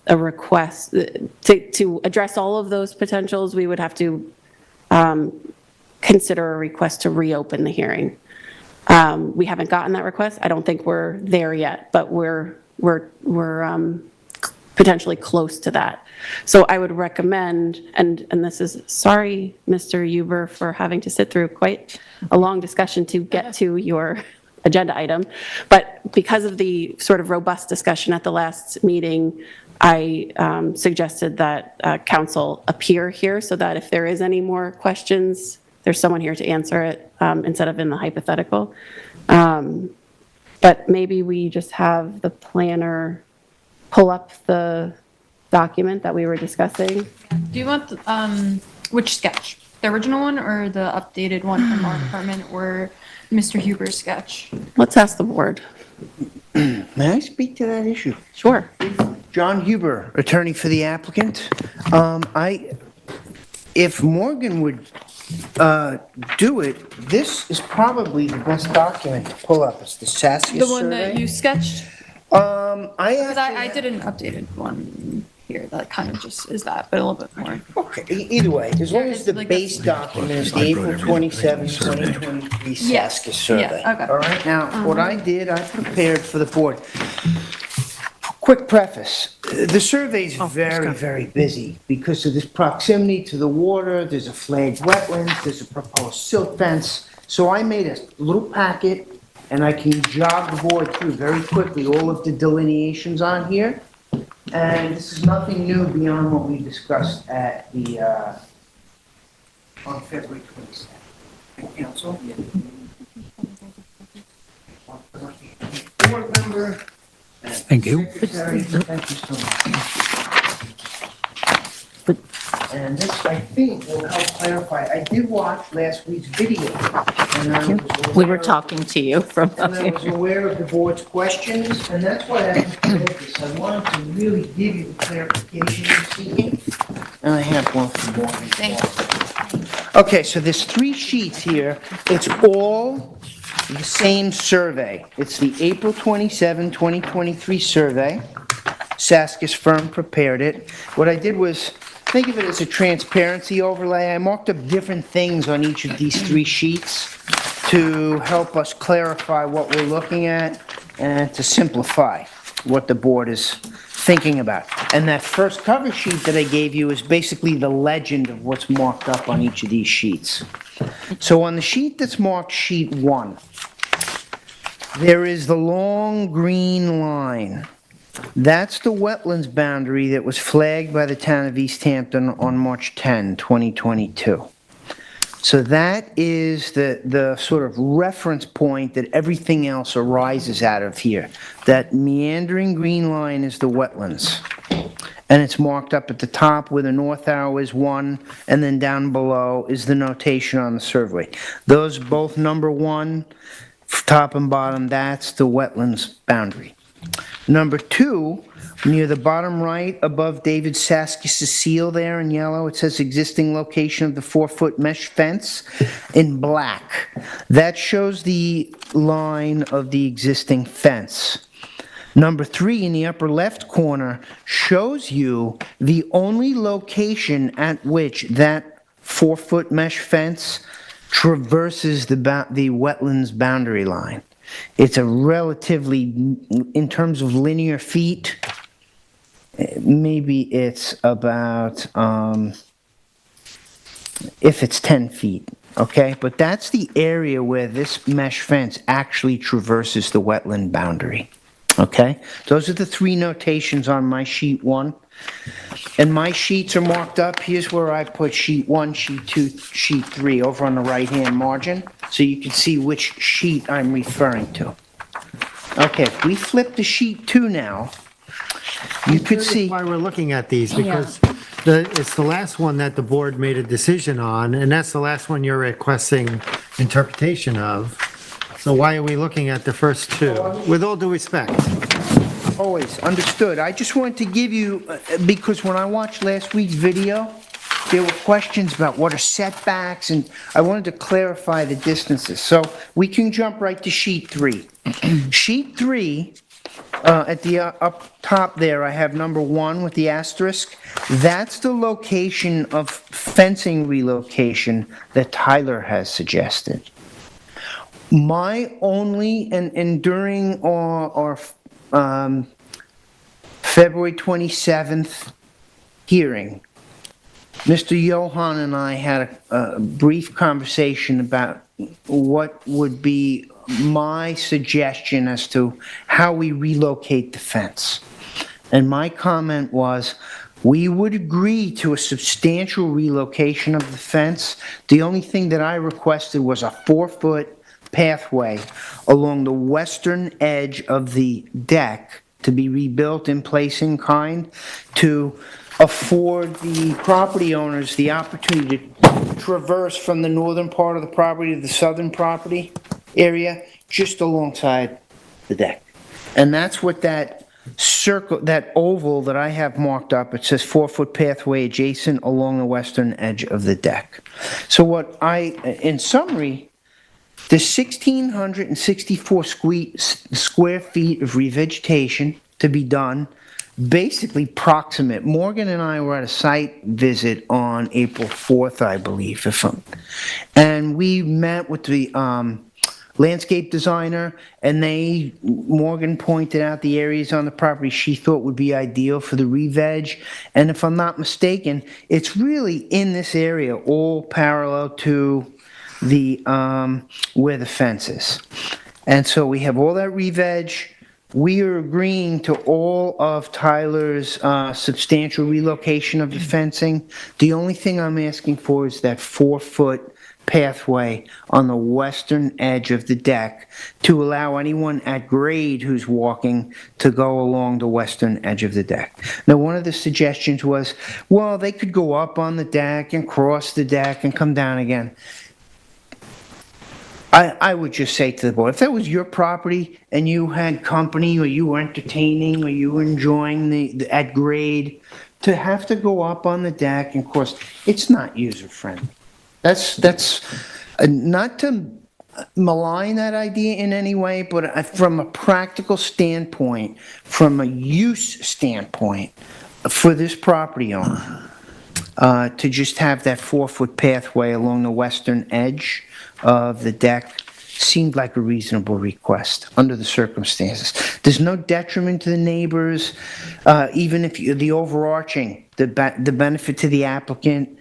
a request to address all of those potentials. We would have to consider a request to reopen the hearing. We haven't gotten that request. I don't think we're there yet, but we're potentially close to that. So I would recommend, and this is, sorry, Mr. Huber, for having to sit through quite a long discussion to get to your agenda item, but because of the sort of robust discussion at the last meeting, I suggested that council appear here so that if there is any more questions, there's someone here to answer it instead of in the hypothetical. But maybe we just have the planner pull up the document that we were discussing. Do you want, which sketch? The original one or the updated one from our department or Mr. Huber's sketch? Let's ask the board. May I speak to that issue? Sure. John Huber, attorney for the applicant. If Morgan would do it, this is probably the best document to pull up. It's the Saskia survey. The one that you sketched? Because I did an updated one here that kind of just is that, but a little bit more. Okay, either way, as long as the like base document is the April 27, 2023 Saskia survey. okay. All right, now, what I did, I prepared for the board. Quick preface, the survey's very, very busy because of this proximity to the water, there's a flagged wetlands, there's a proposed silt fence. So I made a little packet, and I can jog the board through very quickly all of the delineations on here. And this is nothing new beyond what we discussed at the, on February 27th. Council? Board member. Thank you. Secretary, thank you so much. And this, I think, will help clarify. I did watch last week's video. And I was We aware were of- talking to you from And I was aware of the board's questions, and that's why I prepared this. I wanted to really give you the clarification you're seeking. And I have one for the board. Thank you. Okay, so there's 3 sheets here. It's all the same survey. It's the April 27, 2023 survey. Saskia's firm prepared it. What I did was think of it as a transparency overlay. I marked up different things on each of these 3 sheets to help us clarify what we're looking at and to simplify what the board is thinking about. And that first cover sheet that I gave you is basically the legend of what's marked up on each of these sheets. So on the sheet that's marked sheet 1, there is the long green line. That's the wetlands boundary that was flagged by the town of East Hampton on March 10, 2022. So that is the sort of reference point that everything else arises out of here. That meandering green line is the wetlands. And it's marked up at the top where the north arrow is 1, and then down below is the notation on the survey. Those both number 1, top and bottom, that's the wetlands boundary. Number 2, near the bottom right above David Saskia's seal there in yellow, it says existing location of the 4-foot mesh fence in black. That shows the line of the existing fence. Number 3 in the upper left corner shows you the only location at which that 4-foot mesh fence traverses the wetlands boundary line. It's a relatively, in terms of linear feet, maybe it's about, if it's 10 feet, okay? But that's the area where this mesh fence actually traverses the wetland boundary, okay? Those are the 3 notations on my sheet 1. And my sheets are marked up. Here's where I put sheet 1, sheet 2, sheet 3 over on the right-hand margin, so you can see which sheet I'm referring to. Okay, if we flip to sheet 2 now, you could see. Why we're looking at these, because it's the last one that the board made a decision on, and that's the last one you're requesting interpretation of. So why are we looking at the first 2? With all due respect. Always, understood. I just wanted to give you, because when I watched last week's video, there were questions about what are setbacks, and I wanted to clarify the distances. So we can jump right to sheet 3. Sheet 3, at the up top there, I have number 1 with the asterisk. That's the location of fencing relocation that Tyler has suggested. My only, and during our February 27th hearing, Mr. Johann and I had a brief conversation about what would be my suggestion as to how we relocate the fence. And my comment was, we would agree to a substantial relocation of the fence. The only thing that I requested was a 4-foot pathway along the western edge of the deck to be rebuilt in place in kind to afford the property owners the opportunity to traverse from the northern part of the property to the southern property area just alongside the deck. And that's what that circle, that oval that I have marked up, it says 4-foot pathway adjacent along the western edge of the deck. So what in summary, the 1,664 square feet of revegetation to be done, basically proximate. Morgan and I were at a site visit on April 4th, I believe, and we met with the landscape designer, and Morgan pointed out the areas on the property she thought would be ideal for the re-veg, and if I'm not mistaken, it's really in this area, all parallel to the where the fence is. And so we have all that re-veg. We are agreeing to all of Tyler's substantial relocation of the fencing. The only thing I'm asking for is that 4-foot pathway on the western edge of the deck to allow anyone at grade who's walking to go along the western edge of the deck. Now, one of the suggestions was, well, they could go up on the deck and cross the deck and come down again. I would just say to the board, if that was your property and you had company or you were entertaining or you were enjoying the at grade, to have to go up on the deck and cross, it's not user-friendly. That's not to malign that idea in any way, but from a practical standpoint, from a use standpoint, for this property owner, to just have that 4-foot pathway along the western edge of the deck seemed like a reasonable request under the circumstances. There's no detriment to the neighbors, even if the overarching, the benefit to the applicant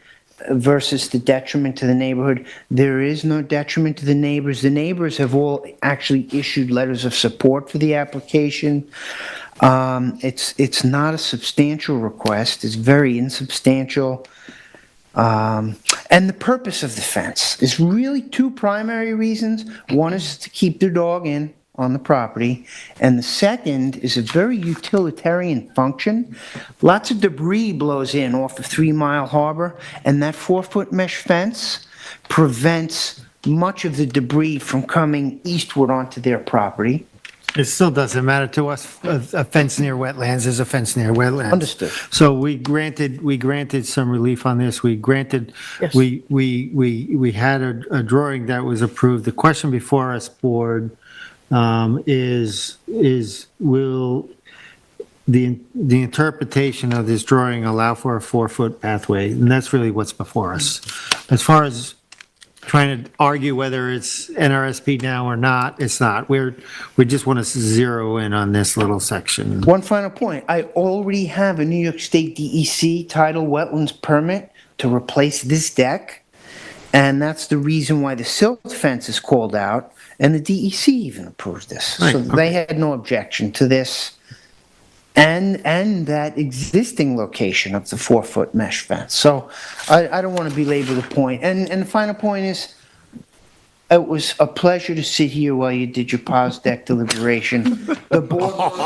versus the detriment to the neighborhood. There is no detriment to the neighbors. The neighbors have all actually issued letters of support for the application. It's not a substantial request. It's very insubstantial. And the purpose of the fence is really 2 primary reasons. One is to keep their dog in on the property, and the second is a very utilitarian function. Lots of debris blows in off of 3 Mile Harbor, and that 4-foot mesh fence prevents much of the debris from coming eastward onto their property. It still doesn't matter to us. A fence near wetlands is a fence near wetlands. Understood. So we granted some relief on this. We granted, Yes. we had a drawing that was approved. The question before us, board, is will the interpretation of this drawing allow for a 4-foot pathway? And that's really what's before us. As far as trying to argue whether it's NRSP now or not, it's not. We just want to zero in on this little section. One final point. I already have a New York State DEC tidal wetlands permit to replace this deck, and that's the reason why the silt fence is called out, and the DEC even approved this. Right, So they had no objection to this and that existing location of the 4-foot mesh fence. So I don't want to belabor the point. And the final point is, it was a pleasure to sit here while you did your pause deck deliberation. The board what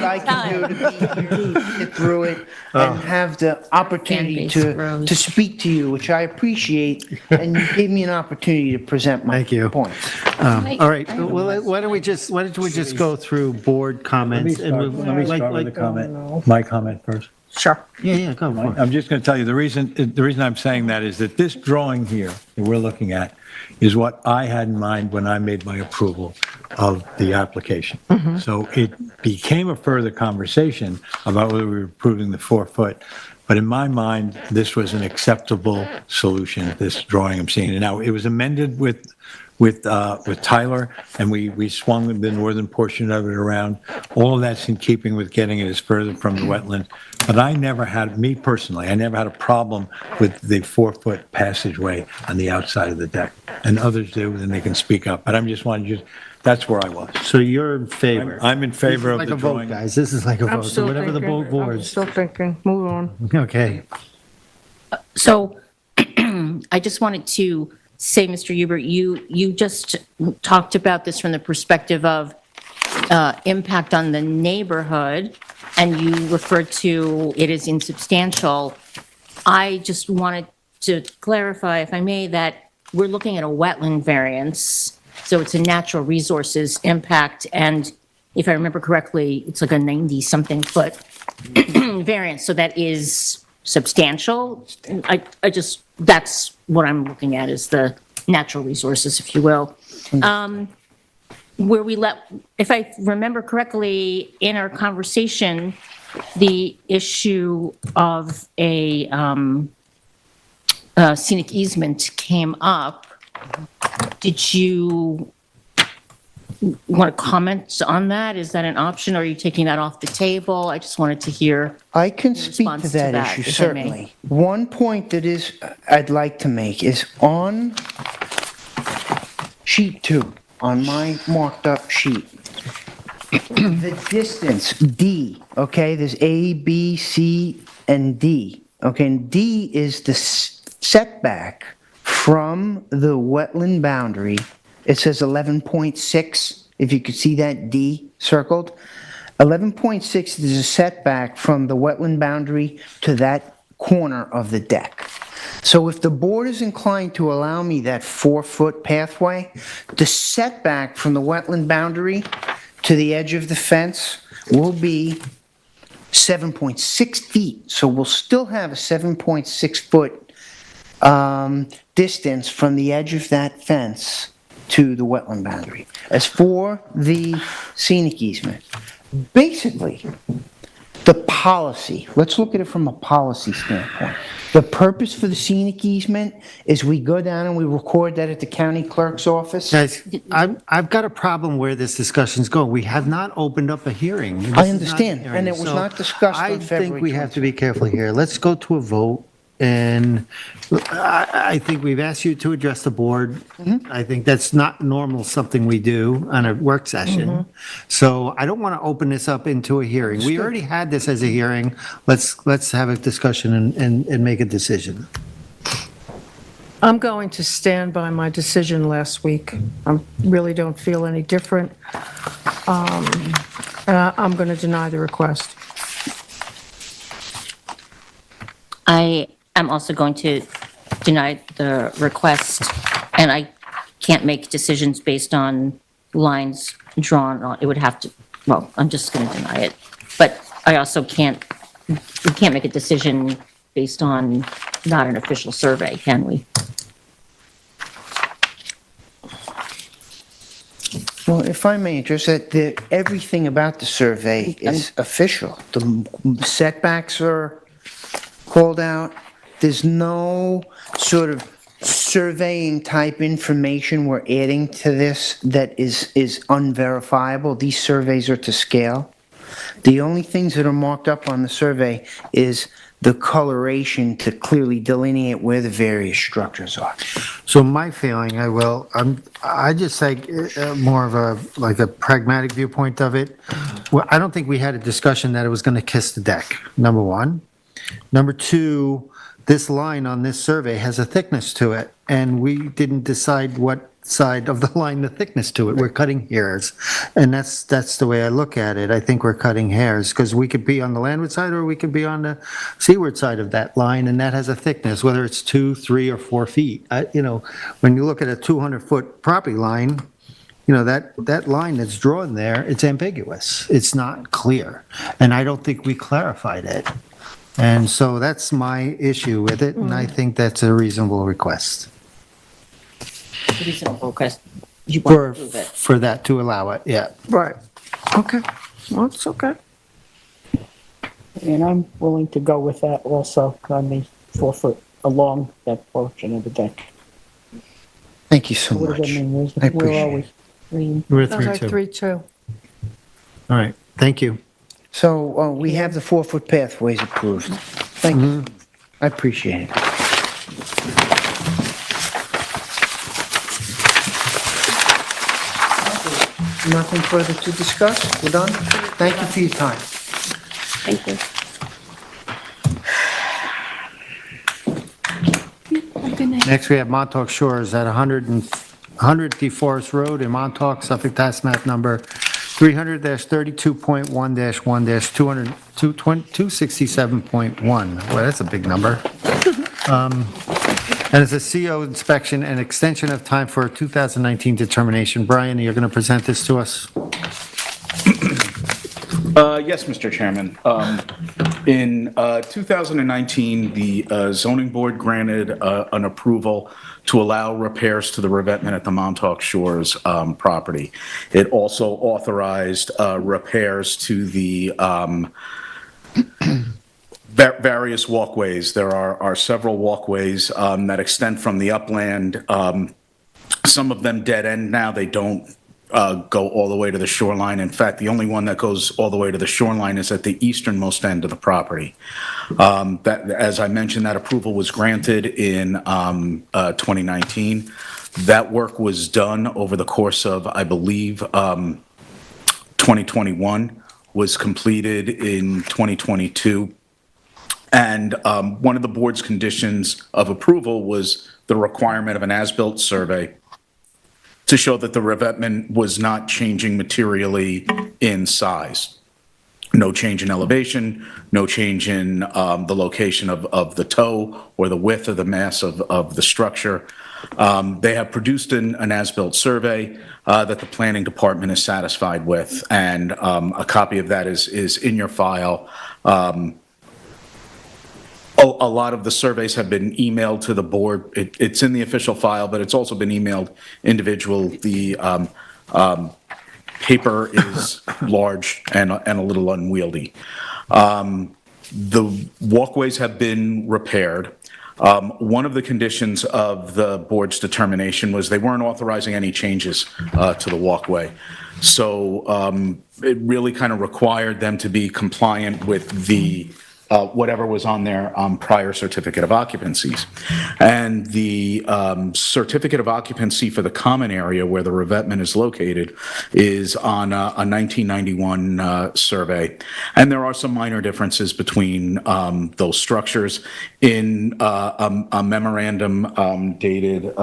I can do to be here, sit through it, and have the opportunity to speak to you, which I appreciate, and you gave me an opportunity to present my Thank you. points. All right, well, why don't we just go through board comments? Let me start with a comment, my comment first. Sure. Yeah, go for it. I'm just going to tell you, the reason I'm saying that is that this drawing here that we're looking at is what I had in mind when I made my approval of the application. So it became a further conversation about whether we were approving the 4-foot, But in my mind, this was an acceptable solution, this drawing I'm seeing. And now, it was amended with Tyler, and we swung the northern portion of it around. All of that's in keeping with getting it as further from the wetland. But I never had, me personally, I never had a problem with the 4-foot passageway on the outside of the deck. And others do, and they can speak up. But I'm just wanting, that's where I was. So you're in favor? I'm in favor of Like the a vote, drawing. guys, this is like a I'm vote, so still whatever the thinking, board I'm boards. still thinking, move on. Okay. So I just wanted to say, Mr. Hubert, you just talked about this from the perspective of impact on the neighborhood, and you referred to it as insubstantial. I just wanted to clarify, if I may, that we're looking at a wetland variance, so it's a natural resources impact, and if I remember correctly, it's like a 90-something foot variance, so that is substantial. I just, that's what I'm looking at, is the natural resources, if you will. Where we if I remember correctly, in our conversation, the issue of a scenic easement came up. Did you want to comment on that? Is that an option, or are you taking that off the table? I just wanted to hear. I can speak to response to that that, issue, if I may. certainly. One point that is, I'd like to make is on sheet 2, on my marked up sheet, the distance, D, okay, there's A, B, C, and D, okay, and D is the setback from the wetland boundary. It says 11.6, if you could see that D circled. 11.6 is a setback from the wetland boundary to that corner of the deck. So if the board is inclined to allow me that 4-foot pathway, the setback from the wetland boundary to the edge of the fence will be 7.6 feet. So we'll still have a 7.6 foot distance from the edge of that fence to the wetland boundary. As for the scenic easement, basically, the policy, let's look at it from a policy standpoint. The purpose for the scenic easement is we go down and we record that at the county clerk's office. Guys, I've got a problem where this discussion's going. We have not opened up a hearing. This is not a understand, hearing, and it was so not discussed on I think February we have to be careful here. Let's go to a vote, and I think we've asked you to address the board. I think that's not normal, something we do on a work session. So I don't want to open this up into a hearing. We already had this as a hearing. Let's have a discussion and make a decision. I'm going to stand by my decision last week. I really don't feel any different. I'm going to deny the request. I am also going to deny the request, and I can't make decisions based on lines drawn on, it would have to, well, I'm just going to deny it. But I also can't, we can't make a decision based on not an official survey, can we? Well, if I may address that, everything about the survey is official. The setbacks are called out. There's no sort of surveying type information we're adding to this that is unverifiable. These surveys are to scale. The only things that are marked up on the survey is the coloration to clearly delineate where the various structures are. So my feeling, I just take more of a pragmatic viewpoint of it. Well, I don't think we had a discussion that it was going to kiss the deck, number one. Number two, this line on this survey has a thickness to it, and we didn't decide what side of the line the thickness to it. We're cutting hairs, and that's the way I look at it. I think we're cutting hairs because we could be on the landward side or we could be on the seaward side of that line, and that has a thickness, whether it's 2, 3, or 4 feet. When you look at a 200-foot property line, that line that's drawn there, it's ambiguous. It's not clear, and I don't think we clarified it. And so that's my issue with it, and I think that's a reasonable request. Reasonable request. You want to approve it? For that to allow it, yeah. Right. Okay. Well, it's okay. And I'm willing to go with that also on the 4 foot along that portion of the deck. Thank you so What does that much. mean? I Where are appreciate we? We're Sounds like 3-2. 3-2. All right, thank you. So we have the 4-foot pathways approved. Thank you. I appreciate it. Nothing further to discuss? We're done? Thank you for your time. Thank you. Good night. Next, we have Montauk Shores at 100 DeForest Road in Montauk, Suffolk Tax Map Number 300-32.1-1-267.1. Well, that's a big number. And it's a CO inspection and extension of time for a 2019 determination. Brian, you're going to present this to us? Yes, Mr. Chairman. In 2019, the zoning board granted an approval to allow repairs to the revetment at the Montauk Shores property. It also authorized repairs to the various walkways. There are several walkways that extend from the upland. Some of them dead end now. They don't go all the way to the shoreline. In fact, the only one that goes all the way to the shoreline is at the easternmost end of the property. As I mentioned, that approval was granted in 2019. That work was done over the course of, I believe, 2021, was completed in 2022. And one of the board's conditions of approval was the requirement of an as-built survey to show that the revetment was not changing materially in size. No change in elevation, no change in the location of the toe or the width or the mass of the structure. They have produced an as-built survey that the planning department is satisfied with, and a copy of that is in your file. A lot of the surveys have been emailed to the board. It's in the official file, but it's also been emailed individual. The paper is large and a little unwieldy. The walkways have been repaired. One of the conditions of the board's determination was they weren't authorizing any changes to the walkway. So it really kind of required them to be compliant with the whatever was on their prior certificate of occupancies. And the certificate of occupancy for the common area where the revetment is located is on a 1991 survey. And there are some minor differences between those structures. In a memorandum dated,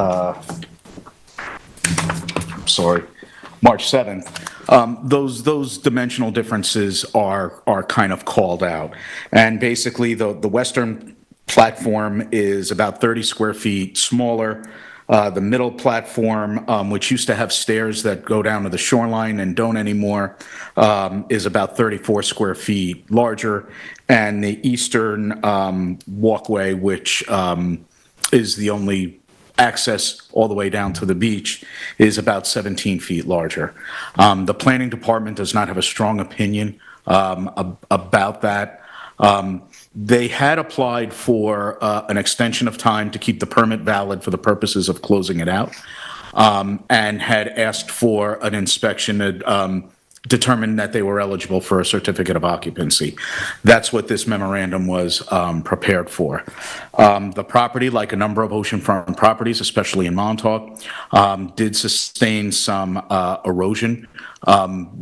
March 7th, those dimensional differences are kind of called out. And basically, the western platform is about 30 square feet smaller. The middle platform, which used to have stairs that go down to the shoreline and don't anymore, is about 34 square feet larger. And the eastern walkway, which is the only access all the way down to the beach, is about 17 feet larger. The planning department does not have a strong opinion about that. They had applied for an extension of time to keep the permit valid for the purposes of closing it out, and had asked for an inspection to determine that they were eligible for a certificate of occupancy. That's what this memorandum was prepared for. The property, like a number of oceanfront properties, especially in Montauk, did sustain some erosion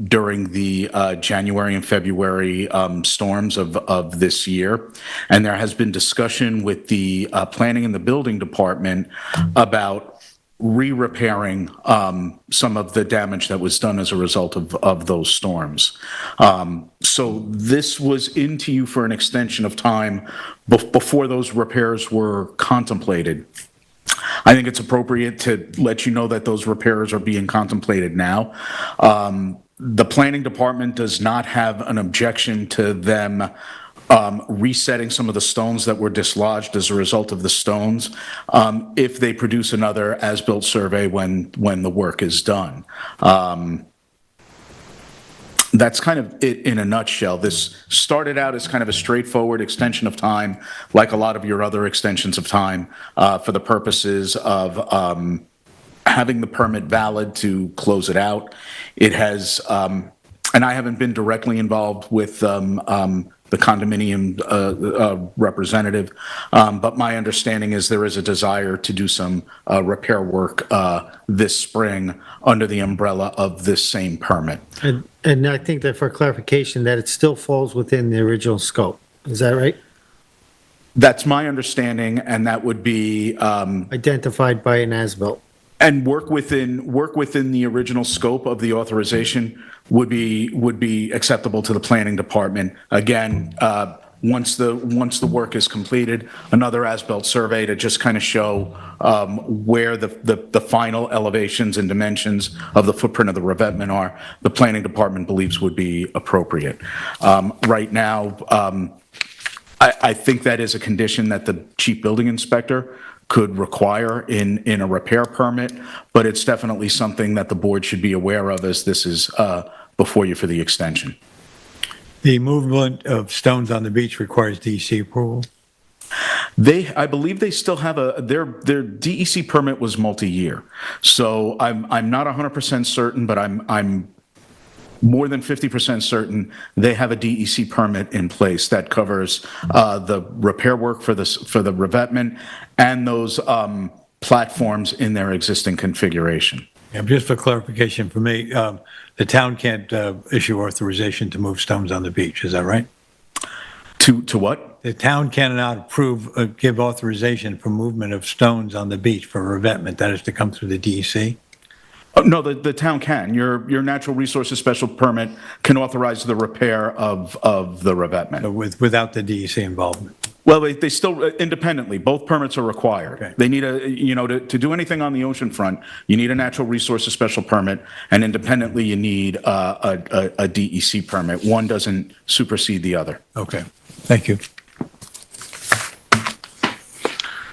during the January and February storms of this year. And there has been discussion with the planning and the building department about re-repairing some of the damage that was done as a result of those storms. So this was into you for an extension of time before those repairs were contemplated. I think it's appropriate to let you know that those repairs are being contemplated now. The planning department does not have an objection to them resetting some of the stones that were dislodged as a result of the stones, if they produce another as-built survey when the work is done. That's kind of it in a nutshell. This started out as kind of a straightforward extension of time, like a lot of your other extensions of time, for the purposes of having the permit valid to close it out. It has, and I haven't been directly involved with the condominium representative, but my understanding is there is a desire to do some repair work this spring under the umbrella of this same permit. And I think that for clarification, that it still falls within the original scope. Is that right? That's my understanding, and that would be Identified by an as-built. and work within the original scope of the authorization would be acceptable to the planning department. Again, once the work is completed, another as-built survey to just kind of show where the final elevations and dimensions of the footprint of the revetment are, the planning department believes would be appropriate. Right now, I think that is a condition that the chief building inspector could require in a repair permit, but it's definitely something that the board should be aware of as this is before you for the extension. The movement of stones on the beach requires DEC approval? I believe they still have their DEC permit was multi-year. So I'm not 100% certain, but I'm more than 50% certain they have a DEC permit in place that covers the repair work for the revetment and those platforms in their existing configuration. Yeah, just for clarification for me, the town can't issue authorization to move stones on the beach, is that right? To what? The town cannot give authorization for movement of stones on the beach for revetment. That is to come through the DEC? Oh, no, the town can. Your natural resources special permit can authorize the repair of the revetment. Without the DEC involvement? Well, they still, independently, both permits are required. Okay. They need to do anything on the ocean front, you need a natural resources special permit, and independently, you need a DEC permit. One doesn't supersede the other. Okay, thank you.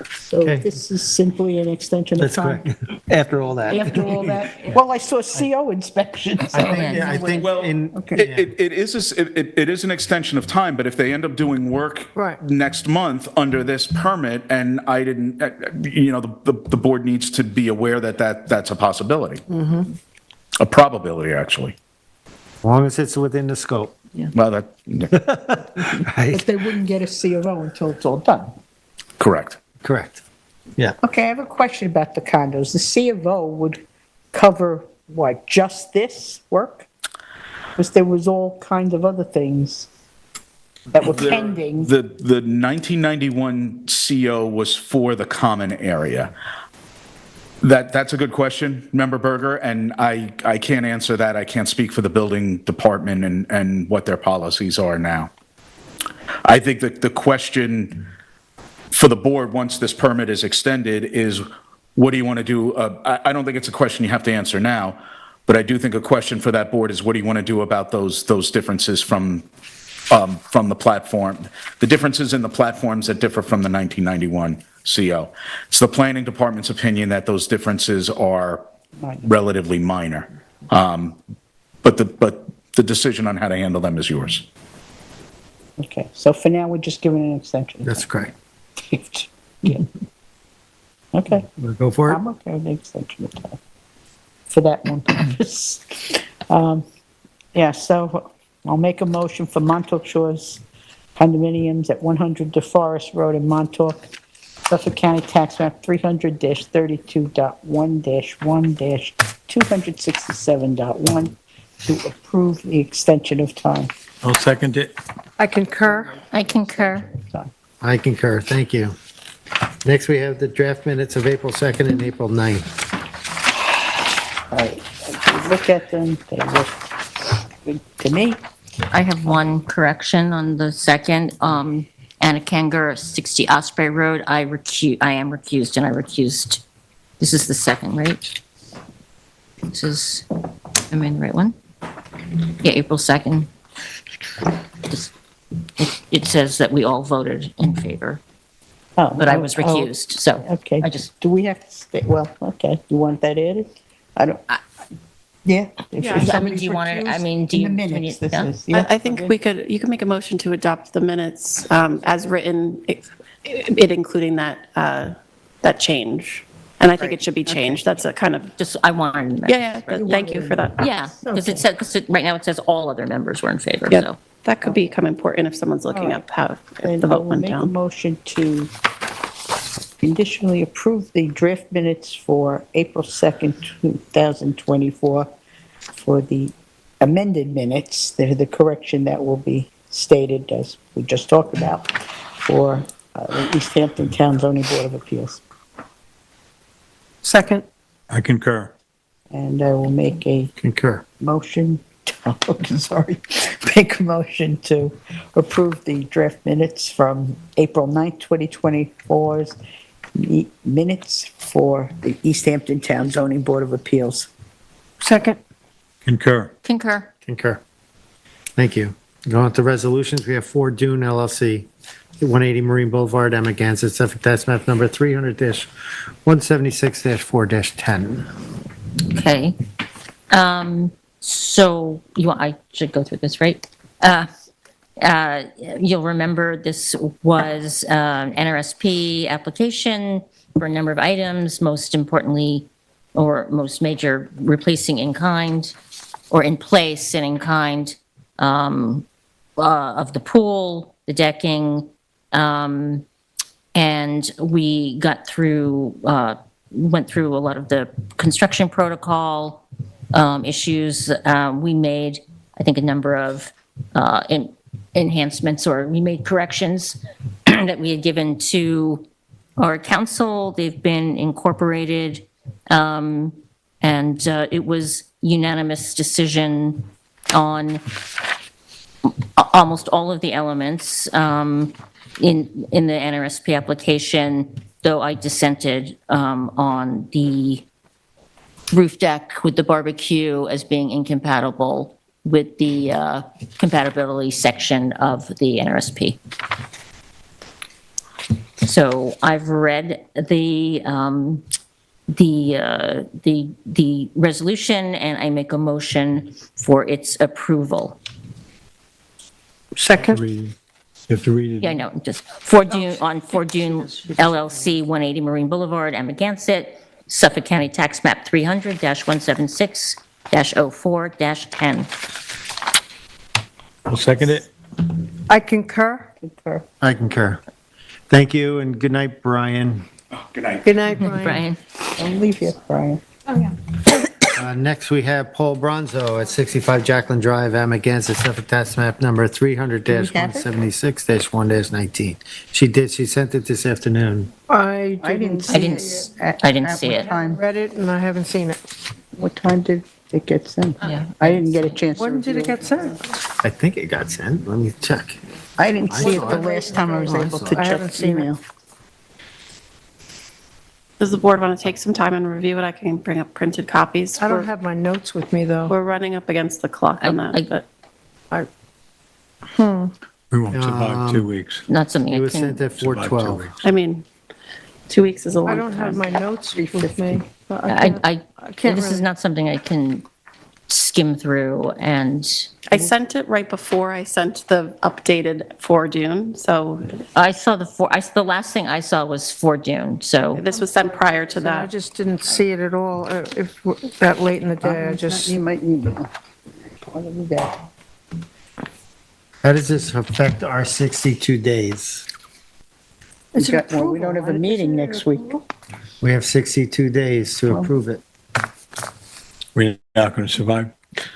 So Okay. this is simply an extension of That's time? correct. After all that. After all that? Well, I saw CO inspections. I think Well, in, it is an extension of time, but if they end up doing work Right. next month under this permit, and I didn't, the board needs to be aware that that's a possibility. A probability, actually. as long as it's within the scope. Well, that, But they wouldn't get a C of O until it's all done. correct. Correct. Yeah. Okay, I have a question about the condos. The C of O would cover, what, just this work? Because there was all kinds of other things that were pending. The 1991 CO was for the common area. That's a good question, Member Berger, and I can't answer that. I can't speak for the building department and what their policies are now. I think that the question for the board, once this permit is extended, is what do you want to do? I don't think it's a question you have to answer now, but I do think a question for that board is what do you want to do about those differences from the platform, the differences in the platforms that differ from the 1991 CO. It's the planning department's opinion that those differences are relatively minor, but the decision on how to handle them is yours. Okay, so for now, we're just giving an extension. That's correct. Yeah. Okay. We'll go for it. I'm okay with the extension of time for that one purpose. Yeah, so I'll make a motion for Montauk Shores condominiums at 100 DeForest Road in Montauk, Suffolk County Tax Map 300-32.1-1-267.1 to approve the extension of time. I'll second it. I concur. I concur. I concur. Thank you. Next, we have the draft minutes of April 2nd and April 9th. All right, if you look at them, they look good to me. I have one correction on the second. Anna Kanger, 60 Osprey Road. I am recused, and I recused. This is the second, right? This is, am I in the right one? Yeah, April 2nd. It says that we all voted in favor, but I was recused, so. Okay, I just, do we have to stay, well, okay, you want that added? I don't, Yeah. Yeah, If I mean, do you want to, I mean, do you? In the do you minutes, need- this yeah? is. Yeah, I think you can make a motion to adopt the minutes as written, it including that change. And I think it should be changed. That's a kind of, Just, I wanted. yeah, thank you for that. Yeah, because it said, right now it says all other members were in favor, Yeah, so. that could become important if someone's looking up how And the I vote will went make a down. motion to conditionally approve the draft minutes for April 2nd, 2024 for the amended minutes. They're the correction that will be stated, as we just talked about, for the East Hampton Town Zoning Board of Appeals. Second. I concur. And I will make a Concur. motion, sorry, make a motion to approve the draft minutes from April 9th, 2024's minutes for the East Hampton Town Zoning Board of Appeals. Second. Concur. Concur. Concur. Thank you. Going on to resolutions, we have 4 Dune LLC, 180 Marine Boulevard, Amagansett, Suffolk Tax Map number 300-176-4-10. Okay. So I should go through this, right? You'll remember this was an NRSP application for a number of items, most importantly, or most major, replacing in kind or in place and in kind of the pool, the decking, and we got through, went through a lot of the construction protocol issues. We made, I think, a number of enhancements, or we made corrections that we had given to our council. They've been incorporated, and it was unanimous decision on almost all of the elements in the NRSP application, though I dissented on the roof deck with the barbecue as being incompatible with the compatibility section of the NRSP. So I've read the resolution, and I make a motion for its approval. Second. You have to read it. Yeah, I know, just for Dune LLC, 180 Marine Boulevard, Amagansett, Suffolk County Tax Map 300-176-04-10. I'll second it. I concur. I concur. Thank you, and good night, Brian. Good night. Good night, Brian. Brian? I'll leave you, Brian. Next, we have Paul Bronzo at 65 Jacqueline Drive, Amagansett, Suffolk Tax Map number 300-176-1-19. She sent it this afternoon. I I didn't didn't see see it. I didn't see it. read it, and I haven't seen it. What time did it get sent? Yeah. I didn't get a chance to When did it review get sent? I think it got sent. Let me check. I didn't see it saw the it. last time I was able to I check haven't seen it. email. Does the board want to take some time and review it? I can bring up printed copies. I don't We're- have my notes with me, though. We're running up against the clock on that, but We won't survive 2 weeks. Not something It I was can, sent at Survive 2 4:12. weeks. I mean, 2 weeks is a long I time. don't have my notes with me. but I, can't this is really- not something I can skim through, and I sent it right before I sent the updated for Dune, so I saw the last thing I saw was for Dune, so. this was sent prior to I that. just didn't see it at all, if, that late in the day, I just, You might need it. I'll do that. How does this affect our 62 days? It's an Well, we don't have a approval. meeting Isn't it next week. approval? We have 62 days to approve it. We're not going to survive.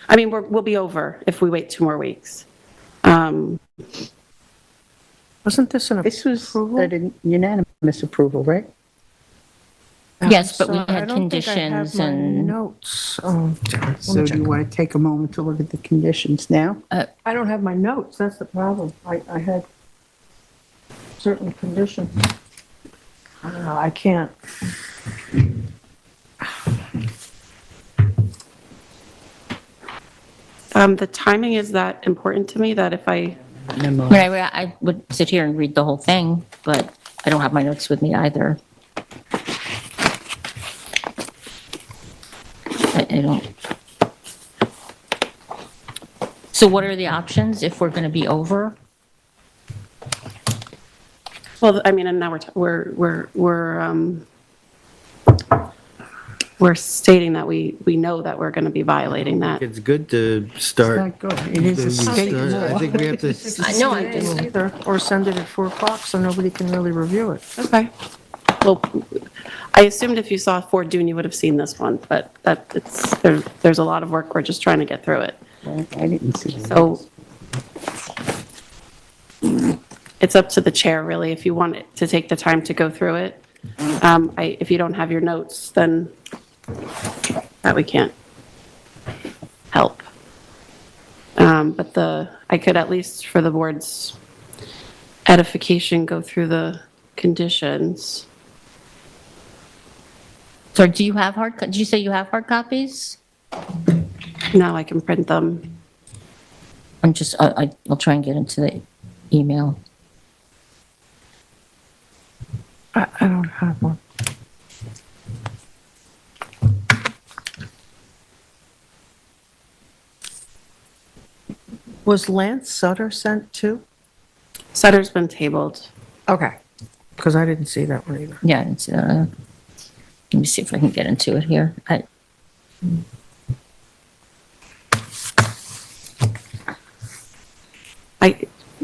I mean, we'll be over if we wait 2 more weeks. Wasn't this an This was approval? a unanimous approal, right? Yes, but we So I had don't think I have conditions my and, Notes. So do you want to take a moment to look at the conditions now? I don't have my notes, that's the problem. I had certain conditions. I don't know, I can't. The timing is that important to me that if I, Memo. I would sit here and read the whole thing, but I don't have my notes with me either. I don't, So what are the options if we're going to be over? Well, I mean, and now we're stating that we know that we're going to be violating that. It's good to start. Not good. It is a state law. I think we have to, I know, I just, Either, or send it at 4 o'clock so nobody can really review it. Okay. Well, I assumed if you saw Fort Dune, you would have seen this one, but there's a lot of work. We're just trying to get through it. I didn't see it. So it's up to the chair, really, if you want it to take the time to go through it. If you don't have your notes, then that we can't help. But I could at least, for the board's edification, go through the conditions. so do you have did you say you have hard copies? Now I can print them. I'll try and get into the email. I don't have one. Was Lance Sutter sent too? Sutter's been tabled. Okay, because I didn't see that one either. Yeah, it's, let me see if I can get into it here.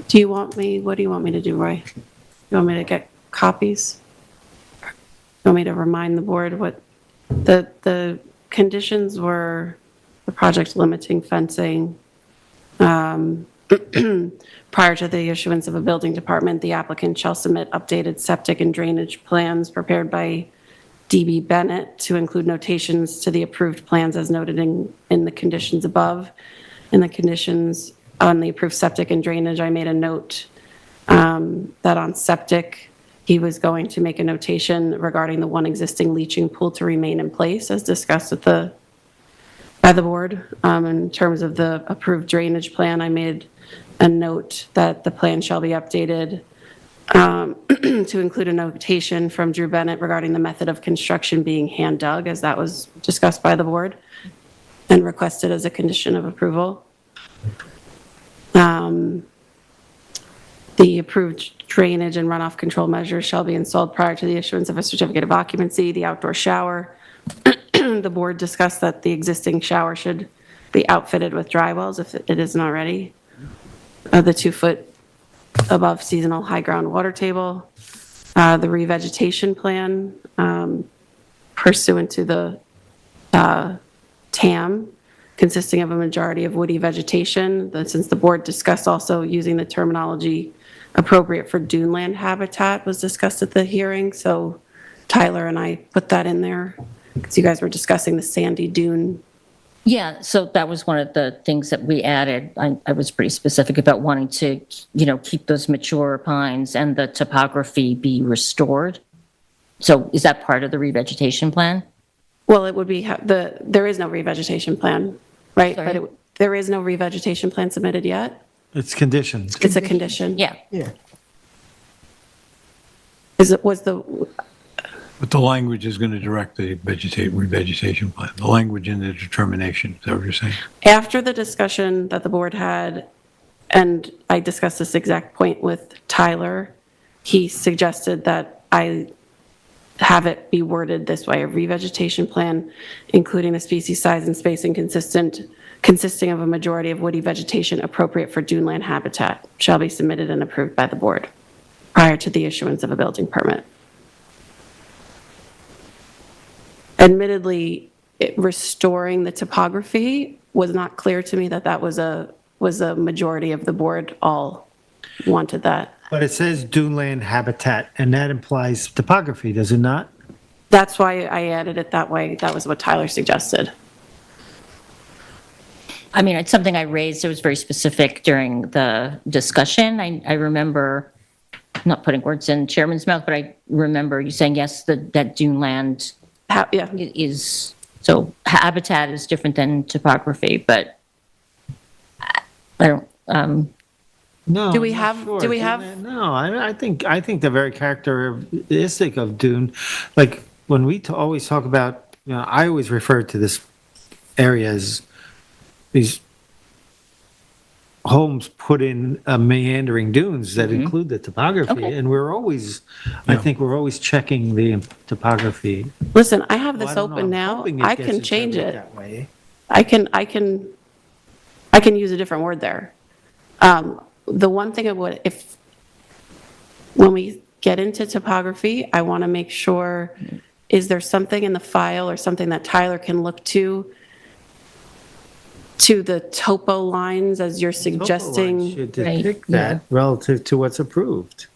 Do you want me, what do you want me to do, Roy? You want me to get copies? You want me to remind the board what the conditions were? The project limiting fencing. Prior to the issuance of a building department, the applicant shall submit updated septic and drainage plans prepared by DB Bennett to include notations to the approved plans as noted in the conditions above. In the conditions on the approved septic and drainage, I made a note that on septic, he was going to make a notation regarding the one existing leaching pool to remain in place as discussed by the board. In terms of the approved drainage plan, I made a note that the plan shall be updated to include a notation from Drew Bennett regarding the method of construction being hand dug, as that was discussed by the board and requested as a condition of approval. The approved drainage and runoff control measures shall be installed prior to the issuance of a certificate of occupancy. The outdoor shower, the board discussed that the existing shower should be outfitted with dry wells if it isn't already. The 2-foot above seasonal high ground water table. The revegetation plan pursuant to the TAM, consisting of a majority of woody vegetation. Since the board discussed also using the terminology appropriate for duneland habitat was discussed at the hearing, so Tyler and I put that in there because you guys were discussing the sandy dune. Yeah, so that was one of the things that we added. I was pretty specific about wanting to, keep those mature pines and the topography be restored. So is that part of the revegetation plan? Well, it would be, there is no revegetation plan, right? Sorry? But there is no revegetation plan submitted yet? it's conditions. It's a condition? Yeah. Yeah. But the language is going to direct the revegetation plan, the language in the determination, is that what you're saying? After the discussion that the board had, and I discussed this exact point with Tyler, he suggested that I have it be worded this way: a revegetation plan, including the species size and spacing consisting of a majority of woody vegetation appropriate for duneland habitat, shall be submitted and approved by the board prior to the issuance of a building permit. Admittedly, restoring the topography was not clear to me that was a majority of the board all wanted that. But it says duneland habitat, and that implies topography, does it not? That's why I added it that way. That was what Tyler suggested. I mean, it's something I raised. It was very specific during the discussion. I remember, not putting words in chairman's mouth, but I remember you saying, yes, that duneland Yeah. is, so habitat is different than topography, but I don't, No. Do we I'm have- not sure. do we have- No, I think they're very characteristic of dune. Like, when we always talk about, I always refer to this area as these homes put in meandering dunes that include the topography, Okay. and we're always, I think we're always checking the topography. Listen, I have Well, I this don't know, open I'm now. hoping it I gets can change interpreted it. that way. I can use a different word there. The one thing I would, when we get into topography, I want to make sure, is there something in the file or something that Tyler can look to the topo lines as you're Topo lines suggesting? should Right, depict yeah. that relative to what's approved.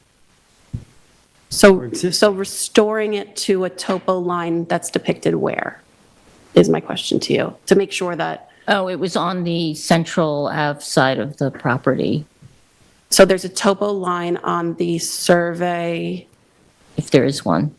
So, or existing. so restoring it to a topo line that's depicted where, is my question to you, to make sure that, Oh, it was on the Central Ave side of the property, so there's a topo line on the survey. if there is one.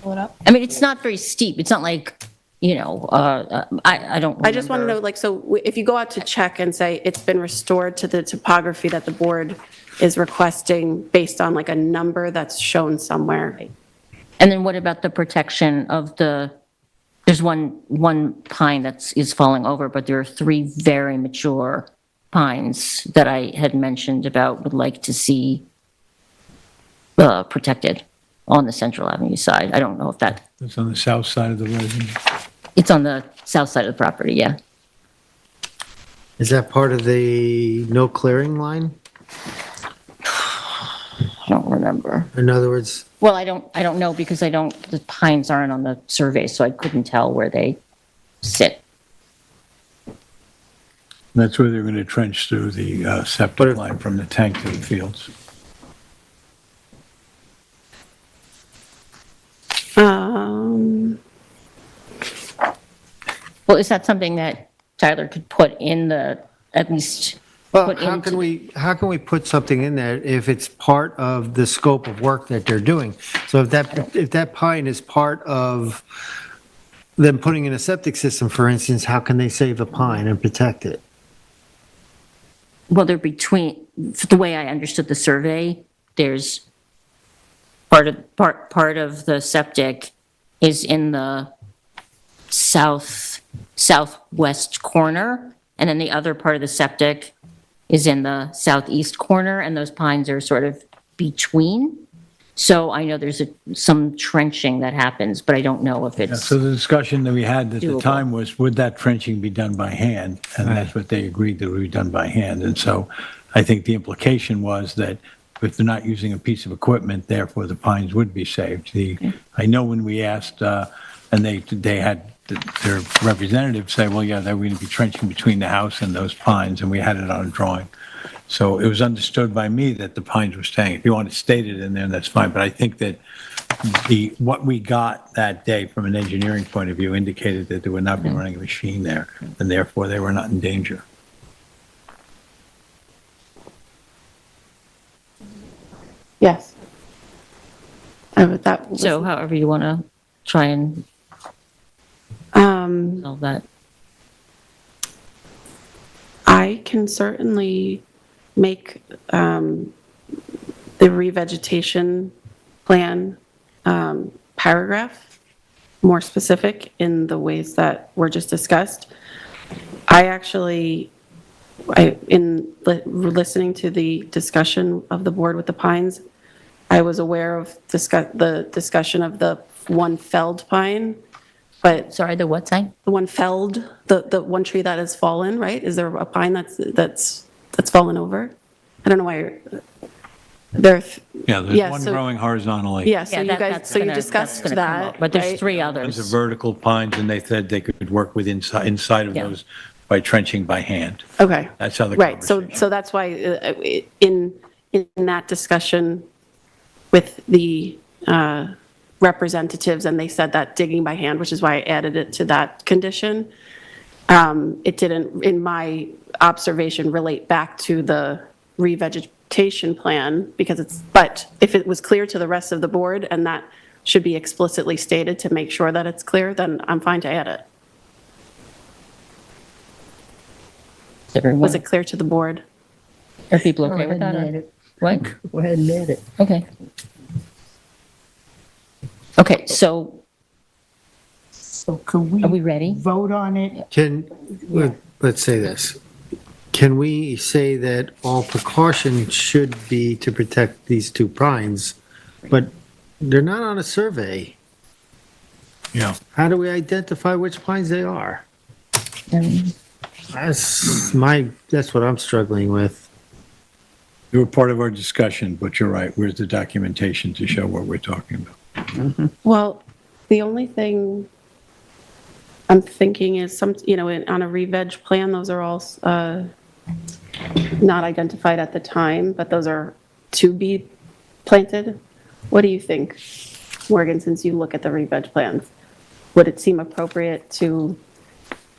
I mean, it's not very steep. It's not like, I don't I just want to know, remember. like, so if you go out to check and say it's been restored to the topography that the board is requesting based on like a number that's shown somewhere. And then what about the protection of there's one pine is falling over, but there are 3 very mature pines that I had mentioned about would like to see protected on the Central Avenue side. I don't know if It's on the south side of the residence. it's on the south side of the property, yeah. Is that part of the no clearing line? I don't remember. In other words, Well, I don't know because the pines aren't on the survey, so I couldn't tell where they sit. That's where they're going to trench through the septic line from the tank to the fields. Well, is that something that Tyler could put in at least well, put how into? can we put something in there if it's part of the scope of work that they're doing? So if that pine is part of them putting in a septic system, for instance, how can they save a pine and protect it? Well, they're the way I understood the survey, there's part of the septic is in the southwest corner, and then the other part of the septic is in the southeast corner, and those pines are sort of between. So I know there's some trenching that happens, but I don't know if it's. So the discussion that we had at the Doable. time was, would that trenching be done by hand? And that's what they agreed that would be done by hand. And so I think the implication was that if they're not using a piece of equipment, therefore the pines would be saved. I know when we asked, and they had their representative say, well, yeah, they're going to be trenching between the house and those pines, and we had it on a drawing. So it was understood by me that the pines were staying. If you want to state it in there, that's fine. But I think that what we got that day from an engineering point of view indicated that they would not be running a machine there, and therefore they were not in danger. Yes. That was, So however you want to try and solve that. I can certainly make the revegetation plan paragraph more specific in the ways that were just discussed. In listening to the discussion of the board with the pines, I was aware of the discussion of the one felled pine, but. Sorry, the what sign? The one felled, the one tree that has fallen, right? Is there a pine that's fallen over? I don't know why Yeah, there's Yeah, one so- growing horizontally. yeah, so Yeah, you that- guys, that's so you gonna- discussed that's gonna come that, up. But there's right? 3 Those others. are vertical pines, and they said they could work with inside of Yeah. those by trenching by hand. Okay. That's how the Right, conversation. so that's why in that discussion with the representatives, and they said that digging by hand, which is why I added it to that condition. It didn't, in my observation, relate back to the revegetation plan, but if it was clear to the rest of the board, and that should be explicitly stated to make sure that it's clear, then I'm fine to add it. Everyone, Was it clear to the board? are people okay with that? or- What? Go ahead and add it. Okay. Okay, so So can are we ready? vote on it? Let's say this. can we say that all precaution should be to protect these two pines, but they're not on a survey? Yeah. How do we identify which pines they are? That's what I'm struggling with. You were part of our discussion, but you're right. Where's the documentation to show what we're talking about? Well, the only thing I'm thinking is on a re-veg plan, those are all not identified at the time, but those are to be planted. What do you think, Morgan, since you look at the re-veg plans? Would it seem appropriate to,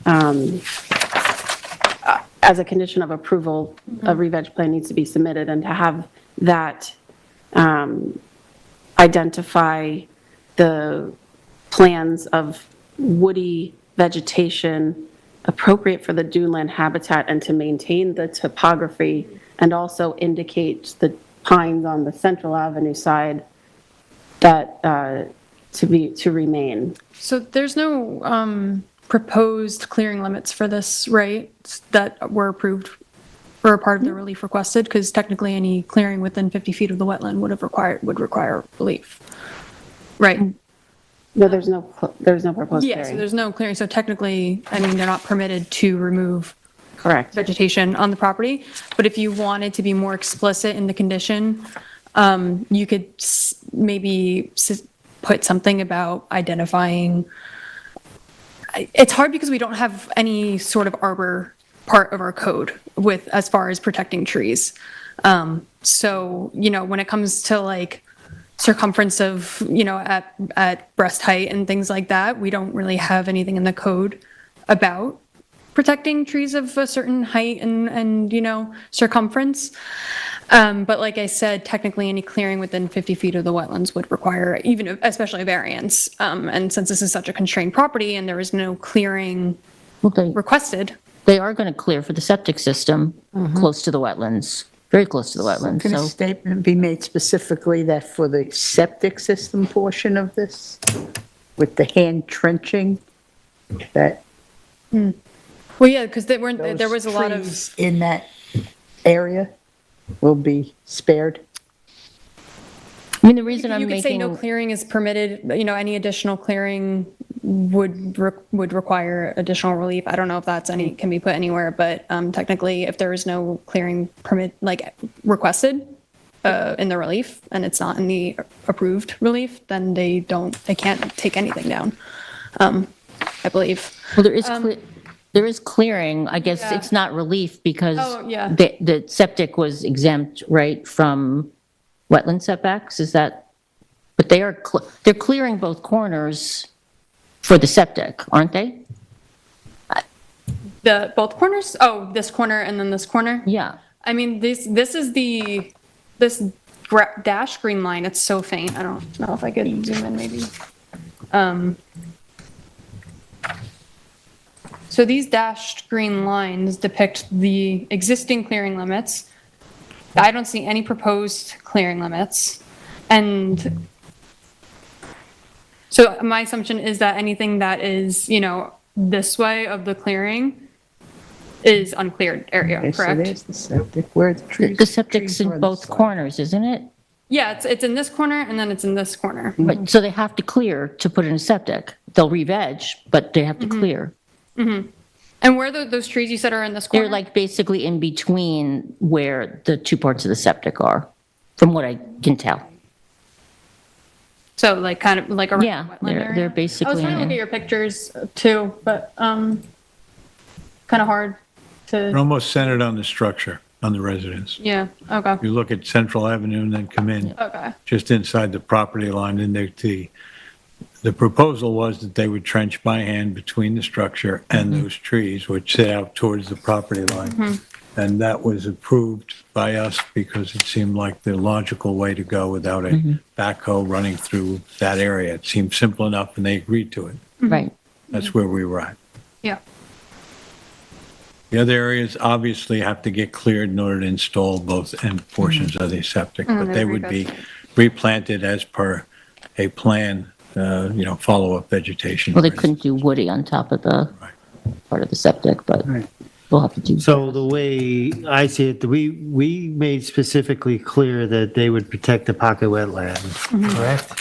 as a condition of approval, a re-veg plan needs to be submitted, and to have that identify the plans of woody vegetation appropriate for the duneland habitat and to maintain the topography, and also indicate the pines on the Central Avenue side that to remain? So there's no proposed clearing limits for this, right, that were approved or a part of the relief requested? Because technically any clearing within 50 feet of the wetland would require relief, right? No, there's no proposed Yeah, so clearing. there's no clearing. So technically, I mean, they're not permitted to remove Correct. vegetation on the property. But if you wanted to be more explicit in the condition, you could maybe put something about identifying. It's hard because we don't have any sort of arbor part of our code with as far as protecting trees. So, when it comes to like circumference of, at breast height and things like that, we don't really have anything in the code about protecting trees of a certain height and circumference. But like I said, technically any clearing within 50 feet of the wetlands would require especially a variance. And since this is such a constrained property and there is no clearing requested. They are going to clear for the septic system close to the wetlands, very close to the wetlands. Can a statement be made specifically that for the septic system portion of this, with the hand trenching, that Well, yeah, because there was a lot of trees in that area will be spared? I mean, the reason I'm you could say no making, clearing is permitted, any additional clearing would require additional relief. I don't know if that's can be put anywhere, but technically if there is no clearing permit, like requested in the relief and it's not in the approved relief, then they can't take anything down, I believe. well, there is clearing. I guess it's not relief because Oh, yeah. the septic was exempt, right, from wetland setbacks. Is that, but they're clearing both corners for the septic, aren't they? Both corners? Oh, this corner and then this corner? Yeah. I mean, this is this dash green line. It's so faint. I don't know if I could zoom in maybe. So these dashed green lines depict the existing clearing limits. I don't see any proposed clearing limits. And so my assumption is that anything that is, this way of the clearing is uncleared area, Okay, so correct? there's the septic, where the trees. The septic's trees are in on the both side. corners, isn't it? Yeah, it's in this corner and then it's in this corner. But, so they have to clear to put in a septic. They'll re-veg, but they have to clear. And where those trees you said are in this corner? They're like basically in between where the two parts of the septic are, from what I can tell. So like kind of like around Yeah, the wetland area? they're basically I was trying to look in- at your pictures too, but kind of hard They're to, almost centered on the structure, on the residence. yeah, okay, You look at Central Avenue and then come in okay. just inside the property line, and the proposal was that they would trench by hand between the structure and those trees, which sit out towards the property line. And that was approved by us because it seemed like the logical way to go without a backhoe running through that area. It seemed simple enough, and they agreed to it. Right. That's where we were at. Yeah, The other areas obviously have to get cleared in order to install both end portions of the septic, but they would be replanted as per a plan, follow-up vegetation. Well, they couldn't do woody on top of the part of the septic, but we'll have to do. So the way I see it, we made specifically clear that they would protect the pocket wetland, correct?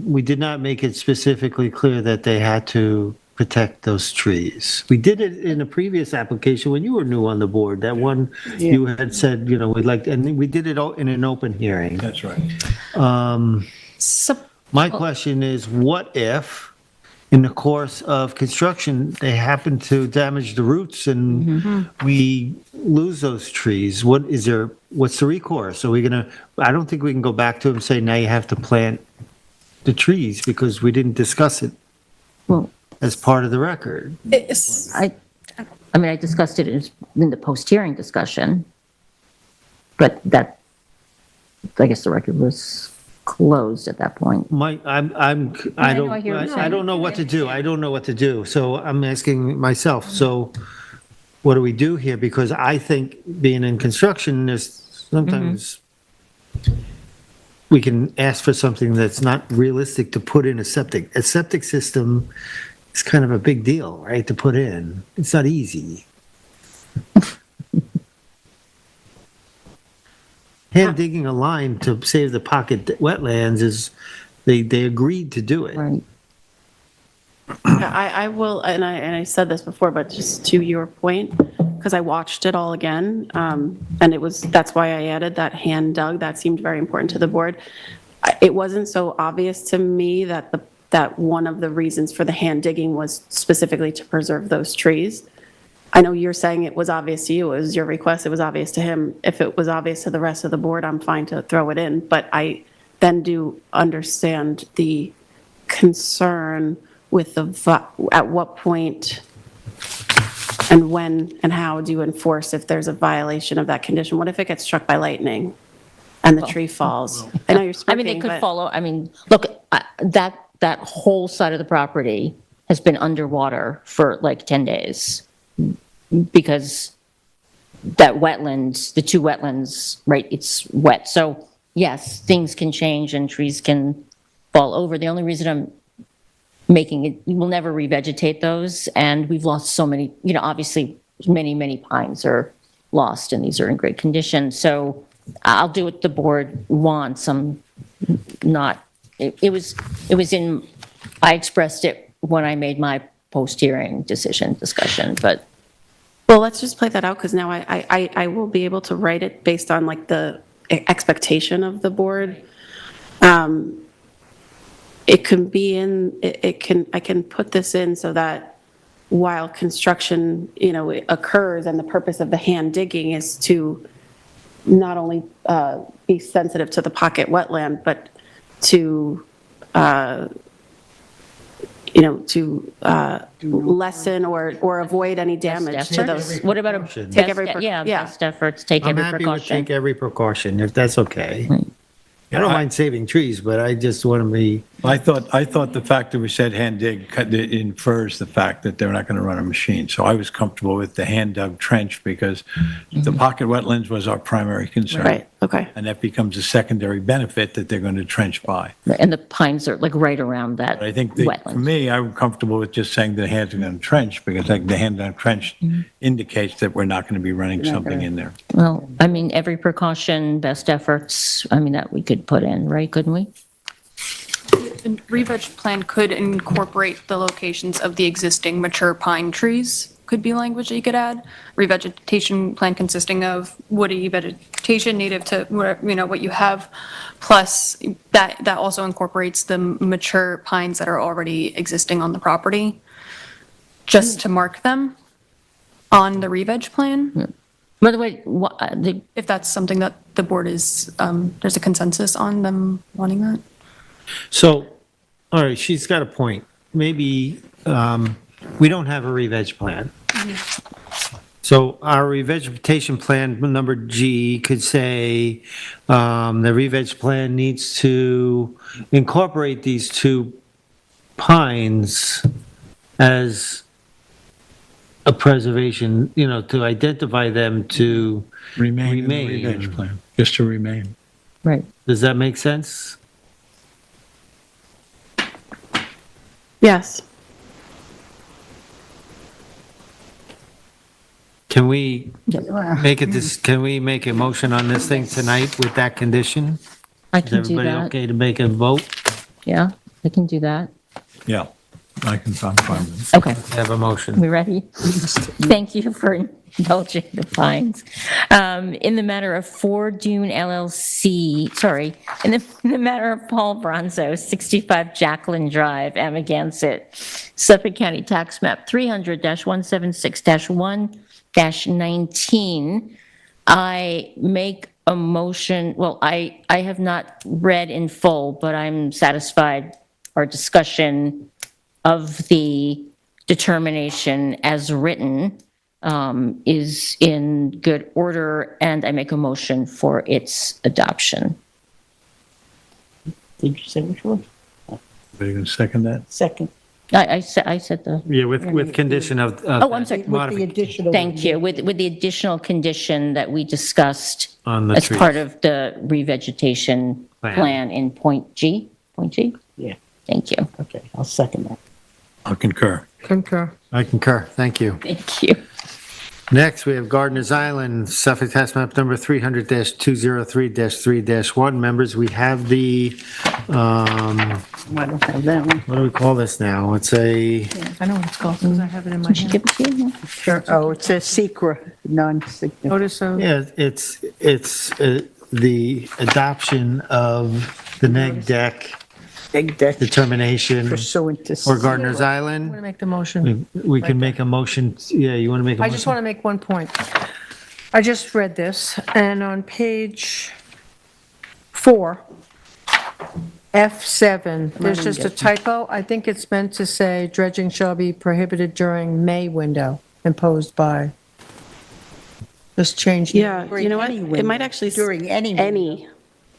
We did not make it specifically clear that they had to protect those trees. We did it in a previous application when you were new on the board, that one you had said, we'd like, and we did it all in an open hearing. That's right. My question is, what if, in the course of construction, they happen to damage the roots and we lose those trees? What's the recourse? Are we gonna, I don't think we can go back to them and say, now you have to plant the trees because we didn't discuss it Well, as part of the record. I mean, I discussed it in the post-hearing discussion, but that, I guess the record was closed at that point. I know, I hear what you're I don't know what to do. I don't know what to do. So I'm asking myself, so what do we do here? Because I think being in construction, there's sometimes we can ask for something that's not realistic to put in a septic. A septic system is kind of a big deal, right, to put in. It's not easy. Hand digging a line to save the pocket wetlands is, they agreed to do it. Right. I will, and I said this before, but just to your point, because I watched it all again, and that's why I added that hand dug, that seemed very important to the board. It wasn't so obvious to me that one of the reasons for the hand digging was specifically to preserve those trees. I know you're saying it was obvious to you, it was your request, it was obvious to him. If it was obvious to the rest of the board, I'm fine to throw it in, but I then do understand the concern with at what point and when and how do you enforce if there's a violation of that condition? What if it gets struck by lightning and the tree falls? I know you're I mean, they speaking, could but follow, I mean, look, that whole side of the property has been underwater for like 10 days because that wetland, the two wetlands, right, it's wet. So yes, things can change and trees can fall over. The only reason I'm making it, we'll never revegetate those. And we've lost so many, obviously many, many pines are lost and these are in great condition. So I'll do what the board wants. I'm not, it was in, I expressed it when I made my post-hearing discussion, but. well, let's just play that out because now I will be able to write it based on like the expectation of the board. It can be in, I can put this in so that while construction, occurs and the purpose of the hand digging is to not only be sensitive to the pocket wetland, but to, lessen or avoid any damage to those. What about Take every best efforts, take I'm every happy with precaution. take every precaution, if that's okay. I don't mind saving trees, but I just want to be, I thought the fact that we said hand dig infers the fact that they're not going to run a machine. So I was comfortable with the hand dug trench because the pocket wetlands was our primary concern. Right, okay. And that becomes a secondary benefit that they're going to trench by. And the pines are like right around that But I think for wetland. me, I'm comfortable with just saying the hand dug trench because like the hand dug trench indicates that we're not going to be running something in there. Well, I mean, every precaution, best efforts, I mean, that we could put in, right, couldn't we? The re-veg plan could incorporate the locations of the existing mature pine trees, could be language that you could add. Revegetation plan consisting of woody vegetation native to, what you have, plus that also incorporates the mature pines that are already existing on the property, just to mark them on the re-veg plan. By the way, If that's something that the board is, there's a consensus on them wanting that. so, all right, she's got a point. Maybe we don't have a re-veg plan. So our revegetation plan, number G, could say the re-veg plan needs to incorporate these two pines as a preservation, to identify them to Remain in the Remain. re-veg plan, just to remain. right. Does that make sense? Yes. Can we can we make a motion on this thing tonight with that condition? I Is can do everybody that. okay to make a vote? Yeah, I can do that. Yeah, I'm fine with it. Okay. Have a motion. We ready? Thank you for indulging the fines. In the matter of 4 Dune LLC, sorry, in the matter of Paul Bronzo, 65 Jacqueline Drive, Amagansett, Suffolk County Tax Map 300-176-1-19, I make a motion, well, I have not read in full, but I'm satisfied our discussion of the determination as written is in good order, and I make a motion for its adoption. Did you say which one? Anybody going to second that? Second. I said the, Yeah, with condition of. oh, I'm sorry. With the additional. Thank you, with the additional condition that we discussed On the as trees. part of the revegetation plan in point G? Point G? Yeah. Thank you. Okay, I'll second that. I'll concur. Concur. I concur, thank you. Thank you. Next, we have Gardeners Island, Suffolk Tax Map number 300-203-3-1. Members, we have the, I don't have that one. what do we call this now? It's a, I know what it's called, because I have it in my Did she hand. give it to you? Sure. Oh, it's a secret, non-significant. Notice of, yeah, it's the adoption of the neg deck Big deck determination pursuant to. for Gardeners I'm going Island. to make the motion. We can make a motion, yeah, you want to make a I motion? just want to make one point. I just read this, and on page 4, F7, there's just a typo. I think it's meant to say dredging shall be prohibited during May window imposed by. Just change. Yeah, During you know what? any It window. might actually. During any. Any.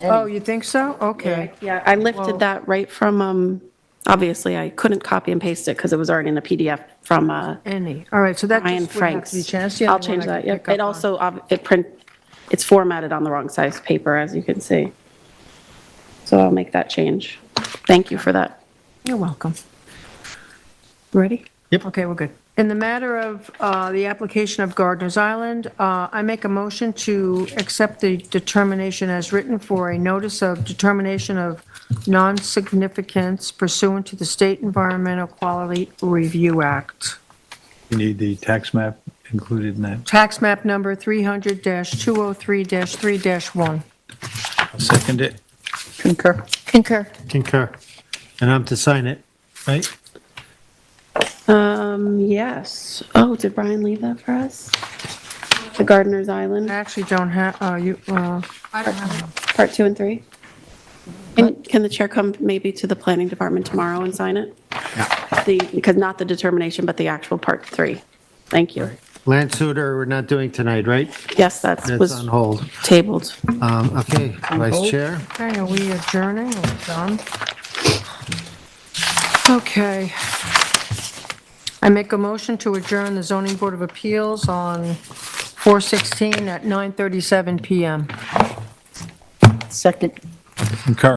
Oh, you think so? Okay. Yeah, I Well- lifted that right from, obviously, I couldn't copy and paste it because it was already in a PDF from Any. All right, so that Ryan just would have Franks. to be changed. That's the I'll only one change I that, could yep. pick up It on. also, it's formatted on the wrong size paper, as you can see. So I'll make that change. Thank you for that. You're welcome. Ready? Yep. Okay, we're good. In the matter of the application of Gardeners Island, I make a motion to accept the determination as written for a notice of determination of non-significance pursuant to the State Environmental Quality Review Act. You need the tax map included in that. Tax map number 300-203-3-1. I'll second it. Concur. Concur. Concur. And I'm to sign it, right? Yes. Oh, did Brian leave that for us? The Gardeners Island, I actually don't have, part 2 and 3? And can the chair come maybe to the planning department tomorrow and sign it? Because not the determination, but the actual part 3. Thank you. Land suitor, we're not doing tonight, right? Yes, that That's was on hold. tabled. Okay, Vice Chair? okay, are we adjourning? Are we done? Okay. I make a motion to adjourn the zoning board of appeals on 4/16 at 9:37 PM. Second. Concur.